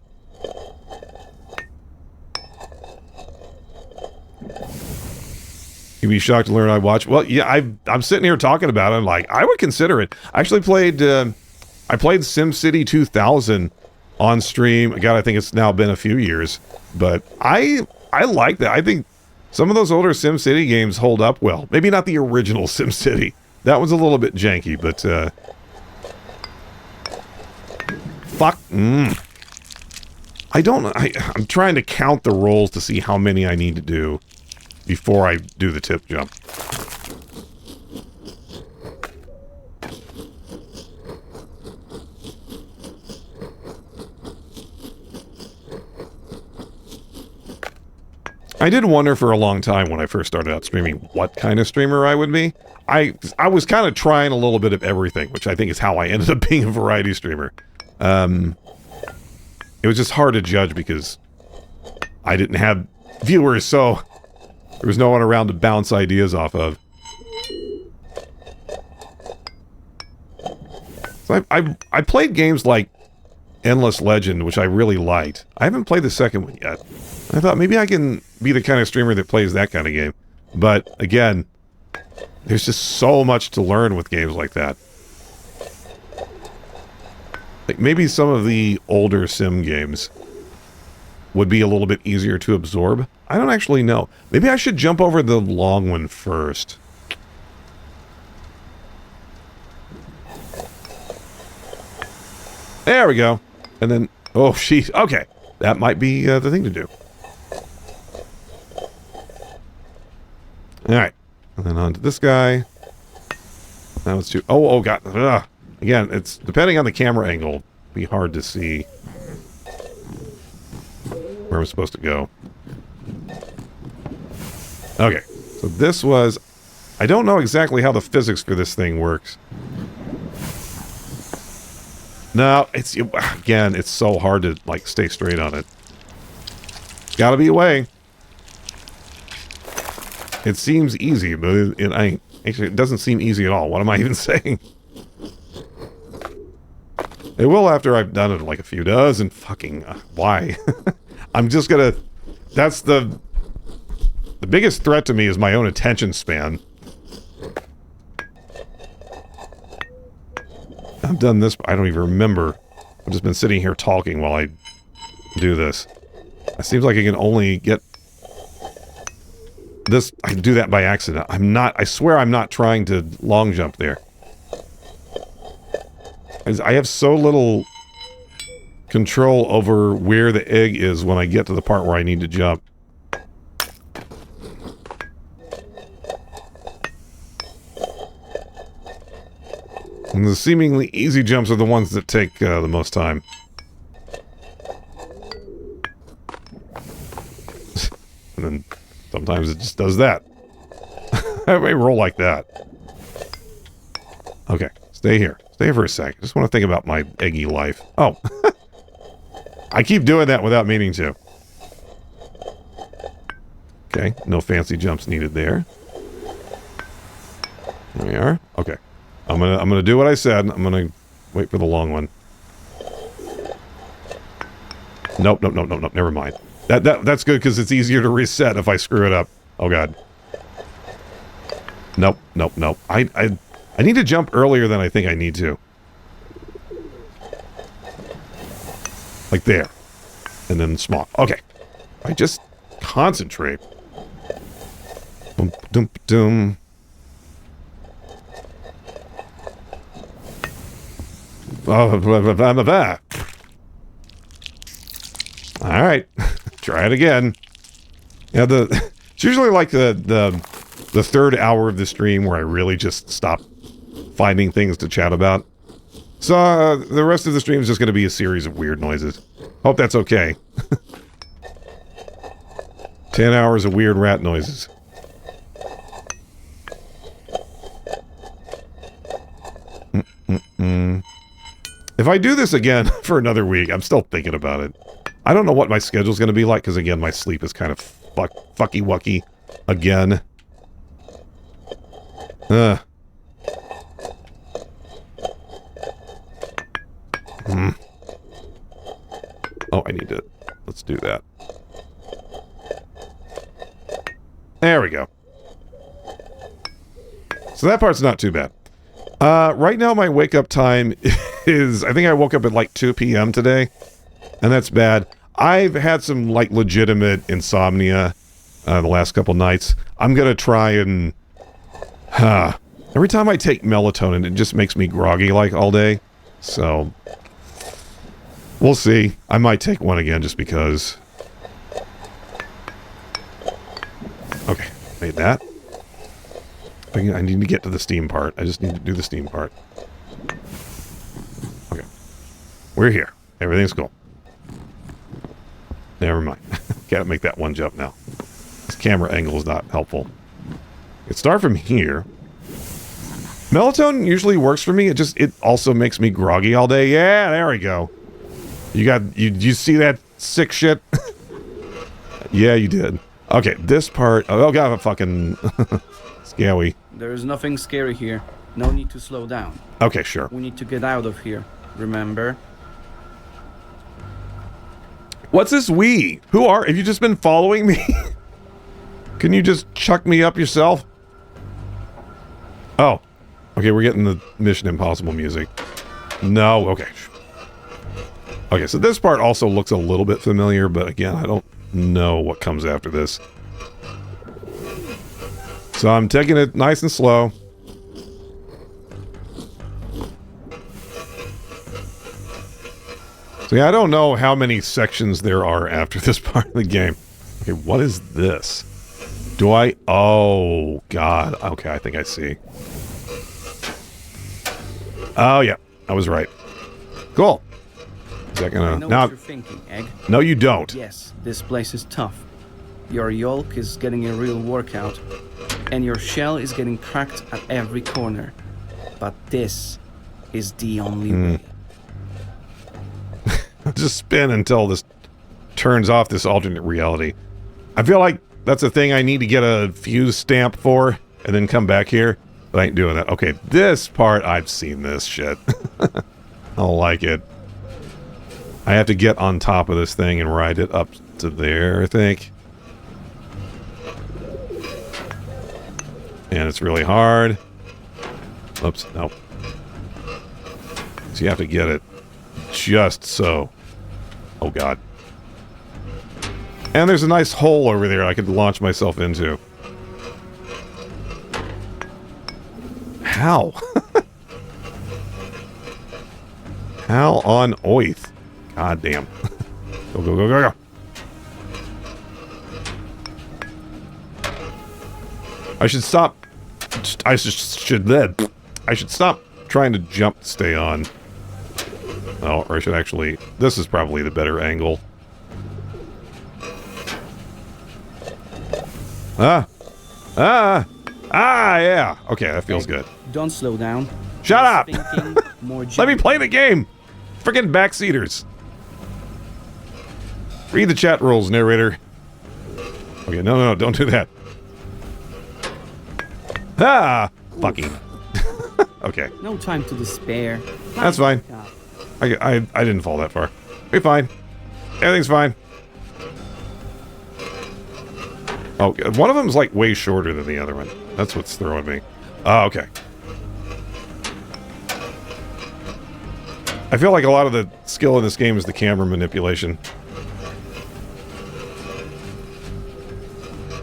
[SPEAKER 1] You'd be shocked to learn I watch. Well, yeah, I'm sitting here talking about it. I'm like, I would consider it. I actually played, I played SimCity 2000 on stream. God, I think it's now been a few years. But I like that. I think some of those older SimCity games hold up well. Maybe not the original SimCity. That was a little bit janky, but, fuck. I'm trying to count the rolls to see how many I need to do before I do the tip jump. I did wonder for a long time when I first started out streaming what kind of streamer I would be. I was kind of trying a little bit of everything, which I think is how I ended up being a variety streamer. It was just hard to judge because I didn't have viewers, so there was no one around to bounce ideas off of. So I played games like Endless Legend, which I really liked. I haven't played the second one yet. I thought maybe I can be the kind of streamer that plays that kind of game. But, again, there's just so much to learn with games like that. Like, maybe some of the older sim games would be a little bit easier to absorb. I don't actually know. Maybe I should jump over the long one first. There we go. And then... Oh, sheesh. Okay. That might be the thing to do. Alright. And then on to this guy. That was too... Oh, God. Ugh. Again, it's... Depending on the camera angle, it'd be hard to see where I'm supposed to go. Okay. So this was... I don't know exactly how the physics for this thing works. No, it's... Again, it's so hard to, like, stay straight on it. Gotta be a way. It seems easy, but it ain't. Actually, it doesn't seem easy at all. What am I even saying? It will after I've done it like a few dozen fucking... why? I'm just gonna... That's the... The biggest threat to me is my own attention span. I've done this... I don't even remember. I've just been sitting here talking while I do this. It seems like I can only get... This, I do that by accident. I'm not, I swear I'm not trying to long jump there. I have so little control over where the egg is when I get to the part where I need to jump. And the seemingly easy jumps are the ones that take the most time. And then sometimes it just does that. I may roll like that. Okay, stay here. Stay for a sec. I just want to think about my eggy life. Oh. I keep doing that without meaning to. Okay, no fancy jumps needed there. There we are. Okay. I'm gonna do what I said. I'm gonna wait for the long one. Nope, nope, nope, nope, nope. Never mind. That's good because it's easier to reset if I screw it up. Oh god. Nope, nope, nope. I need to jump earlier than I think I need to. Like there. And then small. Okay. I just concentrate. Boom, doom, doom. Oh, blah, blah, blah, blah, blah. All right. Try it again. Yeah, it's usually like the third hour of the stream where I really just stop finding things to chat about. So the rest of the stream is just going to be a series of weird noises. Hope that's okay. 10 hours of weird rat noises. If I do this again for another week, I'm still thinking about it. I don't know what my schedule's going to be like, because again, my sleep is kind of fucky-wucky again. Oh, I need to... Let's do that. There we go. So that part's not too bad. Right now my wake-up time is... I think I woke up at like 2 p.m. today. And that's bad. I've had some, like, legitimate insomnia the last couple nights. I'm gonna try and... every time I take melatonin, it just makes me groggy, like, all day. So... we'll see. I might take one again just because. Okay, made that. I need to get to the steam part. I just need to do the steam part. Okay. We're here. Everything's cool. Never mind. Can't make that one jump now. This camera angle is not helpful. It start from here. Melatonin usually works for me. It also makes me groggy all day. Yeah, there we go. You see that sick shit? Yeah, you did. Okay, this part... Oh, god, I'm fucking... scary.
[SPEAKER 2] There's nothing scary here. No need to slow down.
[SPEAKER 1] Okay, sure.
[SPEAKER 2] We need to get out of here. Remember?
[SPEAKER 1] What's this we? Who are... Have you just been following me? Can you just chuck me up yourself? Oh. Okay, we're getting the Mission Impossible music. No, okay. Okay, so this part also looks a little bit familiar, but again, I don't know what comes after this. So I'm taking it nice and slow. So yeah, I don't know how many sections there are after this part of the game. Okay, what is this? Do I... Oh, God. Okay, I think I see. Oh, yeah. I was right. Cool. Is that gonna...
[SPEAKER 2] I know
[SPEAKER 1] now,
[SPEAKER 2] what you're thinking, Egg.
[SPEAKER 1] No, you don't.
[SPEAKER 2] Yes, this place is tough. Your yolk is getting a real workout, and your shell is getting cracked at every corner. But this is the only way.
[SPEAKER 1] Just spin until this turns off this alternate reality. I feel like that's a thing I need to get a fuse stamp for, and then come back here. But I ain't doing that. Okay, this part, I've seen this shit. I don't like it. I have to get on top of this thing and ride it up to there, I think. And it's really hard. Oops, nope. So you have to get it just so. Oh, God. And there's a nice hole over there I could launch myself into. How? How on oath? God damn. Go, go, go, go, go. I should stop. I should stop trying to jump to stay on. Oh, or I should actually... This is probably the better angle. Ah! Ah! Ah, yeah. Okay, that feels good.
[SPEAKER 2] Don't slow down.
[SPEAKER 1] Shut up!
[SPEAKER 2] Thinking, more
[SPEAKER 1] Let me play the game! Freaking backseaters. Read the chat rules, narrator. Okay, no, don't do that. Ah! Fucking. Okay.
[SPEAKER 2] No time to despair.
[SPEAKER 1] That's fine. I didn't fall that far. We're fine. Everything's fine. Oh, one of them's like way shorter than the other one. That's what's throwing me. Oh, okay. I feel like a lot of the skill in this game is the camera manipulation.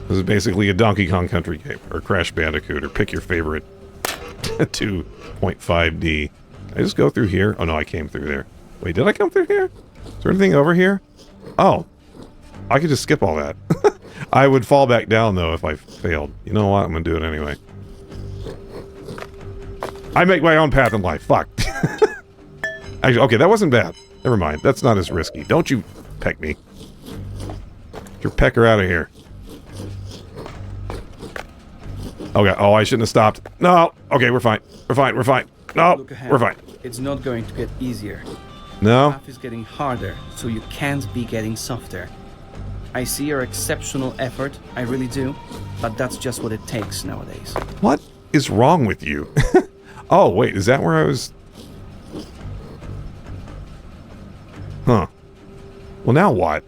[SPEAKER 1] This is basically a Donkey Kong Country game, or Crash Bandicoot, or pick your favorite 2.5D. Did I just go through here? Oh no, I came through there. Wait, did I come through here? Is there anything over here? Oh. I could just skip all that. I would fall back down, though, if I failed. You know what? I'm gonna do it anyway. I make my own path in life. Fuck. Actually, okay, that wasn't bad. Never mind. That's not as risky. Don't you peck me. Get your pecker out of here. Okay. Oh, I shouldn't have stopped. No. Okay, we're fine. We're fine. We're fine. No, we're fine.
[SPEAKER 2] It's not going to get easier.
[SPEAKER 1] No?
[SPEAKER 2] The path is getting harder, so you can't be getting softer. I see your exceptional effort, I really do, but that's just what it takes nowadays.
[SPEAKER 1] What is wrong with you? Oh, wait, is that where I was? Huh. Well, now what?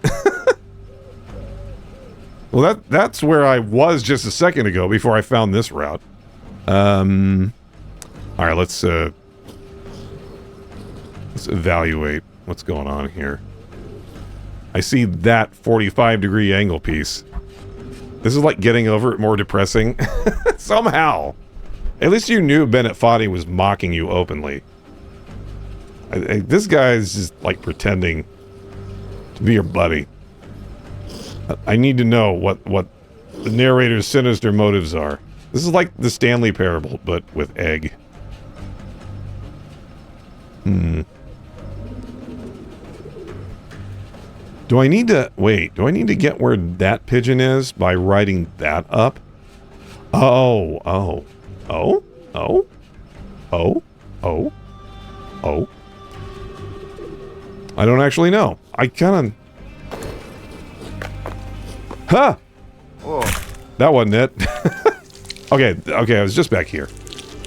[SPEAKER 1] Well, that's where I was just a second ago before I found this route. All right, let's evaluate what's going on here. I see that 45-degree angle piece. This is like getting over it more depressing. Somehow. At least you knew Bennett Foddy was mocking you openly. This guy is just like pretending to be your buddy. I need to know what the narrator's sinister motives are. This is like the Stanley Parable, but with egg. Do I need to... Wait, do I need to get where that pigeon is by riding that up? Oh. I don't actually know. I kind of... Huh!
[SPEAKER 3] Oh.
[SPEAKER 1] That wasn't it. Okay, I was just back here.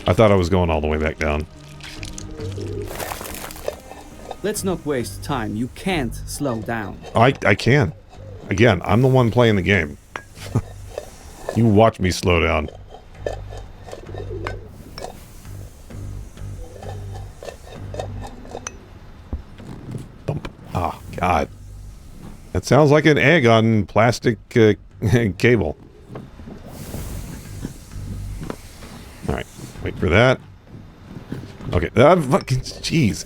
[SPEAKER 1] I thought I was going all the way back down.
[SPEAKER 2] Let's not waste time. You can't slow down.
[SPEAKER 1] I can. Again, I'm the one playing the game. You watch me slow down. Thump. Oh, God. That sounds like an egg on plastic cable. Alright, wait for that. Okay, fucking... Jeez.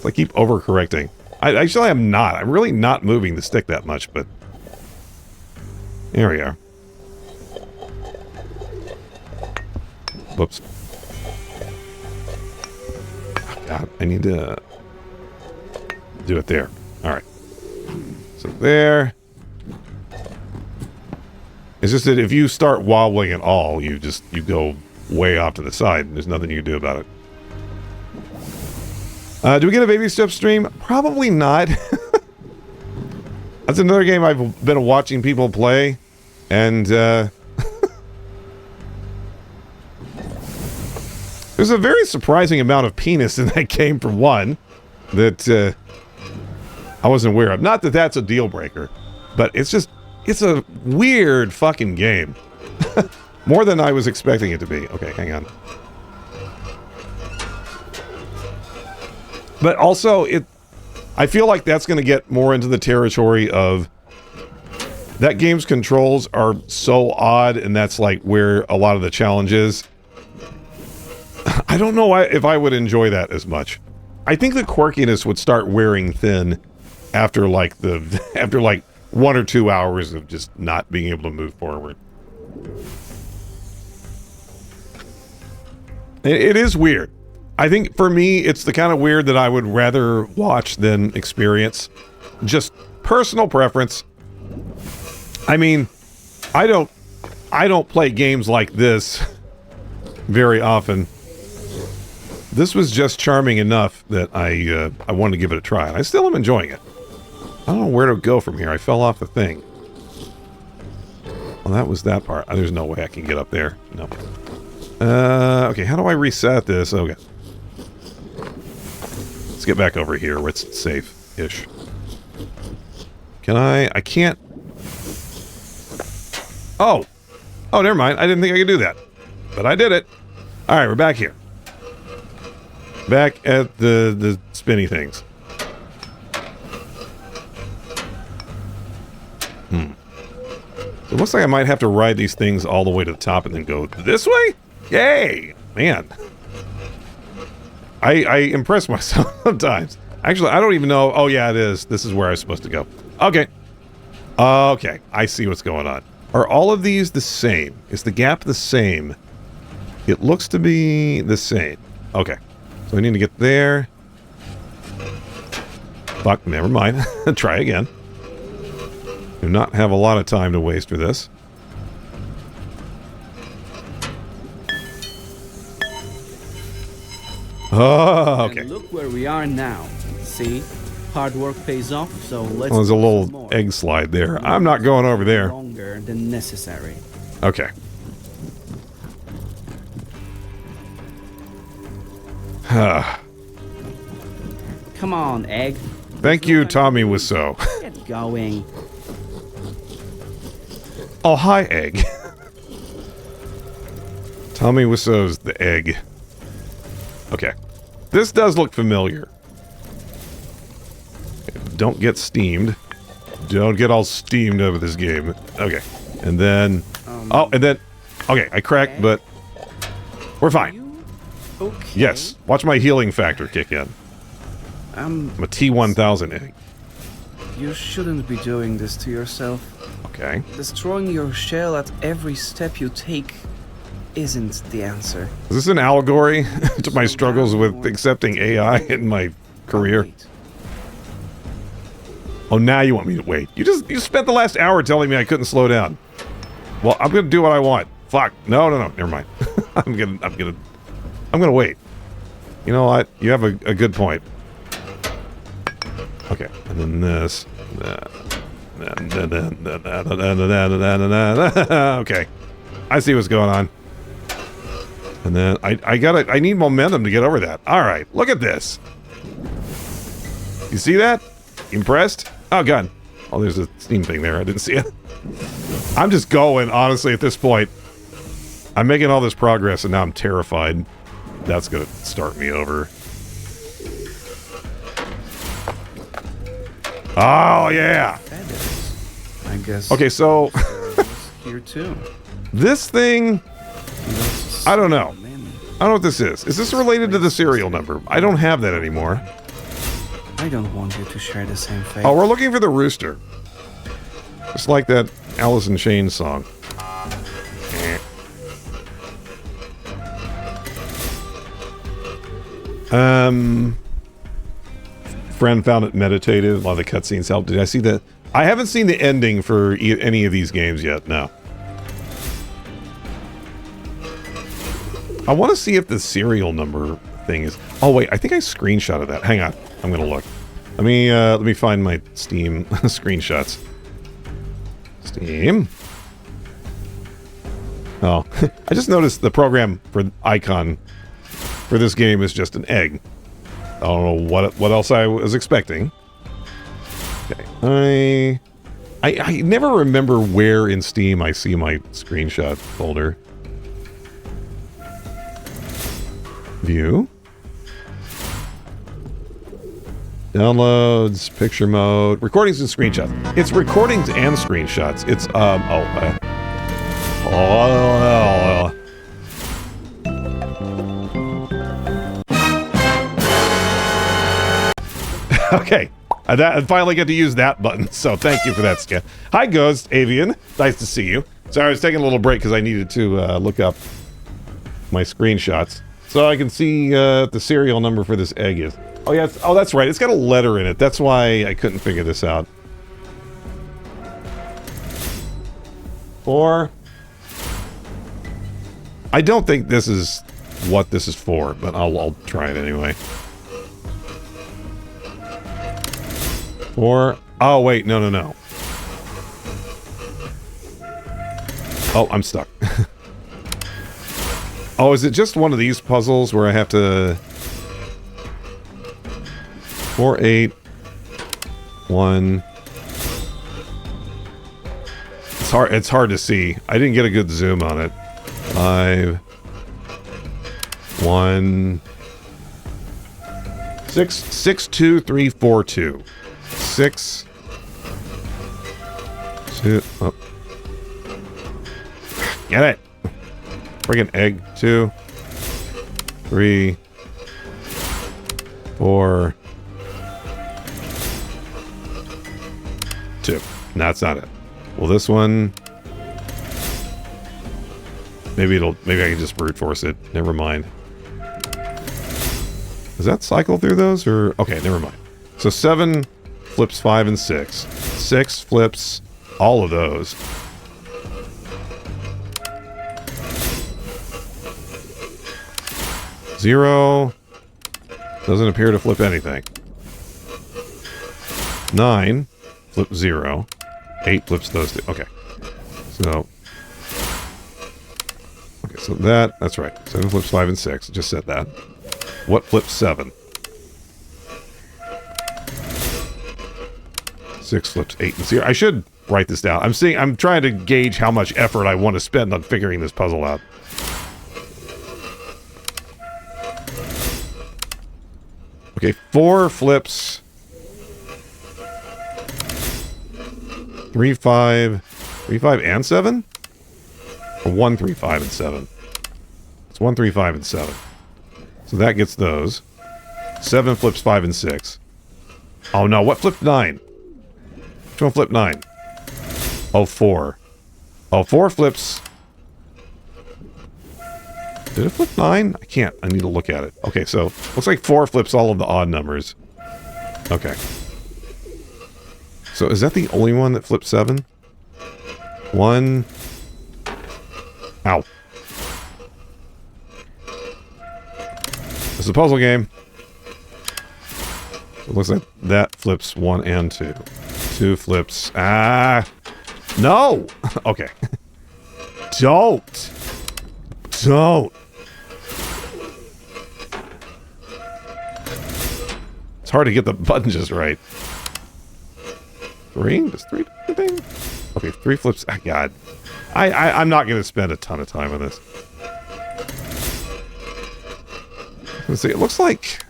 [SPEAKER 1] I keep overcorrecting. Actually, I'm not. I'm really not moving the stick that much, but... There we are. Whoops. Oh, God, I need to... do it there. Alright. So there... It's just that if you start wobbling at all, you go way off to the side, and there's nothing you can do about it. Do we get a baby step stream? Probably not. That's another game I've been watching people play, and there's a very surprising amount of penis in that game, for one, that I wasn't aware of. Not that that's a deal breaker, but it's a weird fucking game. More than I was expecting it to be. Okay, hang on. But also, I feel like that's going to get more into the territory of that game's controls are so odd, and that's like where a lot of the challenge is. I don't know if I would enjoy that as much. I think the quirkiness would start wearing thin after like 1 or 2 hours of just not being able to move forward. It is weird. I think for me, it's the kind of weird that I would rather watch than experience. Just personal preference. I mean, I don't I don't play games like this very often. This was just charming enough that I wanted to give it a try. And I still am enjoying it. I don't know where to go from here. I fell off the thing. Well, that was that part. There's no way I can get up there. No. Okay, how do I reset this? Okay. Let's get back over here where it's safe-ish. Can I can't... Oh! Oh, never mind. I didn't think I could do that. But I did it. Alright, we're back here. Back at the spinny things. It looks like I might have to ride these things all the way to the top and then go this way? Yay! Man. I impress myself sometimes. Actually, I don't even know. Oh, yeah, it is. This is where I'm supposed to go. Okay. Okay. I see what's going on. Are all of these the same? Is the gap the same? It looks to be the same. Okay. So we need to get there. Fuck, never mind. Try again. Do not have a lot of time to waste for this. Oh, okay.
[SPEAKER 2] And look where we are now. See? Hard work pays off, so let's...
[SPEAKER 1] Well, there's a little egg slide there. I'm not going over there.
[SPEAKER 2] Longer than necessary.
[SPEAKER 1] Okay.
[SPEAKER 2] Come on, egg.
[SPEAKER 1] Thank you, Tommy Wiseau.
[SPEAKER 2] Get going.
[SPEAKER 1] Oh, hi, egg. Tommy Wiseau's the egg. Okay. This does look familiar. Don't get steamed. Don't get all steamed over this game. Okay. And then... oh, and then... Okay, I cracked, but... we're fine.
[SPEAKER 2] Okay.
[SPEAKER 1] Yes. Watch my healing factor kick in. I'm a T-1000 egg.
[SPEAKER 2] You shouldn't be doing this to yourself.
[SPEAKER 1] Okay.
[SPEAKER 2] Destroying your shell at every step you take isn't the answer.
[SPEAKER 1] Is this an allegory to my struggles with accepting AI in my career?
[SPEAKER 2] Wait.
[SPEAKER 1] Oh, now you want me to wait. You spent the last hour telling me I couldn't slow down. Well, I'm gonna do what I want. Fuck. No, never mind. I'm gonna wait. You know what? You have a good point. Okay, and then this. Okay. I see what's going on. And then I need momentum to get over that. Alright, look at this. You see that? Impressed? Oh god. Oh, there's a steam thing there. I didn't see it. I'm just going, honestly, at this point. I'm making all this progress and now I'm terrified. That's gonna start me over. Oh, yeah!
[SPEAKER 2] I guess.
[SPEAKER 1] Okay, so...
[SPEAKER 2] here too.
[SPEAKER 1] This thing... I don't know. I don't know what this is. Is this related to the serial number? I don't have that anymore.
[SPEAKER 2] I don't want you to share the same fate.
[SPEAKER 1] Oh, we're looking for the rooster. Just like that Alice in Chains song. Friend found it meditative. A lot of the cutscenes helped. Did I see that? I haven't seen the ending for any of these games yet, no. I want to see if the serial number thing is... oh, wait, I think I screenshotted that. Hang on. I'm going to look. Let me find my Steam screenshots. Steam. Oh, I just noticed the program for icon for this game is just an egg. I don't know what else I was expecting. Okay, I never remember where in Steam I see my screenshot folder. View. Downloads, picture mode, recordings and screenshots. It's recordings and screenshots. It's, okay. I finally get to use that button, so thank you for that, Scan. Hi, Ghost Avian. Nice to see you. Sorry, I was taking a little break because I needed to look up my screenshots so I can see the serial number for this egg is. Oh, yeah. Oh, that's right. It's got a letter in it. That's why I couldn't figure this out. 4, I don't think this is what this is for, but I'll try it anyway. Or, oh wait, no. Oh, I'm stuck. Oh, is it just one of these puzzles where I have to... 4, 8, 1... It's hard to see. I didn't get a good zoom on it. 5, 1, 6, 6, 2, 3, 4, 2. 6, 2, oh. Get it! Friggin' egg. 2, 3, 4, 2. No, that's not it. Well, this one... Maybe I can just brute force it. Never mind. Does that cycle through those, or... Okay, never mind. So 7 flips 5 and 6. 6 flips all of those. 0 doesn't appear to flip anything. 9 flips 0. 8 flips those two. Okay. So that's right. 7 flips 5 and 6. Just said that. What flips 7? 6 flips 8 and 0. I should write this down. I'm trying to gauge how much effort I want to spend on figuring this puzzle out. Okay, 4 flips 3, 5, 3, 5, and 7? Or 1, 3, 5, and 7. It's 1, 3, 5, and 7. So that gets those. 7 flips 5 and 6. Oh no, what flipped 9? Which one flipped 9? Oh, 4. Oh, 4 flips... Did it flip 9? I can't. I need to look at it. Okay, so looks like 4 flips all of the odd numbers. Okay. So is that the only one that flipped 7? 1. Ow. It's a puzzle game. It looks like that flips 1 and 2. 2 flips... Ah! No! Okay. Don't! It's hard to get the button just right. 3? Does 3 do anything? Okay, 3 flips... Ah, God. I'm not going to spend a ton of time on this. Let's see, it looks like...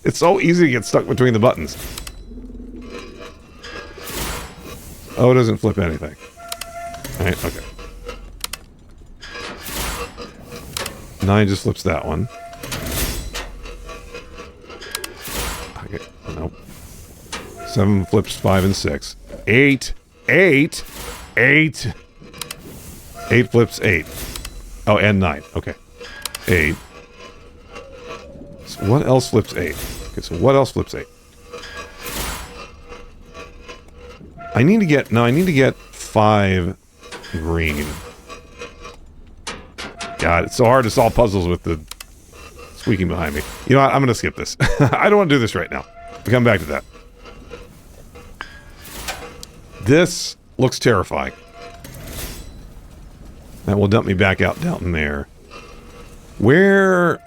[SPEAKER 1] It's so easy to get stuck between the buttons. Oh, it doesn't flip anything. Alright, okay. 9 just flips that one. Okay, nope. 7 flips 5 and 6. 8 flips 8. Oh, and 9. Okay. 8. So what else flips 8? Okay, so what else flips 8? I need to get 5 green. God, it's so hard to solve puzzles with the squeaking behind me. You know what? I'm going to skip this. I don't want to do this right now. We'll come back to that. This looks terrifying. That will dump me back out down there. Where...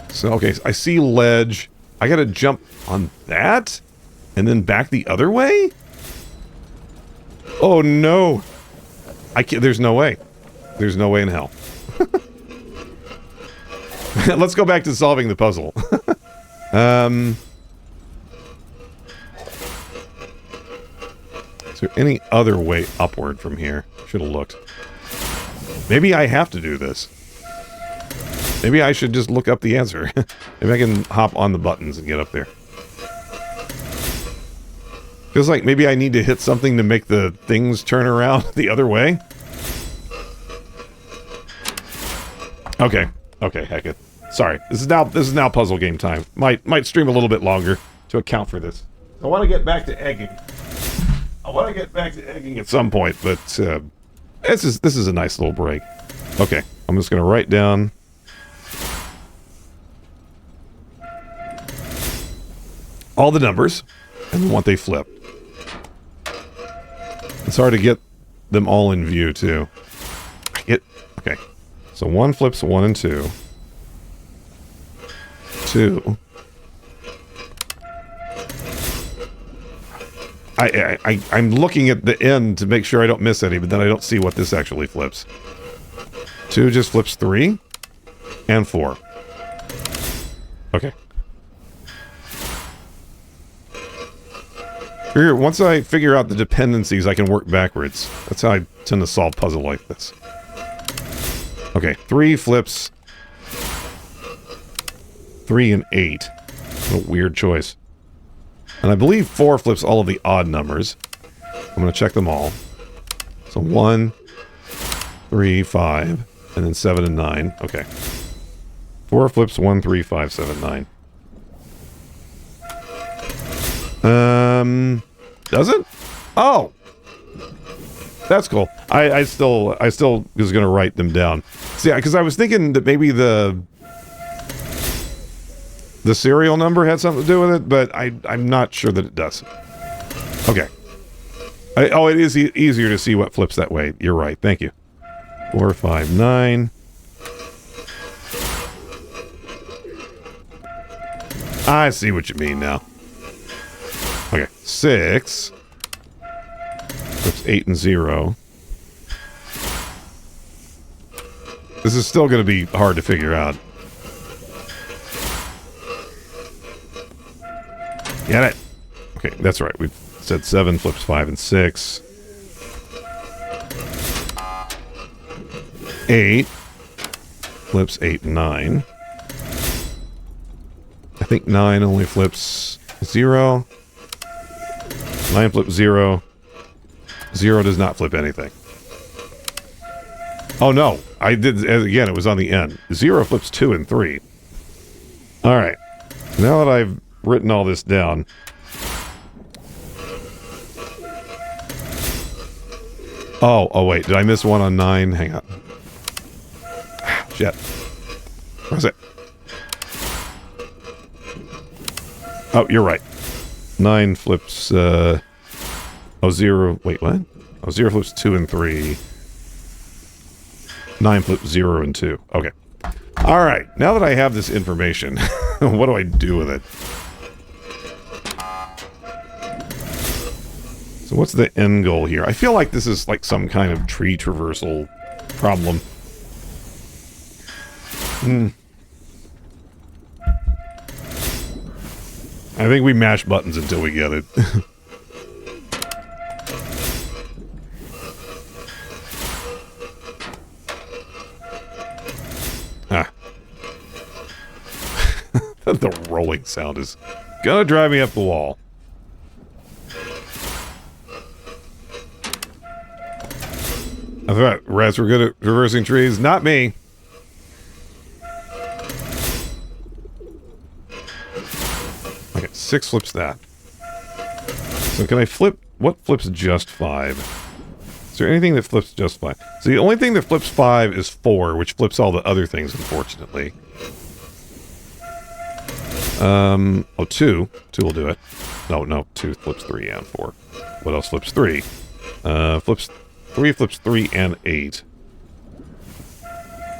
[SPEAKER 1] So, okay, I see ledge. I gotta jump on that? And then back the other way? Oh, no. I can't, there's no way. There's no way in hell. Let's go back to solving the puzzle. Is there any other way upward from here? Should have looked. Maybe I have to do this. Maybe I should just look up the answer. Maybe I can hop on the buttons and get up there. Feels like maybe I need to hit something to make the things turn around the other way. Okay. Okay, heck it. Sorry, this is now puzzle game time. Might stream a little bit longer to account for this. I want to get back to egging. At some point, but this is a nice little break. Okay, I'm just gonna write down all the numbers and what they flip. It's hard to get them all in view too. Okay, so 1 flips 1 and 2. 2. I'm looking at the end to make sure I don't miss any, but then I don't see what this actually flips. 2 just flips 3 and 4. Okay. Once I figure out the dependencies, I can work backwards. That's how I tend to solve puzzle like this. Okay, 3 flips 3 and 8. What a weird choice. And I believe 4 flips all of the odd numbers. I'm going to check them all. So 1, 3, 5, and then 7 and 9. Okay. 4 flips 1, 3, 5, 7, 9. Does it? Oh! That's cool. I still was going to write them down. See, because I was thinking that maybe the serial number had something to do with it, but I'm not sure that it does. Okay. It is easier to see what flips that way. You're right. Thank you. 4, 5, 9. I see what you mean now. Okay. 6. Flips 8 and 0. This is still going to be hard to figure out. Get it. Okay, that's right. We've said 7 flips 5 and 6. 8 flips 8 and 9. I think 9 only flips 0. 9 flips 0. 0 does not flip anything. Oh no, I did, again, it was on the end. 0 flips 2 and 3. Alright. Now that I've written all this down. Oh wait, did I miss one on 9? Hang on. Shit. Where's it? Oh, you're right. 9 flips, 0, wait, what? 0 flips 2 and 3. 9 flips 0 and 2. Okay. Alright, now that I have this information, what do I do with it? So what's the end goal here? I feel like this is like some kind of tree traversal problem. I think we mash buttons until we get it. The rolling sound is gonna drive me up the wall. I thought rats were good at reversing trees. Not me. Okay, 6 flips that. So can I flip... What flips just 5? Is there anything that flips just 5? So the only thing that flips 5 is 4, which flips all the other things, unfortunately. 2. 2 will do it. No, 2 flips 3 and 4. What else flips 3? 3 flips 3 and 8.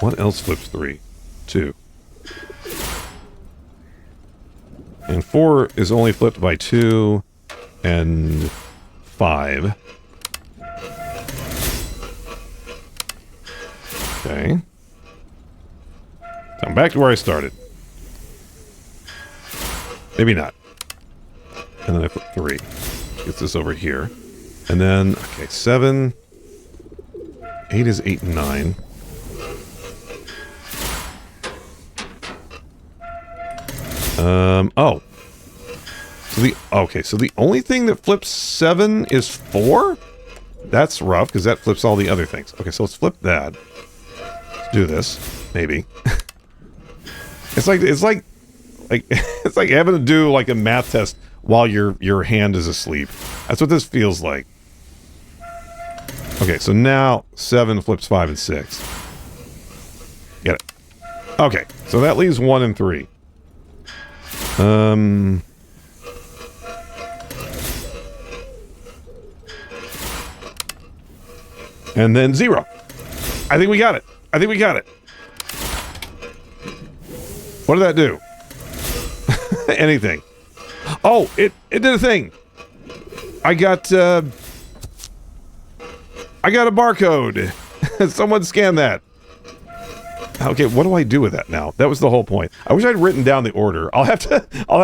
[SPEAKER 1] What else flips 3? 2. And 4 is only flipped by 2 and 5. Okay. So I'm back to where I started. Maybe not. And then I flip 3. Gets this over here. And then, okay, 7. 8 is 8 and 9. Oh. So the only thing that flips 7 is 4? That's rough, because that flips all the other things. Okay, so let's flip that. Let's do this. Maybe. It's like it's like having to do like a math test while your hand is asleep. That's what this feels like. Okay, so now 7 flips 5 and 6. Get it. Okay, so that leaves 1 and 3. And then 0. I think we got it. I think we got it. What did that do? Anything. Oh, it did a thing. I got a barcode. Someone scan that. Okay, what do I do with that now? That was the whole point. I wish I'd written down the order. I'll have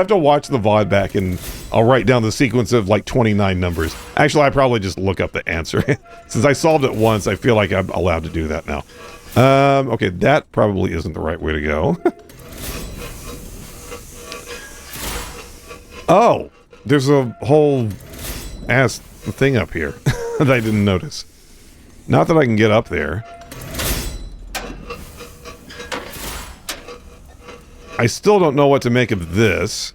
[SPEAKER 1] to watch the VOD back and I'll write down the sequence of like 29 numbers. Actually, I probably just look up the answer. Since I solved it once, I feel like I'm allowed to do that now. Okay, that probably isn't the right way to go. Oh, there's a whole ass thing up here that I didn't notice. Not that I can get up there. I still don't know what to make of this.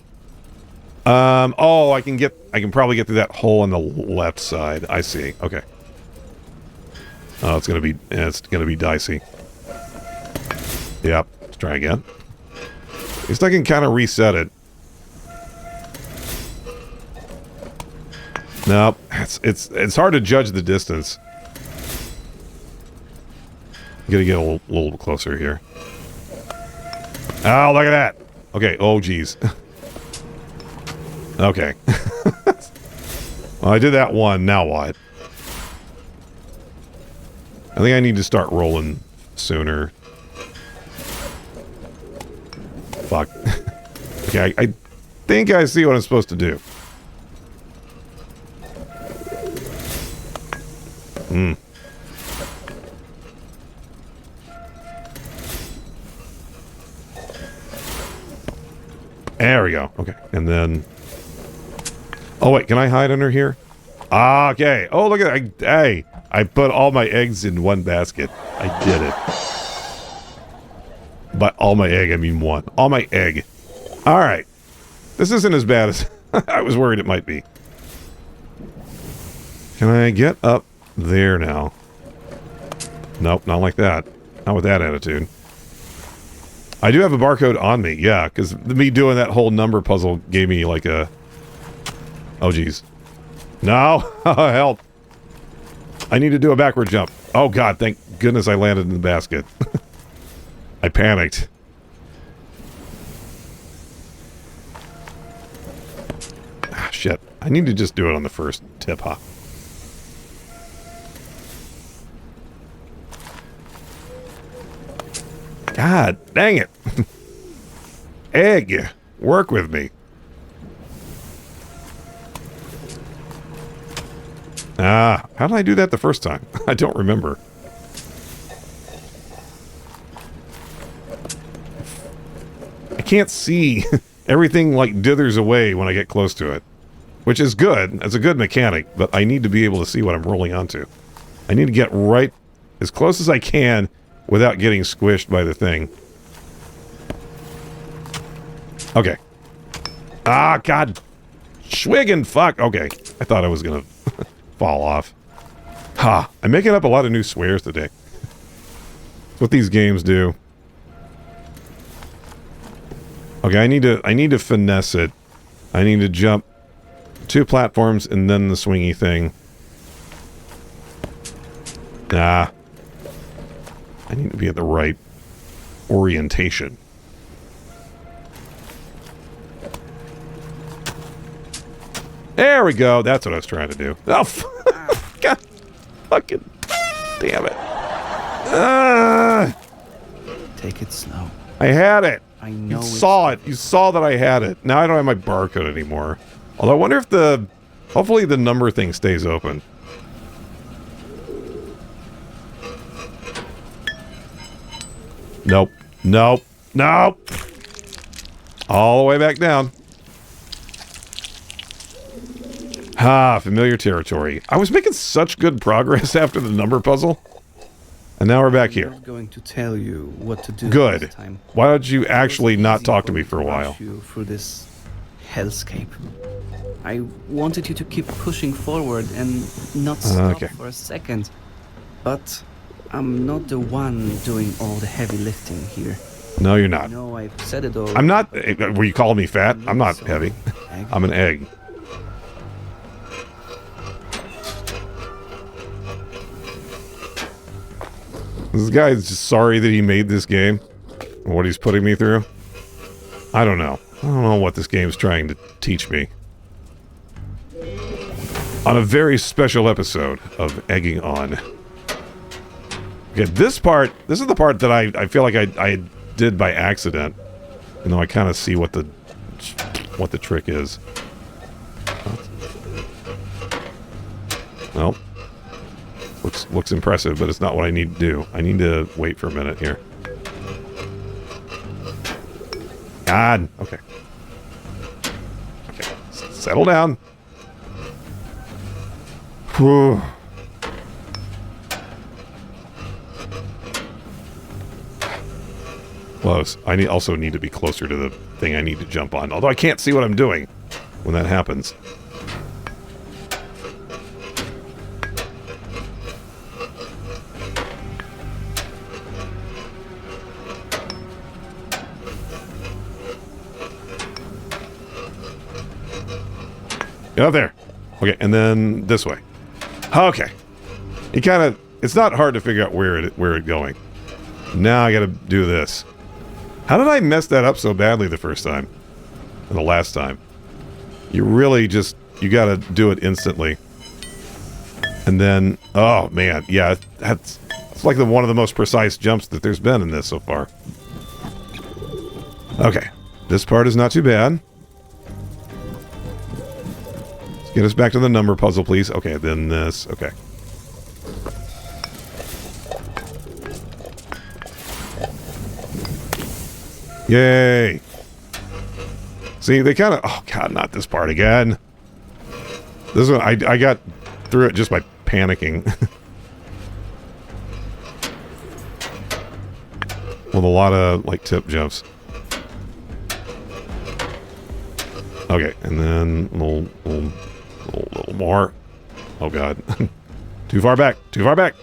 [SPEAKER 1] Oh, I can probably get through that hole on the left side. I see. Okay. Oh, it's gonna be dicey. Yep. Let's try again. At least I can kind of reset it. Nope. It's hard to judge the distance. Gotta get a little closer here. Oh, look at that. Okay. Oh, geez. Okay. Well, I did that one. Now what? I think I need to start rolling sooner. Fuck. Okay, I think I see what I'm supposed to do. There we go. Okay, and then... Oh, wait, can I hide under here? Ah, okay. Oh, look at that. Hey, I put all my eggs in one basket. I did it. By all my egg, I mean one. All my egg. All right. This isn't as bad as I was worried it might be. Can I get up there now? Nope, not like that. Not with that attitude. I do have a barcode on me, yeah, because me doing that whole number puzzle gave me like a... Oh, geez. No! Help! I need to do a backward jump. Oh, God, thank goodness I landed in the basket. I panicked. Ah, shit. I need to just do it on the first tip, huh? God, dang it. Egg, work with me. Ah, how did I do that the first time? I don't remember. I can't see. Everything like dithers away when I get close to it. Which is good. It's a good mechanic, but I need to be able to see what I'm rolling onto. I need to get right as close as I can without getting squished by the thing. Okay. Ah, God. Schwiggin' fuck. Okay. I thought I was gonna fall off. Ha. I'm making up a lot of new swears today. That's what these games do. Okay, I need to finesse it. I need to jump 2 platforms and then the swingy thing. Nah. I need to be at the right orientation. There we go. That's what I was trying to do. Oh, God. Fucking damn it.
[SPEAKER 2] Take it slow.
[SPEAKER 1] I had it.
[SPEAKER 2] I know
[SPEAKER 1] You saw it. You saw that I had it. Now I don't have my barcode anymore. Although I wonder if the... Hopefully the number thing stays open. Nope. Nope. Nope. All the way back down. Ah, familiar territory. I was making such good progress after the number puzzle. And now we're back
[SPEAKER 2] I'm
[SPEAKER 1] here.
[SPEAKER 2] not going to tell you what to do
[SPEAKER 1] Good.
[SPEAKER 2] this time.
[SPEAKER 1] Why don't you actually
[SPEAKER 2] It was
[SPEAKER 1] not
[SPEAKER 2] easy
[SPEAKER 1] talk to
[SPEAKER 2] for
[SPEAKER 1] me
[SPEAKER 2] me
[SPEAKER 1] for a while?
[SPEAKER 2] rush you through this hellscape. I wanted you to keep pushing forward and not stop
[SPEAKER 1] Okay.
[SPEAKER 2] for a second. But I'm not the one doing all the heavy lifting here.
[SPEAKER 1] No, you're
[SPEAKER 2] I
[SPEAKER 1] not.
[SPEAKER 2] know I've said it all.
[SPEAKER 1] I'm not. Were you calling me fat? I'm not
[SPEAKER 2] So,
[SPEAKER 1] heavy.
[SPEAKER 2] egg.
[SPEAKER 1] I'm an egg. This guy is just sorry that he made this game. And what he's putting me through. I don't know. I don't know what this game's trying to teach me. On a very special episode of Egging On. Okay, this is the part that I feel like I did by accident. You know, I kind of see what the trick is. Well, looks impressive, but it's not what I need to do. I need to wait for a minute here. God. Okay. Okay. Settle down. Whew. Close. I also need to be closer to the thing I need to jump on. Although I can't see what I'm doing when that happens. Get out there. Okay, and then this way. Okay. It's not hard to figure out where it's going. Now I gotta do this. How did I mess that up so badly the first time? And the last time? You really you gotta do it instantly. And then, oh man, yeah, it's like one of the most precise jumps that there's been in this so far. Okay, this part is not too bad. Let's get us back to the number puzzle, please. Okay, then this, okay. Yay! See, they kind of... Oh, God, not this part again. This one, I got through it just by panicking. With a lot of, like, tip jumps. Okay, and then a little more. Oh, God. Too far back. Too far back.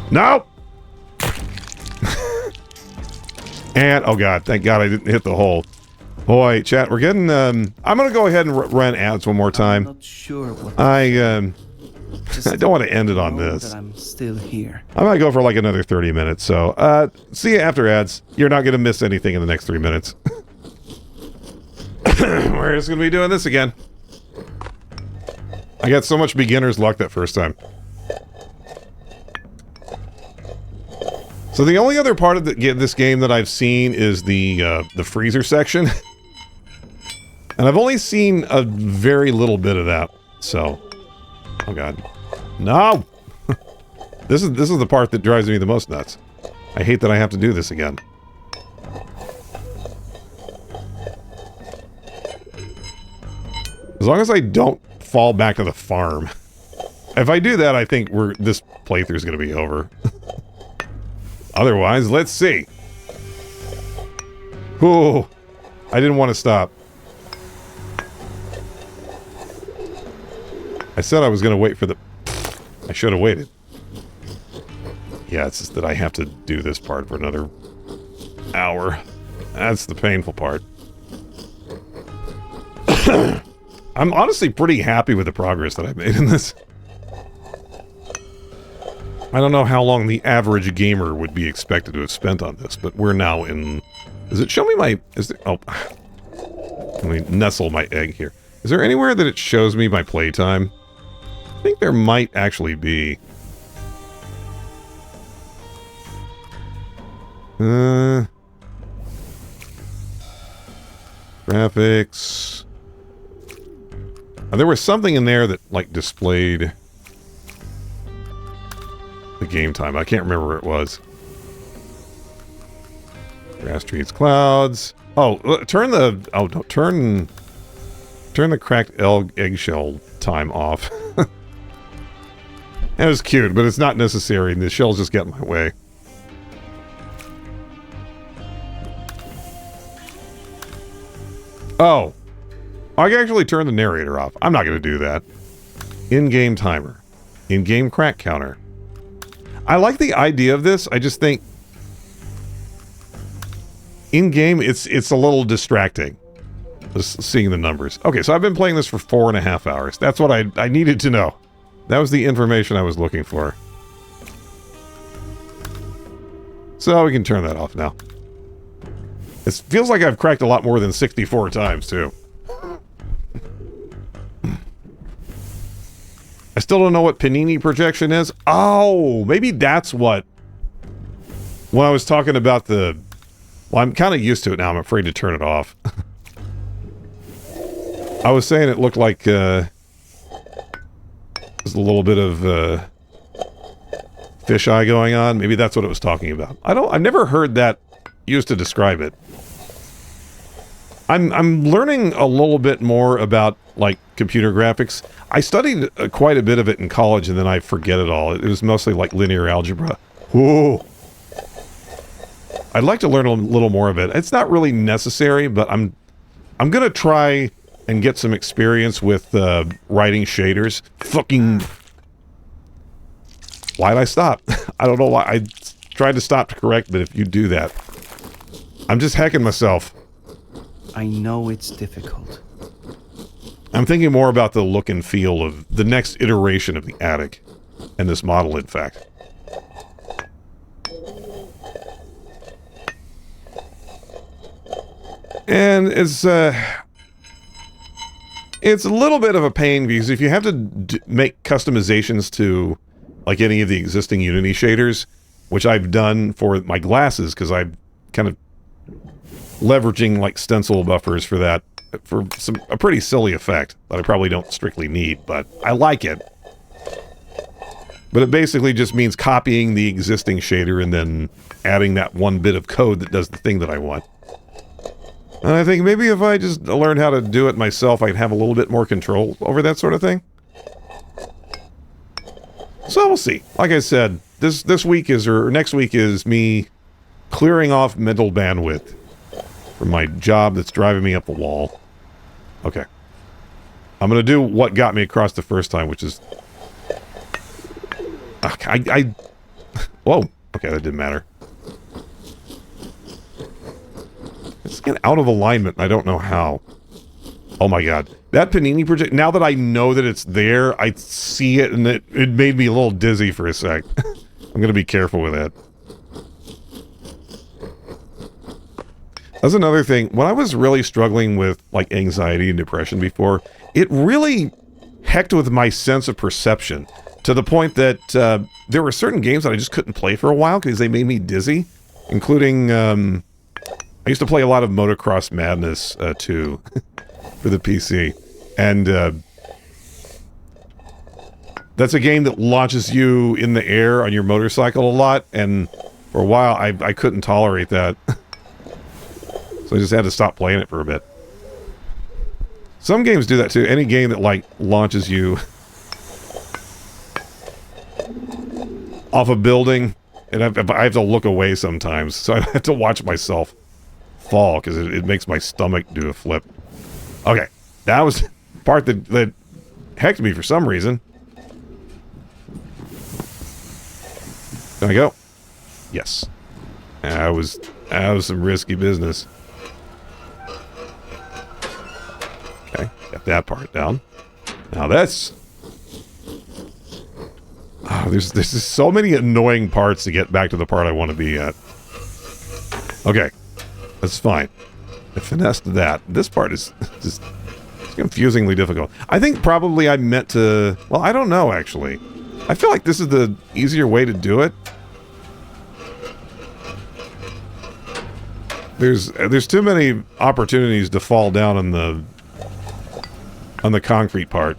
[SPEAKER 1] No! And, oh God, thank God I didn't hit the hole. Boy, chat, we're getting, I'm going to go ahead and run ads one more time.
[SPEAKER 2] I'm not sure what
[SPEAKER 1] I
[SPEAKER 2] just
[SPEAKER 1] don't want to end it on
[SPEAKER 2] know
[SPEAKER 1] this.
[SPEAKER 2] that I'm still here.
[SPEAKER 1] I might go for like another 30 minutes, so, see you after ads. You're not going to miss anything in the next 3 minutes. We're just going to be doing this again. I got so much beginner's luck that first time. So the only other part of this game that I've seen is the freezer section. And I've only seen a very little bit of that. So, oh God. No! This is the part that drives me the most nuts. I hate that I have to do this again. As long as I don't fall back to the farm. If I do that, I think this playthrough is going to be over. Otherwise, let's see. Ooh, I didn't want to stop. I said I was going to wait for the... I should have waited. Yeah, it's just that I have to do this part for another hour. That's the painful part. I'm honestly pretty happy with the progress that I've made in this. I don't know how long the average gamer would be expected to have spent on this, but we're now in... Does it show me my... Is there... Oh. Let me nestle my egg here. Is there anywhere that it shows me my playtime? I think there might actually be. Graphics. There was something in there that, like, displayed... the game time. I can't remember where it was. Grass, trees, clouds. Oh, turn the... Oh, no, turn the cracked eggshell time off. That was cute, but it's not necessary, and the shells just get in my way. Oh. I can actually turn the narrator off. I'm not going to do that. In-game timer. In-game crack counter. I like the idea of this. I just think in-game, it's a little distracting. Just seeing the numbers. Okay, so I've been playing this for 4.5 hours. That's what I needed to know. That was the information I was looking for. So we can turn that off now. It feels like I've cracked a lot more than 64 times, too. I still don't know what panini projection is. Oh, maybe that's what... When I was talking about the... Well, I'm kind of used to it now. I'm afraid to turn it off. I was saying it looked like... there's a little bit of... fisheye going on. Maybe that's what it was talking about. I've never heard that used to describe it. I'm learning a little bit more about, like, computer graphics. I studied quite a bit of it in college, and then I forget it all. It was mostly, like, linear algebra. Whoa! I'd like to learn a little more of it. It's not really necessary, but I'm gonna try and get some experience with writing shaders. Fucking... Why'd I stop? I don't know why. I tried to stop to correct, but if you do that... I'm just hacking myself.
[SPEAKER 2] I know it's difficult.
[SPEAKER 1] I'm thinking more about the look and feel of the next iteration of the attic. And this model, in fact. And it's a little bit of a pain because if you have to make customizations to like any of the existing Unity shaders, which I've done for my glasses because I'm kind of leveraging like stencil buffers for that, for a pretty silly effect that I probably don't strictly need, but I like it. But it basically just means copying the existing shader and then adding that one bit of code that does the thing that I want. And I think maybe if I just learned how to do it myself, I'd have a little bit more control over that sort of thing. So we'll see. Like I said, this week is, or next week is me clearing off mental bandwidth from my job that's driving me up the wall. Okay. I'm going to do what got me across the first time, which is... Whoa. Okay, that didn't matter. It's getting out of alignment, and I don't know how. Oh my god. That panini project, now that I know that it's there, I see it, and it made me a little dizzy for a sec. I'm going to be careful with that. That's another thing. When I was really struggling with, like, anxiety and depression before, it really hecked with my sense of perception, to the point that there were certain games that I just couldn't play for a while because they made me dizzy, including... I used to play a lot of Motocross Madness 2 for the PC, and that's a game that launches you in the air on your motorcycle a lot, and for a while I couldn't tolerate that. So I just had to stop playing it for a bit. Some games do that too. Any game that, like, launches you off a building, and I have to look away sometimes, so I have to watch myself fall, because it makes my stomach do a flip. Okay, that was the part that hecked me for some reason. Can I go? Yes. That was some risky business. Okay, got that part down. Now this... Oh, there's just so many annoying parts to get back to the part I want to be at. Okay. That's fine. I finessed that. This part is just confusingly difficult. I think probably I meant to... Well, I don't know, actually. I feel like this is the easier way to do it. There's too many opportunities to fall down on the concrete part.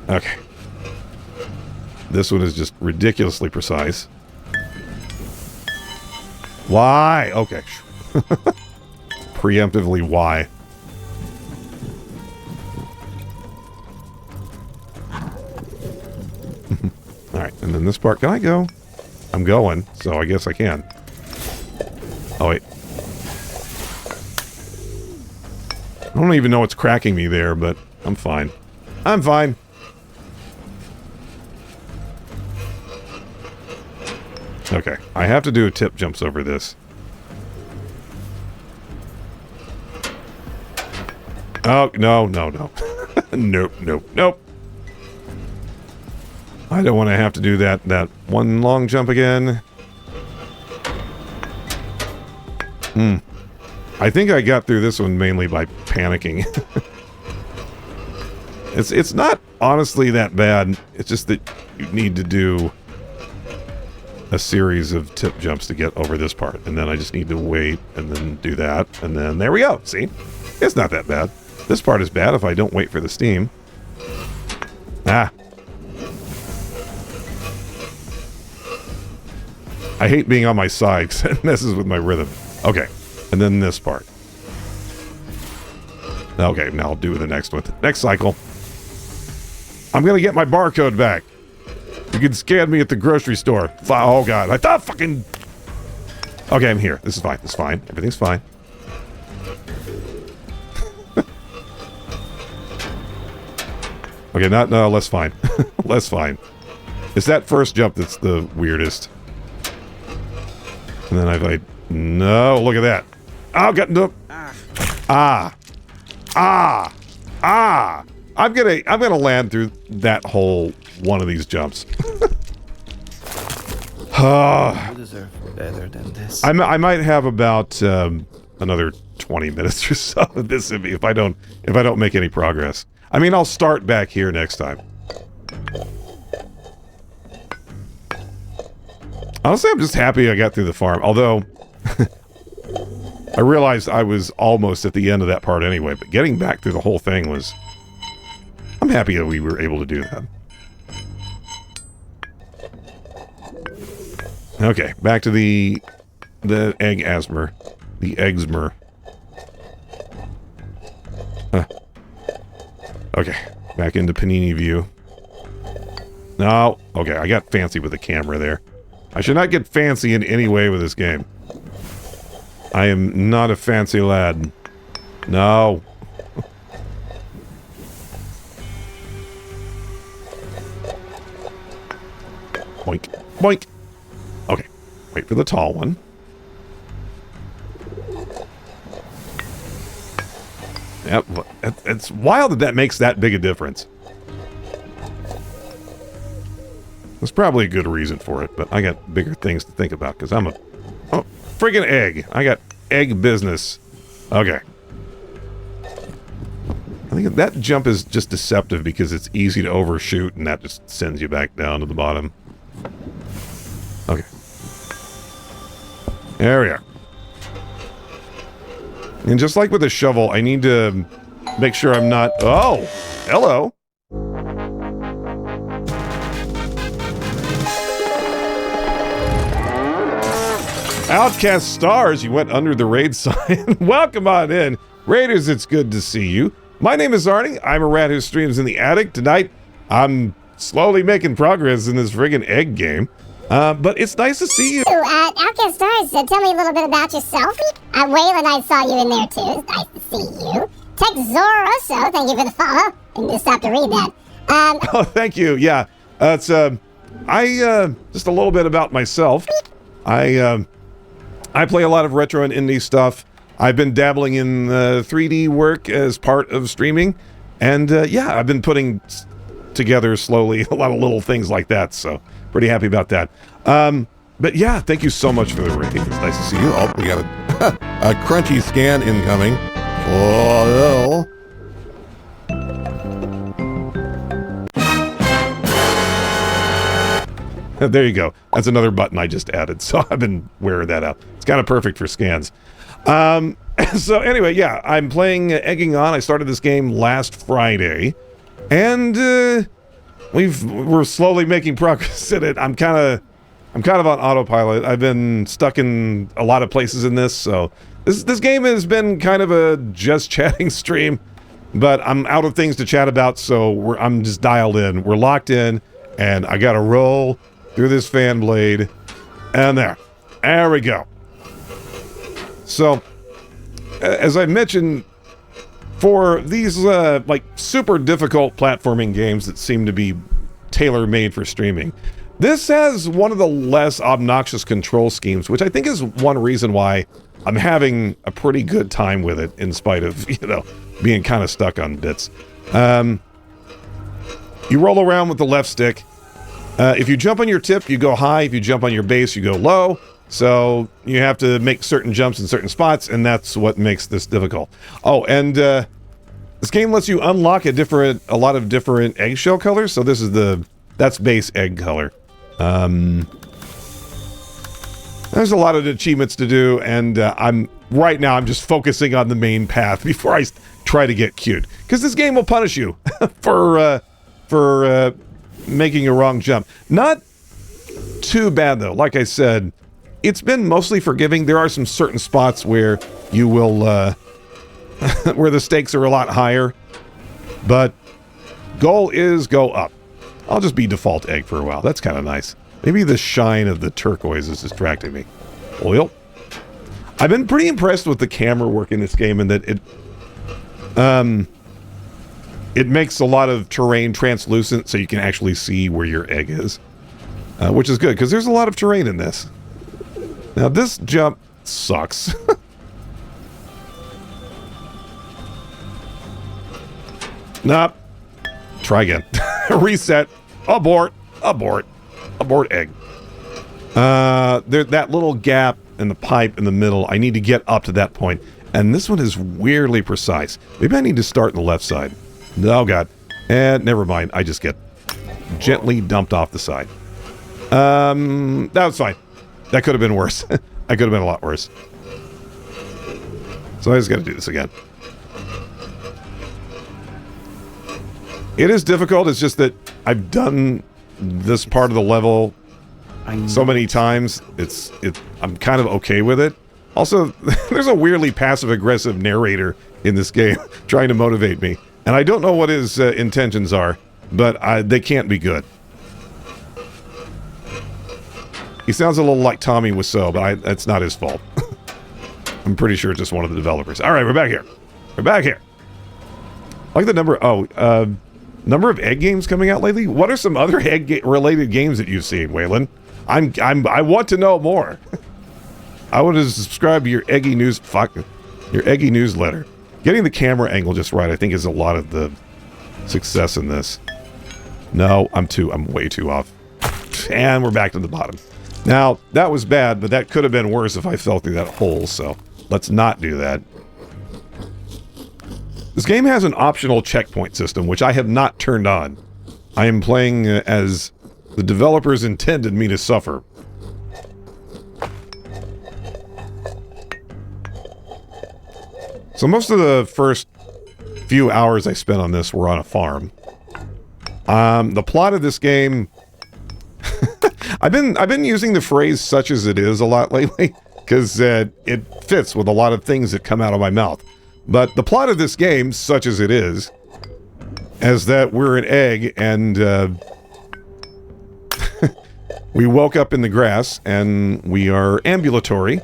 [SPEAKER 1] Okay. This one is just ridiculously precise. Why? Okay. Preemptively, why? And then this part, can I go? I'm going, so I guess I can. Oh, wait. I don't even know what's cracking me there, but I'm fine. I'm fine. Okay, I have to do tip jumps over this. Oh, no, no, no. Nope, nope, nope. I don't want to have to do that one long jump again. I think I got through this one mainly by panicking. It's not honestly that bad. It's just that you need to do a series of tip jumps to get over this part. And then I just need to wait and then do that. And then there we go. See? It's not that bad. This part is bad if I don't wait for the steam. Ah. I hate being on my side because it messes with my rhythm. Okay. And then this part. Okay, now I'll do the next one. Next cycle. I'm going to get my barcode back. You can scan me at the grocery store. Oh, God. I thought fucking... Okay, I'm here. This is fine. This is fine. Everything's fine. Okay, no, less fine. Less fine. It's that first jump that's the weirdest. And then no, look at that. Oh, got no. I'm gonna land through that whole one of these jumps.
[SPEAKER 2] You deserve better than this.
[SPEAKER 1] I might have about another 20 minutes or so of this if I don't make any progress. I mean, I'll start back here next time. Honestly, I'm just happy I got through the farm. Although, I realized I was almost at the end of that part anyway. But getting back through the whole thing was... I'm happy that we were able to do that. Okay, back to the egg asthma. The eggsmer. Okay, back into Panini view. No, okay, I got fancy with the camera there. I should not get fancy in any way with this game. I am not a fancy lad. No. Boink, boink. Okay, wait for the tall one. Yep, it's wild that makes that big a difference. There's probably a good reason for it, but I got bigger things to think about because I'm a friggin' egg. I got egg business. Okay. I think that jump is just deceptive because it's easy to overshoot and that just sends you back down to the bottom. Okay. There we are. And just like with the shovel, I need to make sure I'm not... Oh! Hello! Outcast Stars, you went under the raid sign. Welcome on in. Raiders, it's good to see you. My name is Arnie. I'm a rat who streams in the attic. Tonight, I'm slowly making progress in this friggin' egg game. But it's nice to see you.
[SPEAKER 3] Outcast Stars, tell me a little bit about yourself. Waylon, I saw you in there too. It's nice to see you. Tech Zoroso, thank you for the follow. I didn't stop to read that.
[SPEAKER 1] Oh, thank you. Yeah, it's just a little bit about myself. I play a lot of retro and indie stuff. I've been dabbling in 3D work as part of streaming, and yeah, I've been putting together slowly a lot of little things like that. So pretty happy about that. But yeah, thank you so much for the raid. It's nice to see you. Oh, we got a crunchy scan incoming. Oh, there you go. That's another button I just added, so I've been wearing that out. It's kind of perfect for scans. So anyway, yeah, I'm playing Egging On. I started this game last Friday, and we're slowly making progress in it. I'm kind of on autopilot. I've been stuck in a lot of places in this, so this game has been kind of a just chatting stream, but I'm out of things to chat about, so I'm just dialed in. We're locked in, and I got to roll through this fan blade, and there. There we go. So, as I mentioned, for these like super difficult platforming games that seem to be tailor-made for streaming, this has one of the less obnoxious control schemes, which I think is one reason why I'm having a pretty good time with it, in spite of, you know, being kind of stuck on bits. You roll around with the left stick. If you jump on your tip, you go high. If you jump on your base, you go low. So you have to make certain jumps in certain spots, and that's what makes this difficult. Oh, and this game lets you unlock a lot of different eggshell colors. So this is that's base egg color. There's a lot of achievements to do, and right now I'm just focusing on the main path before I try to get cute, because this game will punish you for making a wrong jump. Not too bad though. Like I said, it's been mostly forgiving. There are some certain spots where you will where the stakes are a lot higher, but goal is go up. I'll just be default egg for a while. That's kind of nice. Maybe the shine of the turquoise is distracting me. Oil. I've been pretty impressed with the camera work in this game, and that it makes a lot of terrain translucent, so you can actually see where your egg is, which is good because there's a lot of terrain in this. Now this jump sucks. Nope. Try again. Reset. Abort. Abort. Abort egg. That little gap in the pipe in the middle, I need to get up to that point. And this one is weirdly precise. Maybe I need to start in the left side. Oh, God. And never mind. I just get gently dumped off the side. That was fine. That could have been worse. That could have been a lot worse. So I just got to do this again. It is difficult. It's just that I've done this part of the level so many times. I'm kind of okay with it. Also, there's a weirdly passive-aggressive narrator in this game trying to motivate me. And I don't know what his intentions are, but they can't be good. He sounds a little like Tommy Wiseau, but that's not his fault. I'm pretty sure it's just one of the developers. All right, we're back here. We're back here. I like the number. Number of egg games coming out lately. What are some other egg-related games that you've seen, Waylon? I want to know more. I want to subscribe to your eggy newsletter. Getting the camera angle just right, I think, is a lot of the success in this. No, I'm way too off. And we're back to the bottom. Now, that was bad, but that could have been worse if I fell through that hole, so let's not do that. This game has an optional checkpoint system, which I have not turned on. I am playing as the developers intended me to suffer. So most of the first few hours I spent on this were on a farm. The plot of this game... I've been using the phrase "such as it is" a lot lately, because it fits with a lot of things that come out of my mouth. But the plot of this game, such as it is that we're an egg and we woke up in the grass and we are ambulatory,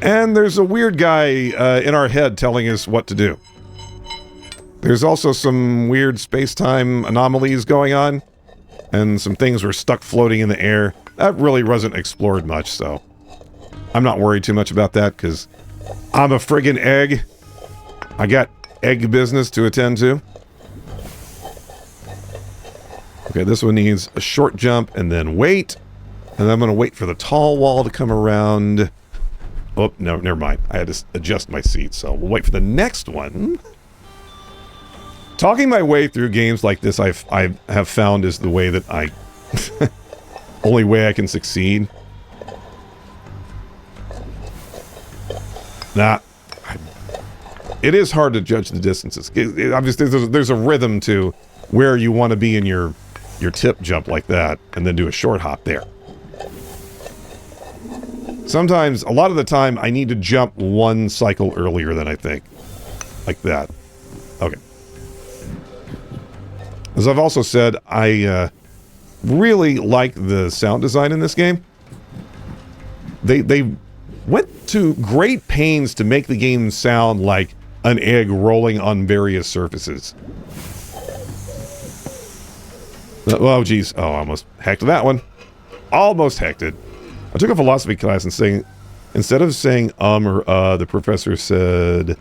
[SPEAKER 1] and there's a weird guy in our head telling us what to do. There's also some weird space-time anomalies going on, and some things were stuck floating in the air. That really wasn't explored much, so I'm not worried too much about that, because I'm a friggin' egg. I got egg business to attend to. Okay, this one needs a short jump and then wait. And I'm going to wait for the tall wall to come around. Oh, no, never mind. I had to adjust my seat, so we'll wait for the next one. Talking my way through games like this, I have found is the way that I... only way I can succeed. Nah. It is hard to judge the distances. Obviously, there's a rhythm to where you want to be in your tip jump like that, and then do a short hop there. Sometimes, a lot of the time, I need to jump one cycle earlier than I think. Like that. Okay. As I've also said, I really like the sound design in this game. They went to great pains to make the game sound like an egg rolling on various surfaces. Oh, geez. Oh, I almost hacked that one. Almost hacked it. I took a philosophy class and saying, instead of saying or the professor said,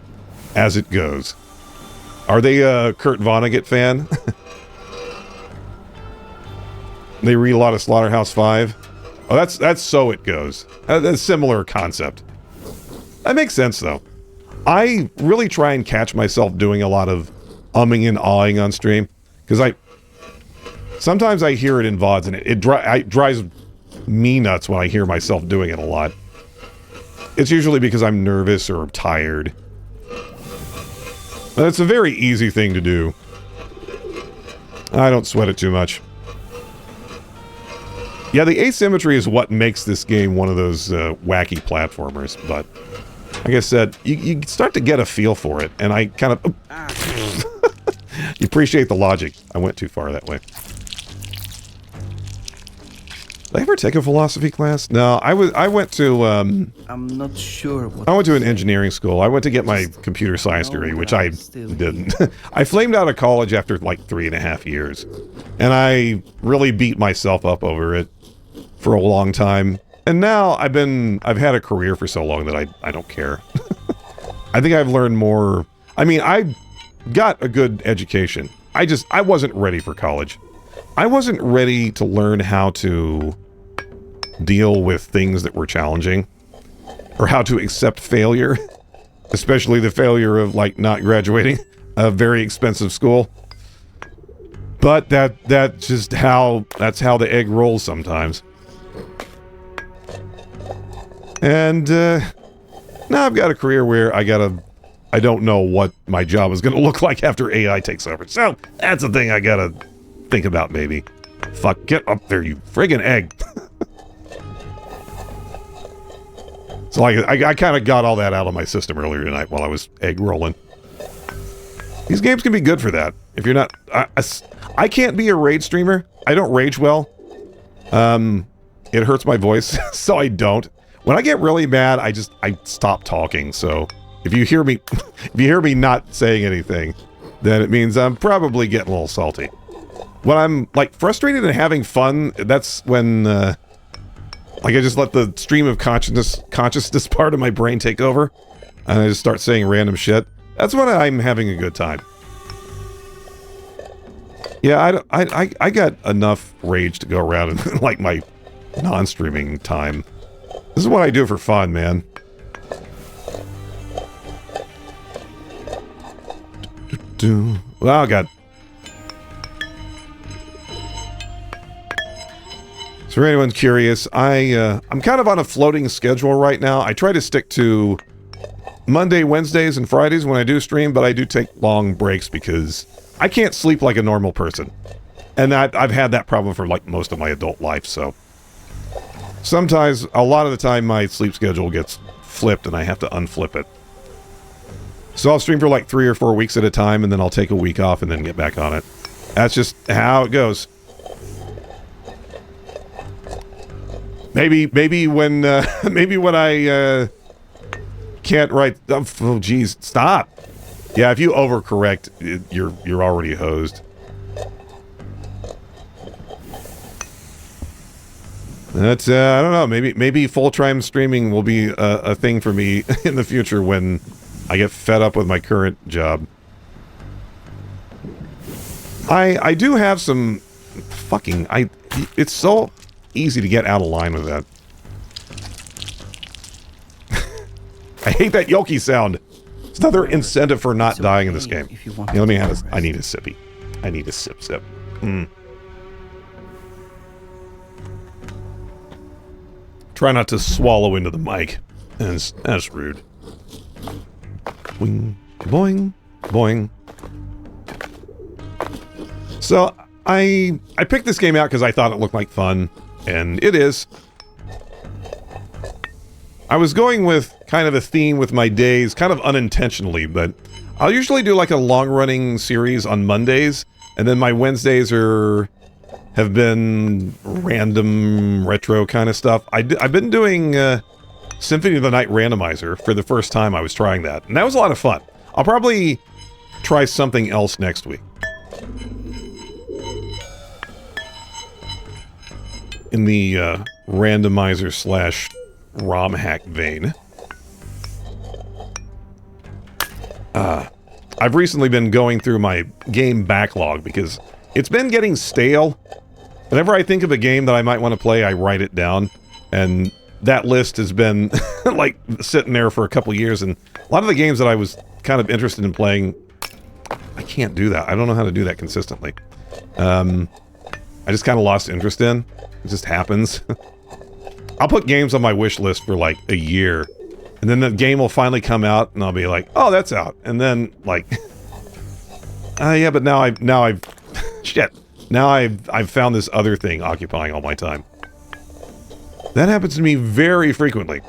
[SPEAKER 1] as it goes. Are they a Kurt Vonnegut fan? They read a lot of Slaughterhouse-Five. Oh, that's So It Goes. That's a similar concept. That makes sense, though. I really try and catch myself doing a lot of umming and awing on stream. Because sometimes I hear it in VODs, and it drives me nuts when I hear myself doing it a lot. It's usually because I'm nervous or tired. But it's a very easy thing to do. I don't sweat it too much. Yeah, the asymmetry is what makes this game one of those wacky platformers, but like I said, you start to get a feel for it, and I kind of... You appreciate the logic. I went too far that way. Did I ever take a philosophy class? No, I went to...
[SPEAKER 2] I'm not sure what...
[SPEAKER 1] I went to an engineering school. I went to get my computer science degree, which I didn't. I flamed out of college after like 3.5 years. And I really beat myself up over it for a long time. And now I've had a career for so long that I don't care. I think I've learned more. I mean, I got a good education. I wasn't ready for college. I wasn't ready to learn how to deal with things that were challenging, or how to accept failure, especially the failure of like not graduating a very expensive school. But that's how the egg rolls sometimes. And now I've got a career where I don't know what my job is going to look like after AI takes over. So that's a thing I gotta think about, maybe. Fuck, get up there, you friggin' egg. So I kind of got all that out of my system earlier tonight while I was egg rolling. These games can be good for that. If you're not... I can't be a rage streamer. I don't rage well. It hurts my voice, so I don't. When I get really mad, I stop talking. So if you hear me not saying anything, then it means I'm probably getting a little salty. When I'm like frustrated and having fun, that's when like I just let the stream of consciousness part of my brain take over, and I just start saying random shit. That's when I'm having a good time. Yeah, I got enough rage to go around in like my non-streaming time. This is what I do for fun, man. Well, God. So for anyone curious, I'm kind of on a floating schedule right now. I try to stick to Monday, Wednesdays, and Fridays when I do stream, but I do take long breaks because I can't sleep like a normal person. And I've had that problem for like most of my adult life, so... Sometimes, a lot of the time, my sleep schedule gets flipped and I have to unflip it. So I'll stream for like 3 or 4 weeks at a time, and then I'll take a week off and then get back on it. That's just how it goes. Maybe when I can't write... Oh, geez, stop! Yeah, if you overcorrect, you're already hosed. That's, I don't know, maybe full-time streaming will be a thing for me in the future when I get fed up with my current job. I do have some fucking... It's so easy to get out of line with that. I hate that Yoki sound. It's another incentive for not dying in this game. Yeah, let me have this. I need a sippy. I need a sip. Try not to swallow into the mic. That's rude. Boing, boing, boing. So, I picked this game out because I thought it looked like fun, and it is. I was going with kind of a theme with my days, kind of unintentionally, but I'll usually do like a long-running series on Mondays, and then my Wednesdays are have been random retro kind of stuff. I've been doing Symphony of the Night Randomizer for the first time. I was trying that, and that was a lot of fun. I'll probably try something else next week. In the randomizer slash ROM hack vein. I've recently been going through my game backlog because it's been getting stale. Whenever I think of a game that I might want to play, I write it down. And that list has been like sitting there for a couple years. And a lot of the games that I was kind of interested in playing, I can't do that. I don't know how to do that consistently. I just kind of lost interest in. It just happens. I'll put games on my wish list for like a year. And then the game will finally come out, and I'll be like, "Oh, that's out." And then, like, yeah, but now I've shit. Now I've found this other thing occupying all my time. That happens to me very frequently.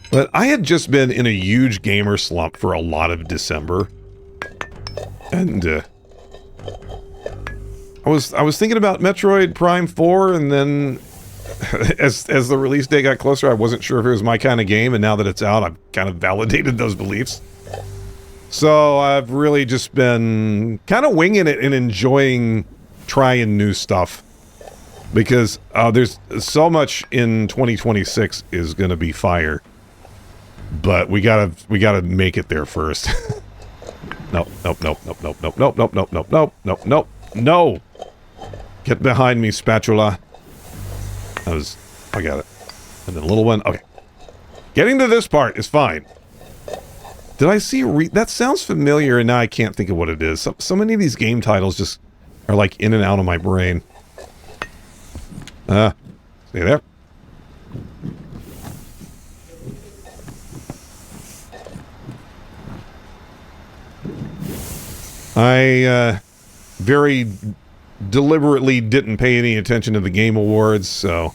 [SPEAKER 1] But I had just been in a huge gamer slump for a lot of December, and I was thinking about Metroid Prime 4, and then. As the release date got closer, I wasn't sure if it was my kind of game, and now that it's out, I've kind of validated those beliefs. So I've really just been kind of winging it and enjoying trying new stuff. Because there's so much in 2026 is going to be fire. But we gotta make it there first. Nope. No! Get behind me, spatula. I got it. And then a little one. Okay. Getting to this part is fine. Did I see that sounds familiar, and now I can't think of what it is. So many of these game titles just are like in and out of my brain. Stay there. I very deliberately didn't pay any attention to the Game Awards, so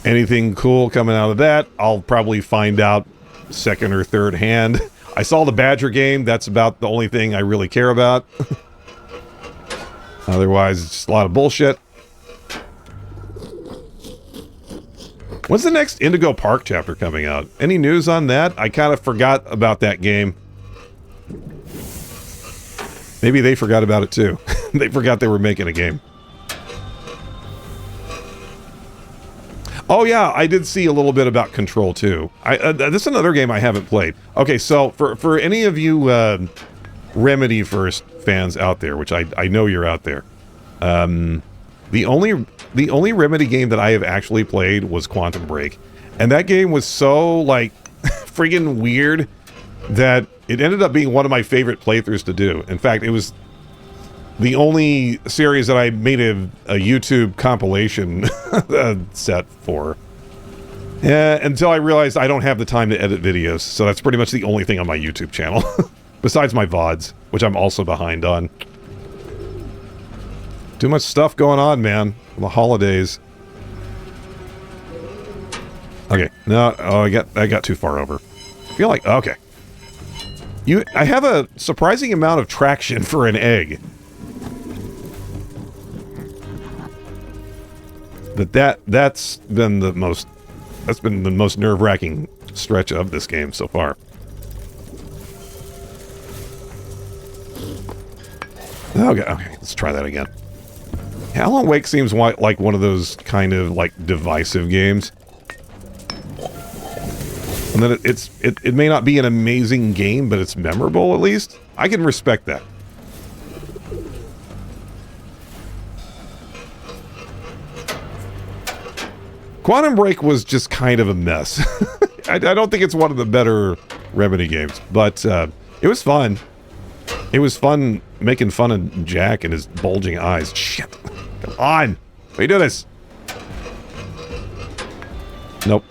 [SPEAKER 1] anything cool coming out of that, I'll probably find out second or third hand. I saw the Badger game. That's about the only thing I really care about. Otherwise, it's just a lot of bullshit. When's the next Indigo Park chapter coming out? Any news on that? I kind of forgot about that game. Maybe they forgot about it too. They forgot they were making a game. Oh yeah, I did see a little bit about Control 2. This is another game I haven't played. Okay, so for any of you Remedy First fans out there, which I know you're out there, the only Remedy game that I have actually played was Quantum Break, and that game was so like friggin' weird that it ended up being one of my favorite playthroughs to do. In fact, it was the only series that I made a YouTube compilation set for. Until I realized I don't have the time to edit videos, so that's pretty much the only thing on my YouTube channel. Besides my VODs, which I'm also behind on. Too much stuff going on, man. The holidays. Okay, no, oh, I got too far over. I feel like, okay. I have a surprising amount of traction for an egg. But that's been the most nerve-wracking stretch of this game so far. Okay, let's try that again. Alan Wake seems like one of those kind of like divisive games. And then it may not be an amazing game, but it's memorable at least. I can respect that. Quantum Break was just kind of a mess. I don't think it's one of the better Remedy games, but it was fun. It was fun making fun of Jack and his bulging eyes. Shit. Come on. How you do this? Nope.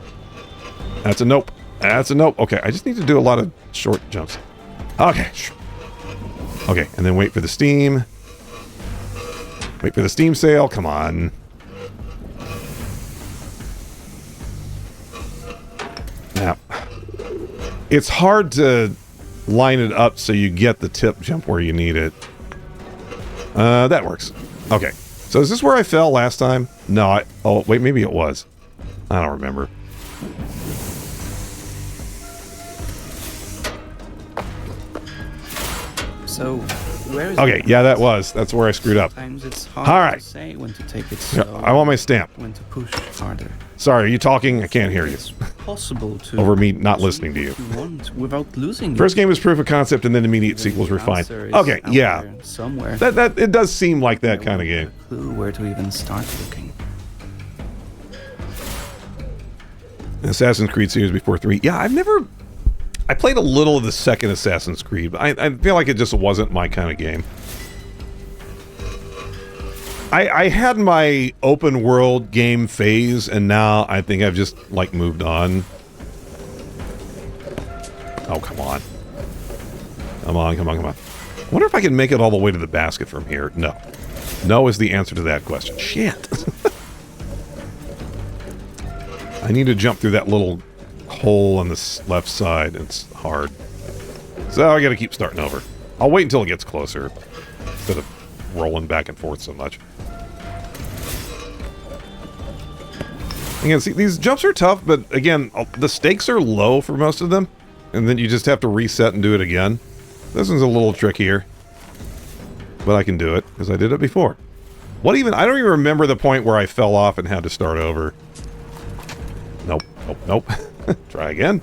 [SPEAKER 1] That's a nope. That's a nope. Okay, I just need to do a lot of short jumps. Okay. Okay, and then wait for the steam. Wait for the steam sale. Come on. Now, it's hard to line it up so you get the tip jump where you need it. That works. Okay. So is this where I fell last time? No, oh, wait, maybe it was. I don't remember.
[SPEAKER 2] So, where is
[SPEAKER 1] Okay,
[SPEAKER 2] it?
[SPEAKER 1] yeah, that's where I screwed up.
[SPEAKER 2] Sometimes it's hard
[SPEAKER 1] All right.
[SPEAKER 2] to say when to take it
[SPEAKER 1] Yeah,
[SPEAKER 2] slow,
[SPEAKER 1] I want my stamp.
[SPEAKER 2] when to push harder.
[SPEAKER 1] Sorry, are you talking? I can't hear you.
[SPEAKER 2] It's possible to
[SPEAKER 1] Over me not listening to you.
[SPEAKER 2] what you want without losing
[SPEAKER 1] First
[SPEAKER 2] it.
[SPEAKER 1] game was proof of concept, and then immediate
[SPEAKER 2] The
[SPEAKER 1] sequels were fine.
[SPEAKER 2] answer is
[SPEAKER 1] Okay,
[SPEAKER 2] out
[SPEAKER 1] yeah,
[SPEAKER 2] there somewhere.
[SPEAKER 1] that it does seem like that kind of
[SPEAKER 2] I
[SPEAKER 1] game.
[SPEAKER 2] won't have a clue where to even start looking.
[SPEAKER 1] Assassin's Creed series before 3. Yeah, I played a little of the second Assassin's Creed, but I feel like it just wasn't my kind of game. I had my open world game phase, and now I think I've just, like, moved on. Oh, come on. Come on. I wonder if I can make it all the way to the basket from here. No. No is the answer to that question. Shit. I need to jump through that little hole on the left side. It's hard. So I gotta keep starting over. I'll wait until it gets closer instead of rolling back and forth so much. Again, see, these jumps are tough, but again, the stakes are low for most of them, and then you just have to reset and do it again. This one's a little trickier, but I can do it because I did it before. I don't even remember the point where I fell off and had to start over. Nope. Try again.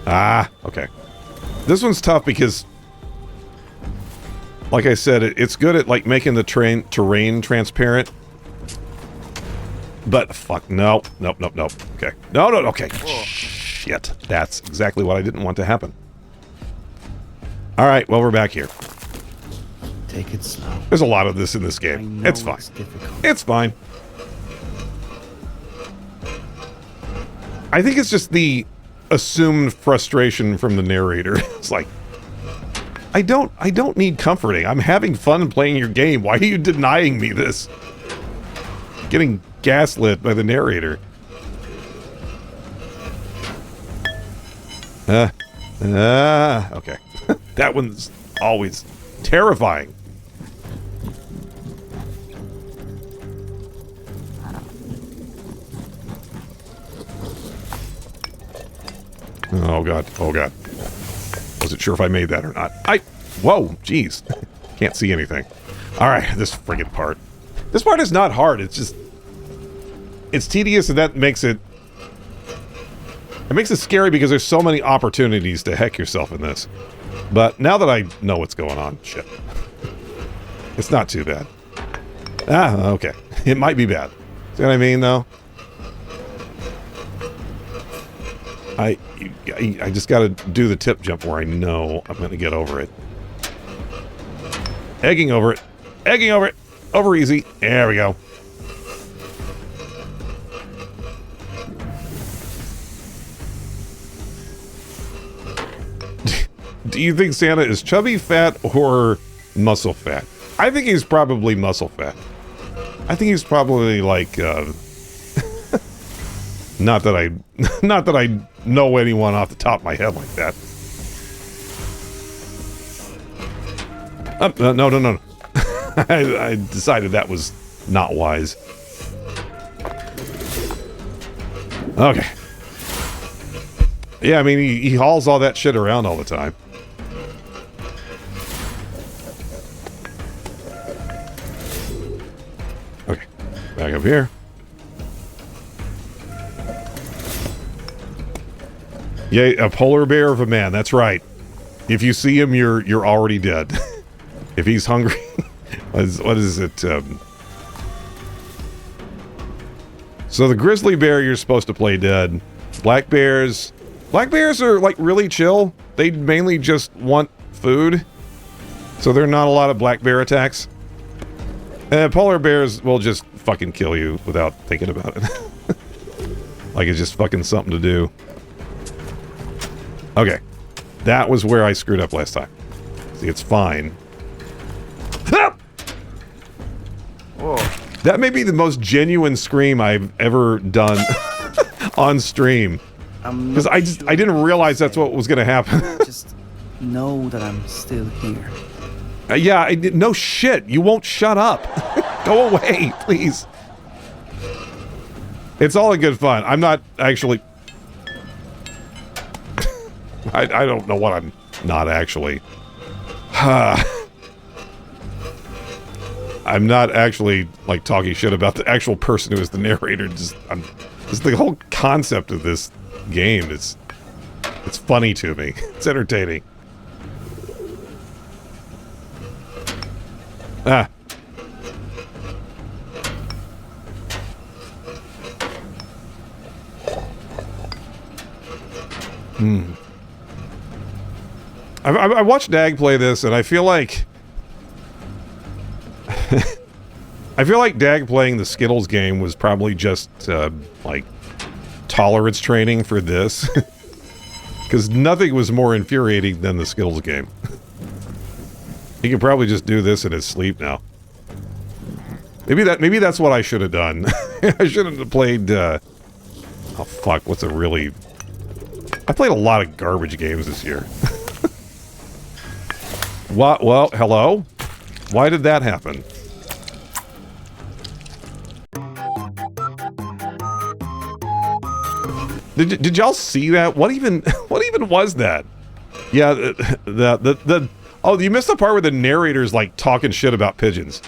[SPEAKER 1] Ah, okay. This one's tough because, like I said, it's good at, like, making the terrain transparent. But, fuck, nope. Okay. No, okay. Shit. That's exactly what I didn't want to happen. Alright, well, we're back here.
[SPEAKER 2] Take it slow.
[SPEAKER 1] There's a lot of this in this
[SPEAKER 2] I
[SPEAKER 1] game.
[SPEAKER 2] know
[SPEAKER 1] It's fine.
[SPEAKER 2] difficult.
[SPEAKER 1] It's fine. I think it's just the assumed frustration from the narrator. It's like, I don't need comforting. I'm having fun playing your game. Why are you denying me this? Getting gaslit by the narrator. Okay. That one's always terrifying. Oh god. Wasn't sure if I made that or not. Whoa, jeez. Can't see anything. Alright, this friggin' part. This part is not hard, it's just... It's tedious, and that makes it... It makes it scary because there's so many opportunities to heck yourself in this. But now that I know what's going on, shit. It's not too bad. Ah, okay. It might be bad. See what I mean, though? I just gotta do the tip jump where I know I'm gonna get over it. Egging over it. Over easy. There we go. Do you think Santa is chubby fat or muscle fat? I think he's probably muscle fat. I think he's probably like, not that I know anyone off the top of my head like that. No. I decided that was not wise. Okay. Yeah, I mean, he hauls all that shit around all the time. Okay. Back up here. Yeah, a polar bear of a man. That's right. If you see him, you're already dead. If he's hungry, what is it? So the grizzly bear, you're supposed to play dead. Black bears are like really chill. They mainly just want food, so there are not a lot of black bear attacks. And polar bears will just fucking kill you without thinking about it. Like it's just fucking something to do. Okay. That was where I screwed up last time. See, it's fine.
[SPEAKER 4] Whoa.
[SPEAKER 1] That may be the most genuine scream I've ever done on stream.
[SPEAKER 2] I'm
[SPEAKER 1] Because
[SPEAKER 2] not
[SPEAKER 1] I
[SPEAKER 2] sure
[SPEAKER 1] didn't realize that's what was going to happen.
[SPEAKER 2] Just know that I'm still here.
[SPEAKER 1] Yeah, no shit. You won't shut up. Go away, please. It's all in good fun. I'm not actually... I don't know what I'm not actually... I'm not actually, like, talking shit about the actual person who is the narrator. Just the whole concept of this game is... It's funny to me. It's entertaining. Ah. I watched Dag play this, and I feel like... I feel like Dag playing the Skittles game was probably just, like, tolerance training for this. Because nothing was more infuriating than the Skittles game. He could probably just do this in his sleep now. Maybe that's what I should have done. I should have played, oh fuck, what's a really... I played a lot of garbage games this year. What? Well, hello? Why did that happen? Did y'all see that? What even was that? Yeah, oh, you missed the part where the narrator's like talking shit about pigeons.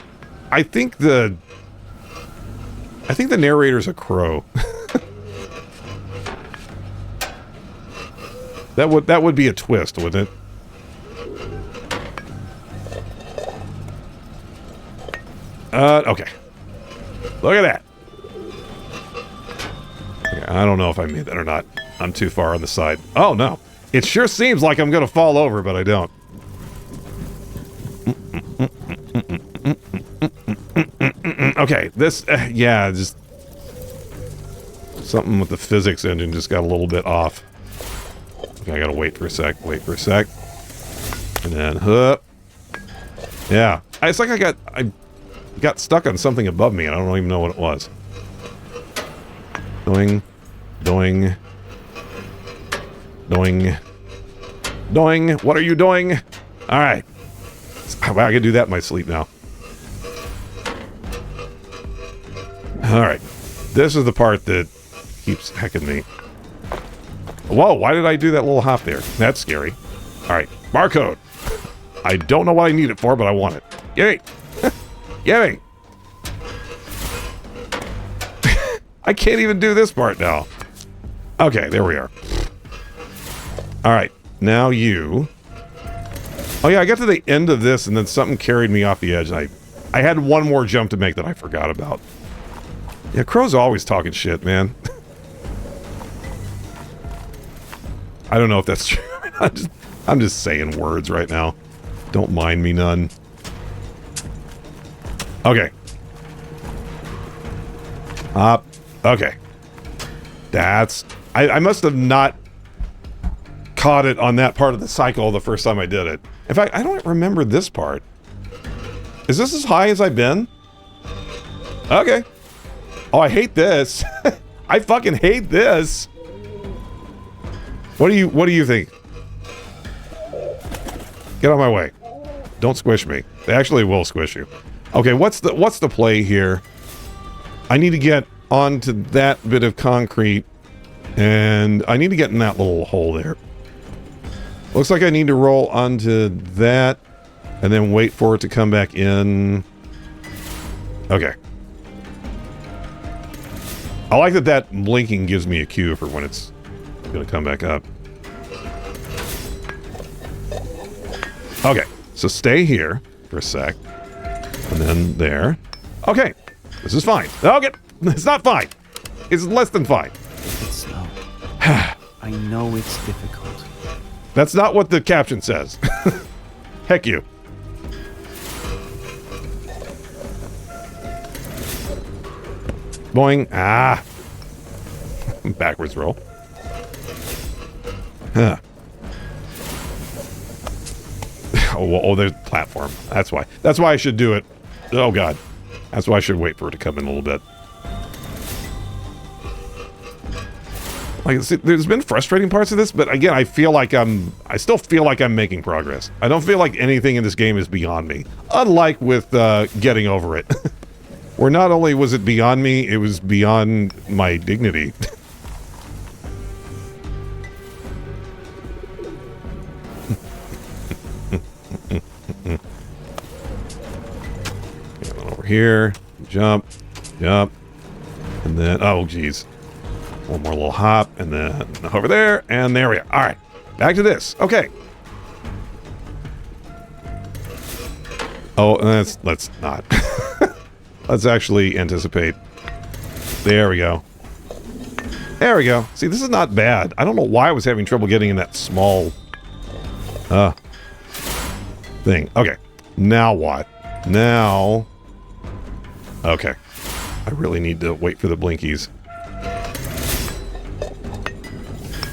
[SPEAKER 1] I think the narrator's a crow. That would be a twist, wouldn't it? Okay. Look at that. Okay, I don't know if I made that or not. I'm too far on the side. Oh, no. It sure seems like I'm going to fall over, but I don't. Okay, this... yeah, just... Something with the physics engine just got a little bit off. Okay, I gotta wait for a sec. And then, yeah. It's like I got stuck on something above me, and I don't even know what it was. Doing. What are you doing? Alright. Wow, I can do that in my sleep now. Alright. This is the part that keeps hecking me. Whoa, why did I do that little hop there? That's scary. Alright, barcode. I don't know what I need it for, but I want it. Yay! Yay! I can't even do this part now. Okay, there we are. Alright, now you... Oh yeah, I got to the end of this and then something carried me off the edge and I had one more jump to make that I forgot about. Yeah, Crow's always talking shit, man. I don't know if that's true. I'm just saying words right now. Don't mind me none. Okay. Up. Okay. That's... I must have not caught it on that part of the cycle the first time I did it. In fact, I don't remember this part. Is this as high as I've been? Okay. Oh, I hate this. I fucking hate this. What do you think? Get out of my way. Don't squish me. They actually will squish you. Okay, what's the play here? I need to get onto that bit of concrete, and I need to get in that little hole there. Looks like I need to roll onto that, and then wait for it to come back in. Okay. I like that blinking gives me a cue for when it's gonna come back up. Okay, so stay here for a sec. And then there. Okay, this is fine. Okay, it's not fine. It's less than fine.
[SPEAKER 2] It's slow. I know it's difficult.
[SPEAKER 1] That's not what the caption says. Heck you. Boing. Ah. Backwards roll. Huh. Oh, there's platform. That's why. That's why I should do it. Oh, God. That's why I should wait for it to come in a little bit. Like, see, there's been frustrating parts of this, but again, I still feel like I'm making progress. I don't feel like anything in this game is beyond me. Unlike with getting over it. Where not only was it beyond me, it was beyond my dignity. Over here, jump, and then, oh geez. One more little hop, and then over there, and there we are. All right, back to this. Okay. Oh, let's not. Let's actually anticipate. There we go. There we go. See, this is not bad. I don't know why I was having trouble getting in that small thing. Okay. Now what? Now... Okay. I really need to wait for the blinkies.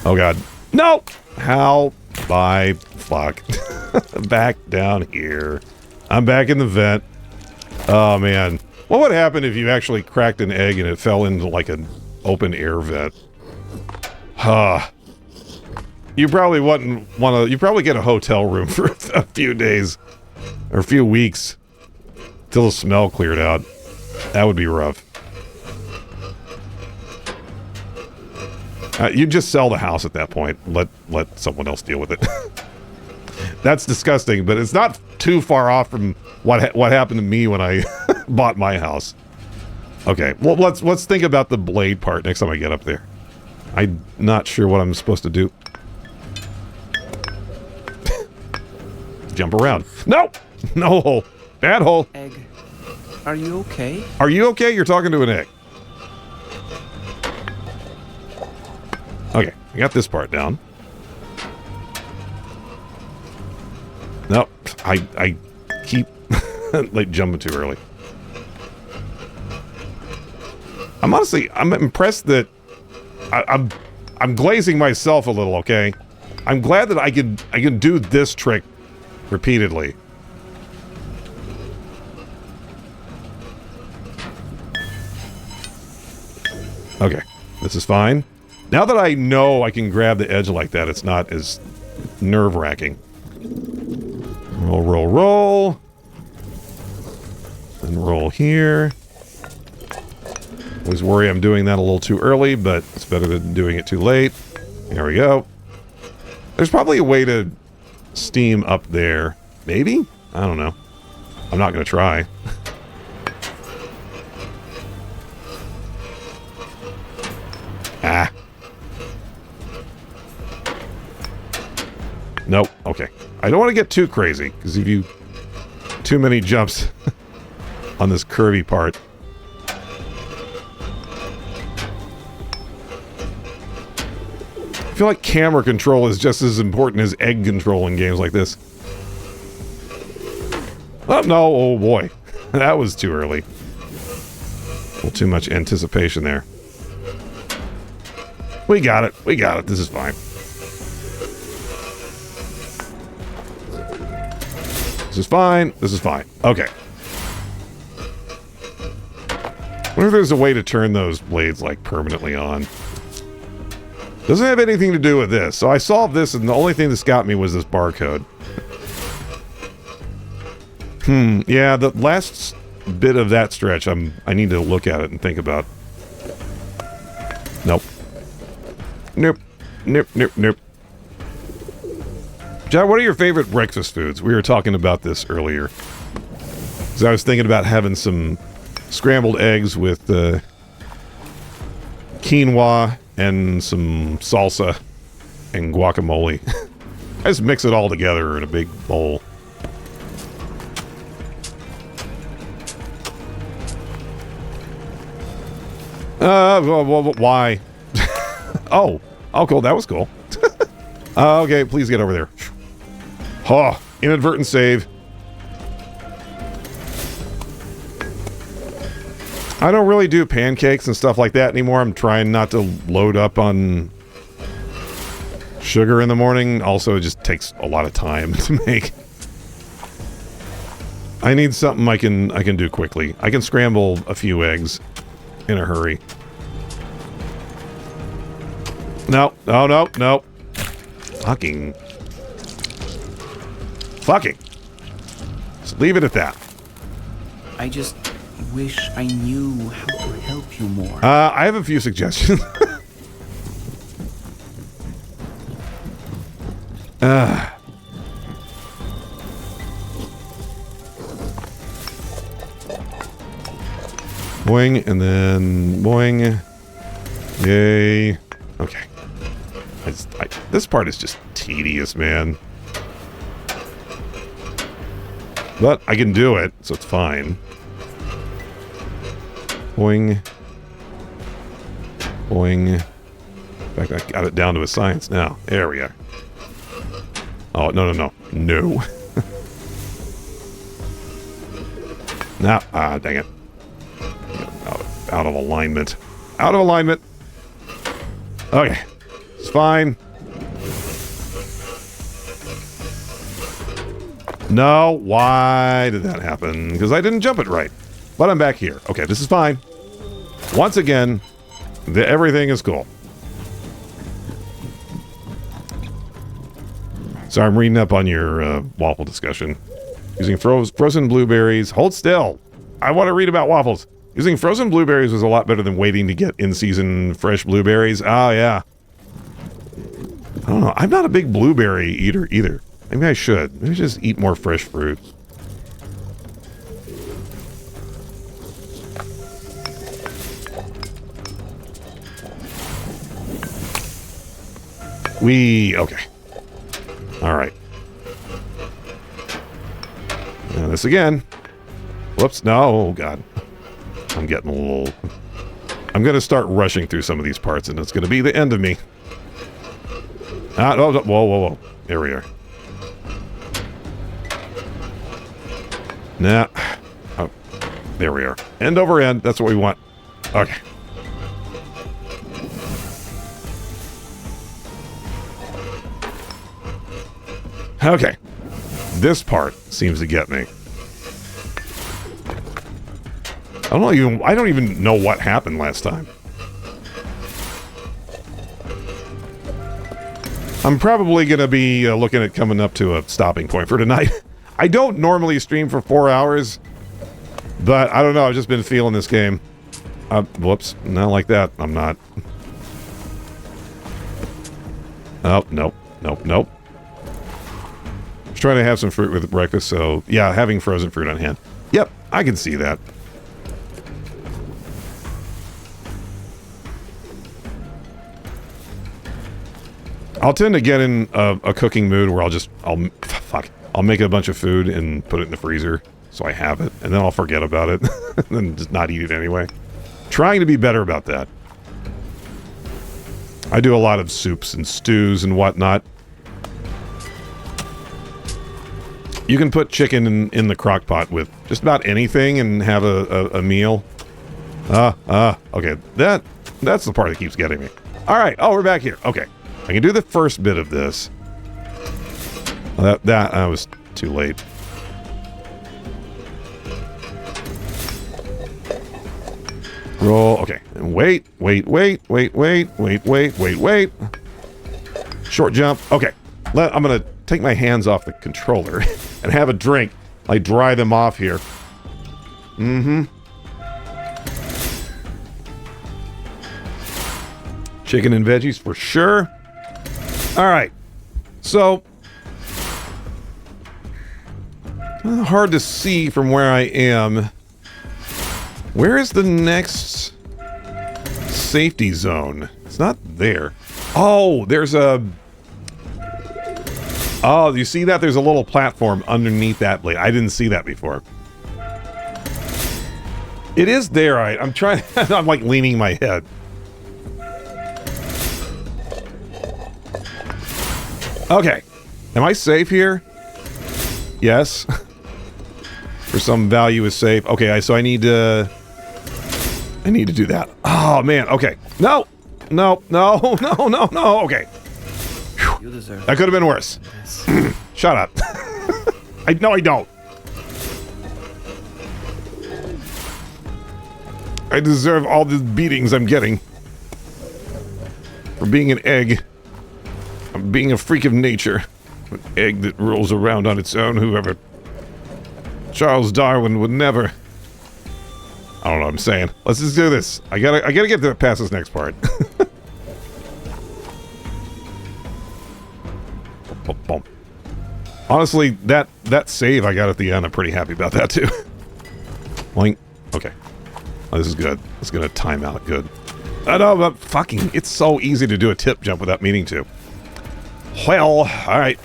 [SPEAKER 1] Oh, God. No! How? By fuck. Back down here. I'm back in the vent. Oh, man. What would happen if you actually cracked an egg and it fell into, like, an open air vent? Huh. You probably wouldn't want to... You probably get a hotel room for a few days. Or a few weeks. Till the smell cleared out. That would be rough. You just sell the house at that point. Let someone else deal with it. That's disgusting, but it's not too far off from what happened to me when I bought my house. Okay, well let's think about the blade part next time I get up there. I'm not sure what I'm supposed to do. Jump around. No! No hole. Bad hole.
[SPEAKER 2] Egg, are you okay?
[SPEAKER 1] Are you okay? You're talking to an egg. Okay, I got this part down. No, I keep like jumping too early. I'm impressed that I'm glazing myself a little. Okay, I'm glad that I can do this trick repeatedly. Okay, this is fine. Now that I know I can grab the edge like that, it's not as nerve-wracking. Roll, roll, roll. And roll here. Always worry I'm doing that a little too early, but it's better than doing it too late. There we go. There's probably a way to steam up there. Maybe? I don't know. I'm not going to try. Ah. Nope. Okay. I don't want to get too crazy, because if you... Too many jumps on this curvy part. I feel like camera control is just as important as egg control in games like this. Oh, no. Oh, boy. That was too early. A little too much anticipation there. We got it. We got it. This is fine. This is fine. This is fine. Okay. I wonder if there's a way to turn those blades, like, permanently on. Doesn't have anything to do with this. So I solved this, and the only thing that's got me was this barcode. Yeah, the last bit of that stretch, I need to look at it and think about. Nope. Nope. Nope, nope, nope. John, what are your favorite breakfast foods? We were talking about this earlier. Because I was thinking about having some scrambled eggs with quinoa and some salsa and guacamole. I just mix it all together in a big bowl. Well, why? Oh, cool. That was cool. Okay, please get over there. Oh, inadvertent save. I don't really do pancakes and stuff like that anymore. I'm trying not to load up on sugar in the morning. Also, it just takes a lot of time to make. I need something I can do quickly. I can scramble a few eggs in a hurry. No, no, no, no. Fucking. Just leave it at that.
[SPEAKER 2] I just wish I knew how to help you more.
[SPEAKER 1] I have a few suggestions. Boing, and then boing. Yay. Okay. This part is just tedious, man. But I can do it, so it's fine. Boing. Boing. In fact, I got it down to a science now. There we are. Oh, no, no, no. No. Nah, dang it. Out of alignment. Out of alignment. Okay. It's fine. No, why did that happen? Because I didn't jump it right. But I'm back here. Okay, this is fine. Once again, everything is cool. So I'm reading up on your waffle discussion. Using frozen blueberries. Hold still. I want to read about waffles. Using frozen blueberries was a lot better than waiting to get in-season fresh blueberries. Oh, yeah. I don't know. I'm not a big blueberry eater either. Maybe I should. Maybe just eat more fresh fruit. Okay. All right. Now this again. Whoops. No. Oh, God. I'm getting a little... I'm going to start rushing through some of these parts, and it's going to be the end of me. Oh, whoa, whoa, whoa. There we are. Nah. Oh, there we are. End over end. That's what we want. Okay. Okay. This part seems to get me. I don't even know what happened last time. I'm probably going to be looking at coming up to a stopping point for tonight. I don't normally stream for 4 hours, but I don't know. I've just been feeling this game. Whoops. Not like that. I'm not. Oh, nope. Nope, nope. I was trying to have some fruit with breakfast, so yeah, having frozen fruit on hand. Yep, I can see that. I'll tend to get in a cooking mood where I'll make a bunch of food and put it in the freezer so I have it, and then I'll forget about it and then just not eat it anyway. Trying to be better about that. I do a lot of soups and stews and whatnot. You can put chicken in the crock pot with just about anything and have a meal. Okay. That's the part that keeps getting me. All right. Oh, we're back here. Okay. I can do the first bit of this. That I was too late. Roll. Okay. And wait. Short jump. Okay. I'm going to take my hands off the controller and have a drink. I dry them off here. Mm-hmm. Chicken and veggies for sure. All right. So, hard to see from where I am. Where is the next safety zone? It's not there. Oh, there's a... Oh, you see that? There's a little platform underneath that blade. I didn't see that before. It is there. I'm trying... I'm like leaning my head. Okay. Am I safe here? Yes. For some value is safe. Okay, so I need to do that. Oh, man. Okay. No. Okay.
[SPEAKER 2] You deserve
[SPEAKER 1] That could have been worse. Shut up. No, I don't. I deserve all the beatings I'm getting. for being an egg. I'm being a freak of nature. An egg that rolls around on its own. Whoever... Charles Darwin would never... I don't know what I'm saying. Let's just do this. I gotta get past this next part. Honestly, that save I got at the end, I'm pretty happy about that too. Boink. Okay. Oh, this is good. It's gonna time out good. I know, but fucking, it's so easy to do a tip jump without meaning to. Well, alright.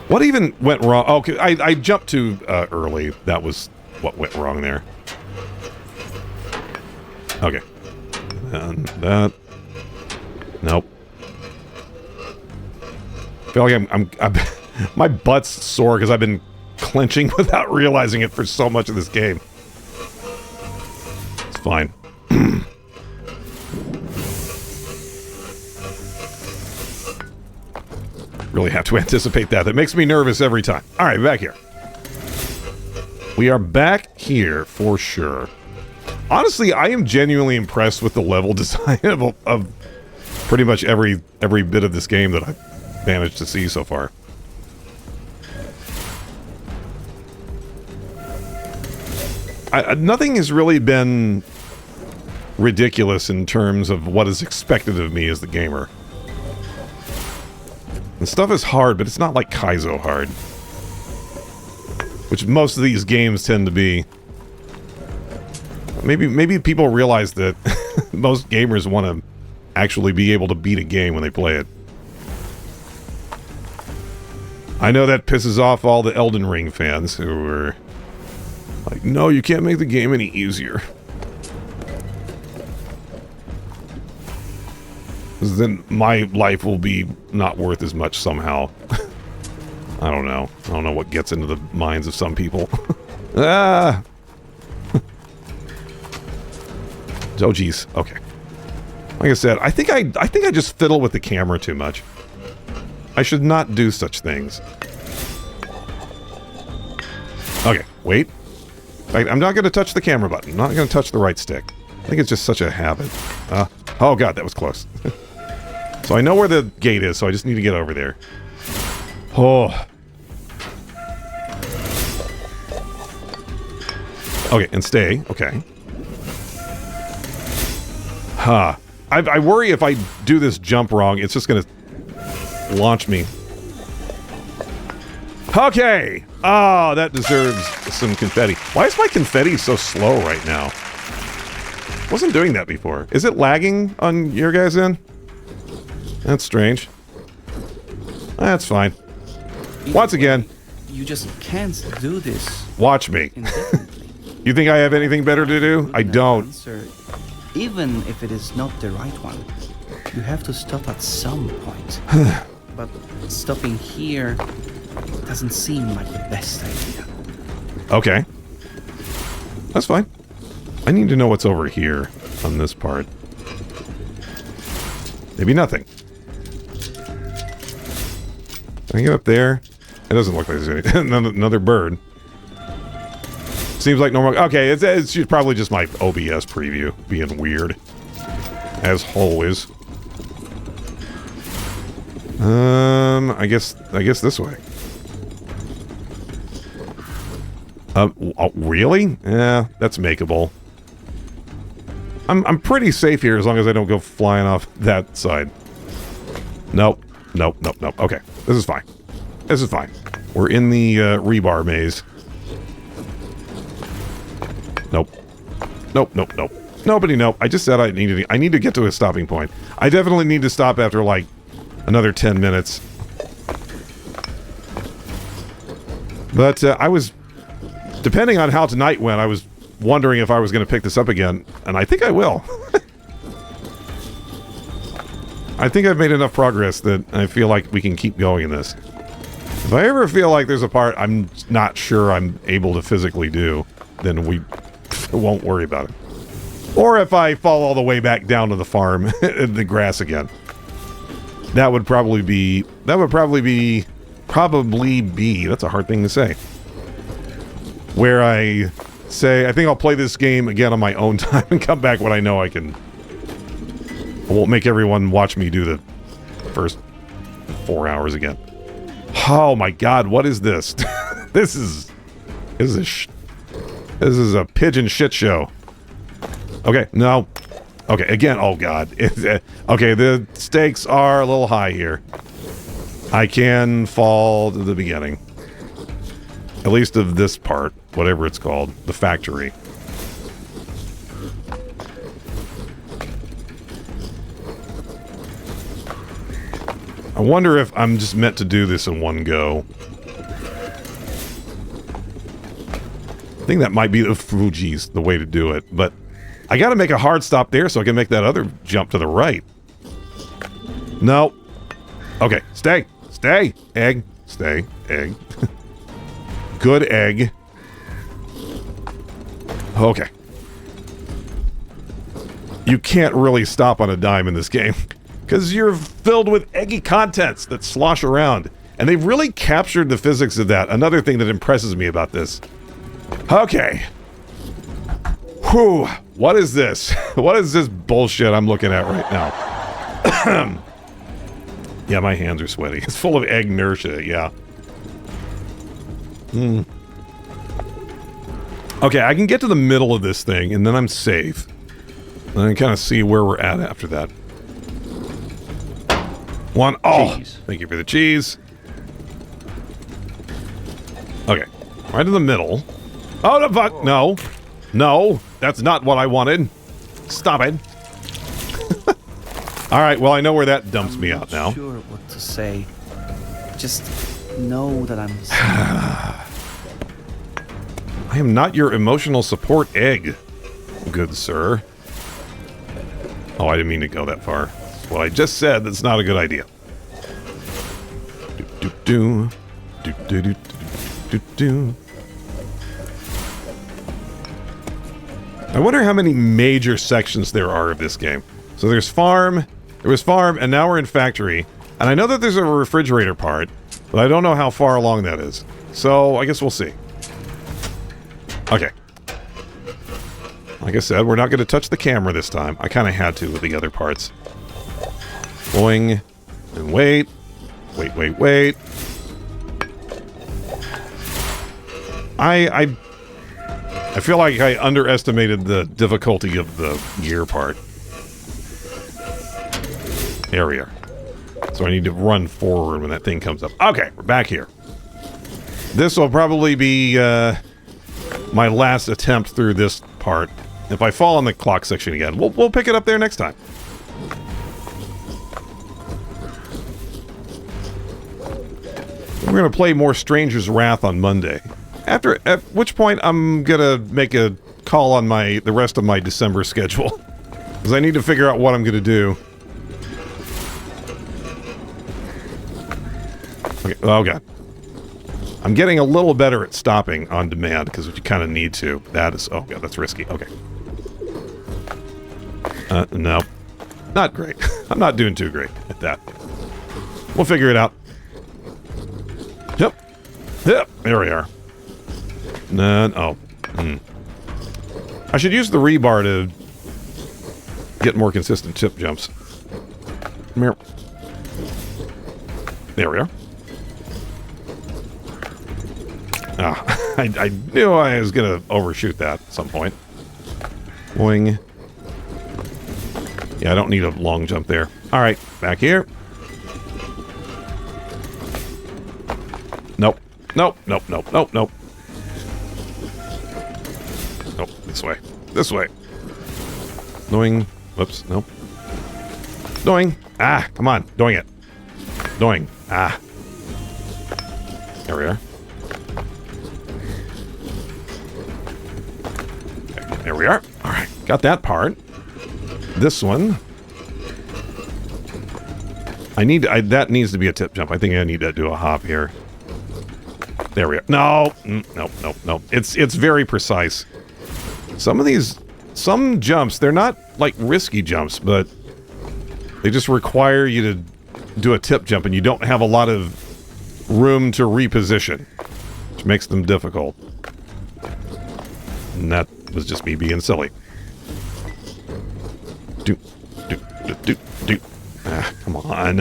[SPEAKER 1] What even went wrong? Oh, okay, I jumped too early. That was what went wrong there. Okay. And that. Nope. I feel like I'm my butt's sore because I've been clenching without realizing it for so much of this game. It's fine. Really have to anticipate that. That makes me nervous every time. All right, back here. We are back here for sure. Honestly, I am genuinely impressed with the level design of pretty much every bit of this game that I've managed to see so far. Nothing has really been ridiculous in terms of what is expected of me as the gamer. The stuff is hard, but it's not like Kaizo hard. Which most of these games tend to be. Maybe people realize that most gamers want to actually be able to beat a game when they play it. I know that pisses off all the Elden Ring fans who are like, no, you can't make the game any easier. Then my life will be not worth as much somehow. I don't know. I don't know what gets into the minds of some people. Ah! Oh, geez. Okay. Like I said, I think I just fiddle with the camera too much. I should not do such things. Okay, wait. I'm not going to touch the camera button. I'm not going to touch the right stick. I think it's just such a habit. Oh god, that was close. So I know where the gate is, so I just need to get over there. Oh. Okay, and stay. Okay. Huh. I worry if I do this jump wrong, it's just gonna launch me. Okay! Oh, that deserves some confetti. Why is my confetti so slow right now? Wasn't doing that before. Is it lagging on your guys' end? That's strange. That's fine. Once again.
[SPEAKER 2] You just can't do this.
[SPEAKER 1] Watch me.
[SPEAKER 2] Indefinitely.
[SPEAKER 1] You think I have anything better to do? I don't.
[SPEAKER 2] Answer, even if it is not the right one, you have to stop at some point. But stopping here doesn't seem like the best idea.
[SPEAKER 1] Okay. That's fine. I need to know what's over here on this part. Maybe nothing. Can I get up there? It doesn't look like there's anything. Another bird. Seems like normal. Okay, it's probably just my OBS preview being weird. As always. I guess this way. Oh, really? Yeah, that's makeable. I'm pretty safe here as long as I don't go flying off that side. Nope. Nope. Okay, this is fine. This is fine. We're in the rebar maze. Nope. Nope. Nobody, nope. I just said I need to get to a stopping point. I definitely need to stop after like another 10 minutes. But I was, depending on how tonight went, I was wondering if I was going to pick this up again, and I think I will. I think I've made enough progress that I feel like we can keep going in this. If I ever feel like there's a part I'm not sure I'm able to physically do, then we won't worry about it. Or if I fall all the way back down to the farm in the grass again. That would probably be, that's a hard thing to say. Where I say, I think I'll play this game again on my own time and come back when I know I can. I won't make everyone watch me do the first 4 hours again. Oh my god, what is this? This is a pigeon shit show. Okay, no. Okay, again, oh god. Okay, the stakes are a little high here. I can fall to the beginning. At least of this part, whatever it's called, the factory. I wonder if I'm just meant to do this in one go. I think that might be the Fuji's the way to do it, but I gotta make a hard stop there so I can make that other jump to the right. No. Okay, stay. Stay. Egg. Stay. Egg. Good egg. Okay. You can't really stop on a dime in this game because you're filled with eggy contents that slosh around. And they've really captured the physics of that. Another thing that impresses me about this. Okay. Whew. What is this? What is this bullshit I'm looking at right now? Yeah, my hands are sweaty. It's full of egg inertia, yeah. Okay, I can get to the middle of this thing, and then I'm safe. And I can kind of see where we're at after that. One. Oh, cheese. Thank you for the cheese. Okay, right in the middle. Oh, the fuck! No. No, that's not what I wanted. Stop it. All right, well, I know where that dumps me out now.
[SPEAKER 2] I'm not sure what to say. Just know that I'm
[SPEAKER 1] I am not your emotional support egg, good sir. Oh, I didn't mean to go that far. Well, I just said that's not a good idea. Do do do do do do do. I wonder how many major sections there are of this game. So there's farm, there was farm, and now we're in factory. And I know that there's a refrigerator part, but I don't know how far along that is. So I guess we'll see. Okay. Like I said, we're not going to touch the camera this time. I kind of had to with the other parts. Boing. And wait. Wait, wait, wait. I feel like I underestimated the difficulty of the gear part. There we are. So I need to run forward when that thing comes up. Okay, we're back here. This will probably be my last attempt through this part. If I fall in the clock section again, we'll pick it up there next time. We're going to play more Stranger's Wrath on Monday. At which point I'm going to make a call on the rest of my December schedule. Because I need to figure out what I'm going to do. Okay. Oh, God. I'm getting a little better at stopping on demand, because you kind of need to. That is... Oh, God, that's risky. Okay. No. Not great. I'm not doing too great at that. We'll figure it out. Yep. Yep. There we are. None. Oh. I should use the rebar to get more consistent chip jumps. Come here. There we are. Ah, I knew I was going to overshoot that at some point. Boing. Yeah, I don't need a long jump there. All right, back here. Nope. Nope, nope, nope, nope, nope. Nope, this way. This way. Doing. Whoops, nope. Doing. Ah, come on. Doing it. Doing. Ah. There we are. Okay, there we are. All right, got that part. This one. That needs to be a tip jump. I think I need to do a hop here. There we are. No, nope, nope, nope. It's very precise. Some jumps, they're not like risky jumps, but they just require you to do a tip jump and you don't have a lot of room to reposition, which makes them difficult. And that was just me being silly. Do. Ah, come on.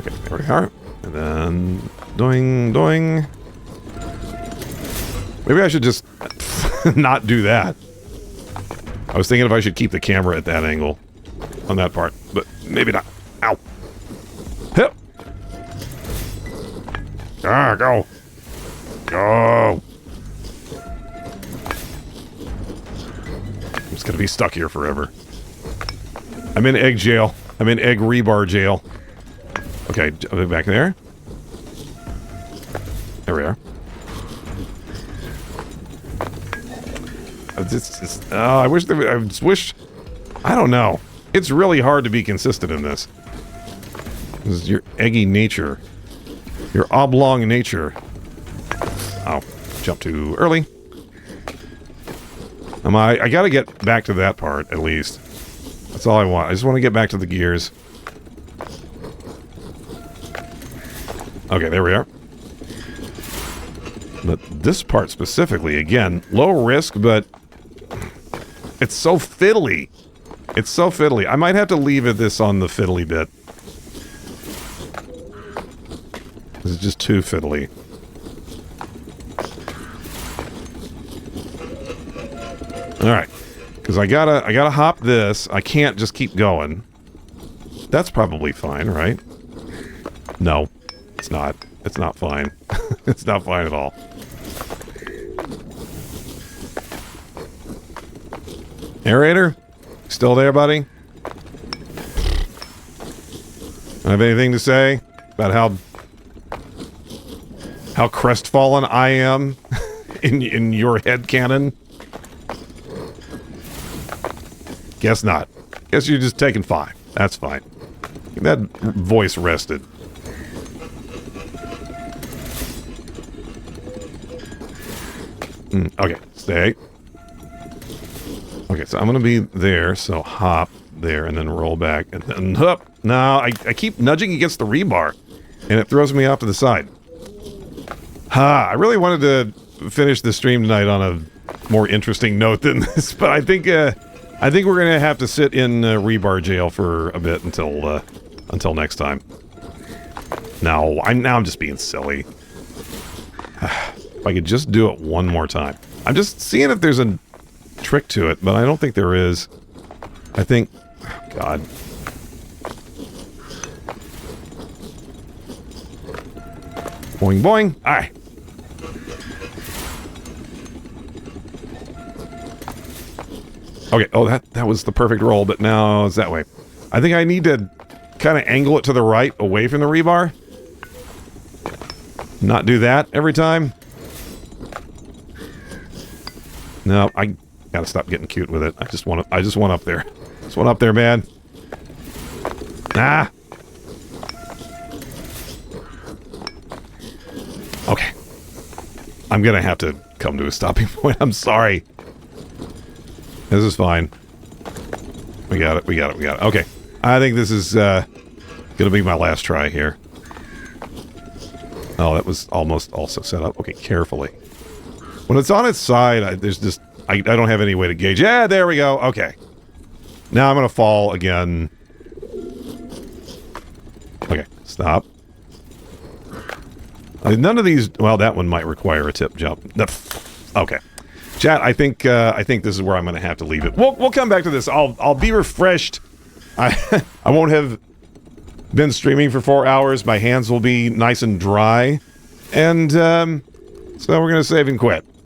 [SPEAKER 1] Okay, there we are. And then doing. Maybe I should just not do that. I was thinking if I should keep the camera at that angle on that part, but maybe not. Ow. Hip. Ah, go. Go. I'm just gonna be stuck here forever. I'm in egg jail. I'm in egg rebar jail. Okay, back there. There we are. I wish there. I just wish. I don't know. It's really hard to be consistent in this. This is your eggy nature, your oblong nature. Oh, jump too early. I gotta get back to that part at least. That's all I want. I just want to get back to the gears. Okay, there we are. But this part specifically, again, low risk, but it's so fiddly. It's so fiddly. I might have to leave this on the fiddly bit. This is just too fiddly. Alright. Because I gotta hop this. I can't just keep going. That's probably fine, right? No, it's not. It's not fine. It's not fine at all. Narrator? Still there, buddy? Have anything to say about how crestfallen I am in your head canon? Guess not. Guess you're just taking 5. That's fine. That voice rested. Okay, stay. Okay, so I'm gonna be there, so hop there and then roll back and then up. No, I keep nudging against the rebar and it throws me off to the side. I really wanted to finish the stream tonight on a more interesting note than this, but I think we're gonna have to sit in rebar jail for a bit until next time. No, I'm just being silly. If I could just do it one more time. I'm just seeing if there's a trick to it, but I don't think there is. I think... Oh, God. Boing, boing. Alright. Okay, oh, that was the perfect roll, but now it's that way. I think I need to kind of angle it to the right, away from the rebar. Not do that every time. No, I gotta stop getting cute with it. I just want up there. Just want up there, man. Ah. Okay. I'm gonna have to come to a stopping point. I'm sorry. This is fine. We got it. Okay. I think this is gonna be my last try here. Oh, that was almost also set up. Okay, carefully. When it's on its side, I don't have any way to gauge. Yeah, there we go. Okay. Now I'm going to fall again. Okay, stop. None of these... Well, that one might require a tip jump. Okay. Chat, I think this is where I'm going to have to leave it. We'll come back to this. I'll be refreshed. I won't have been streaming for 4 hours. My hands will be nice and dry. And so we're going to save and quit.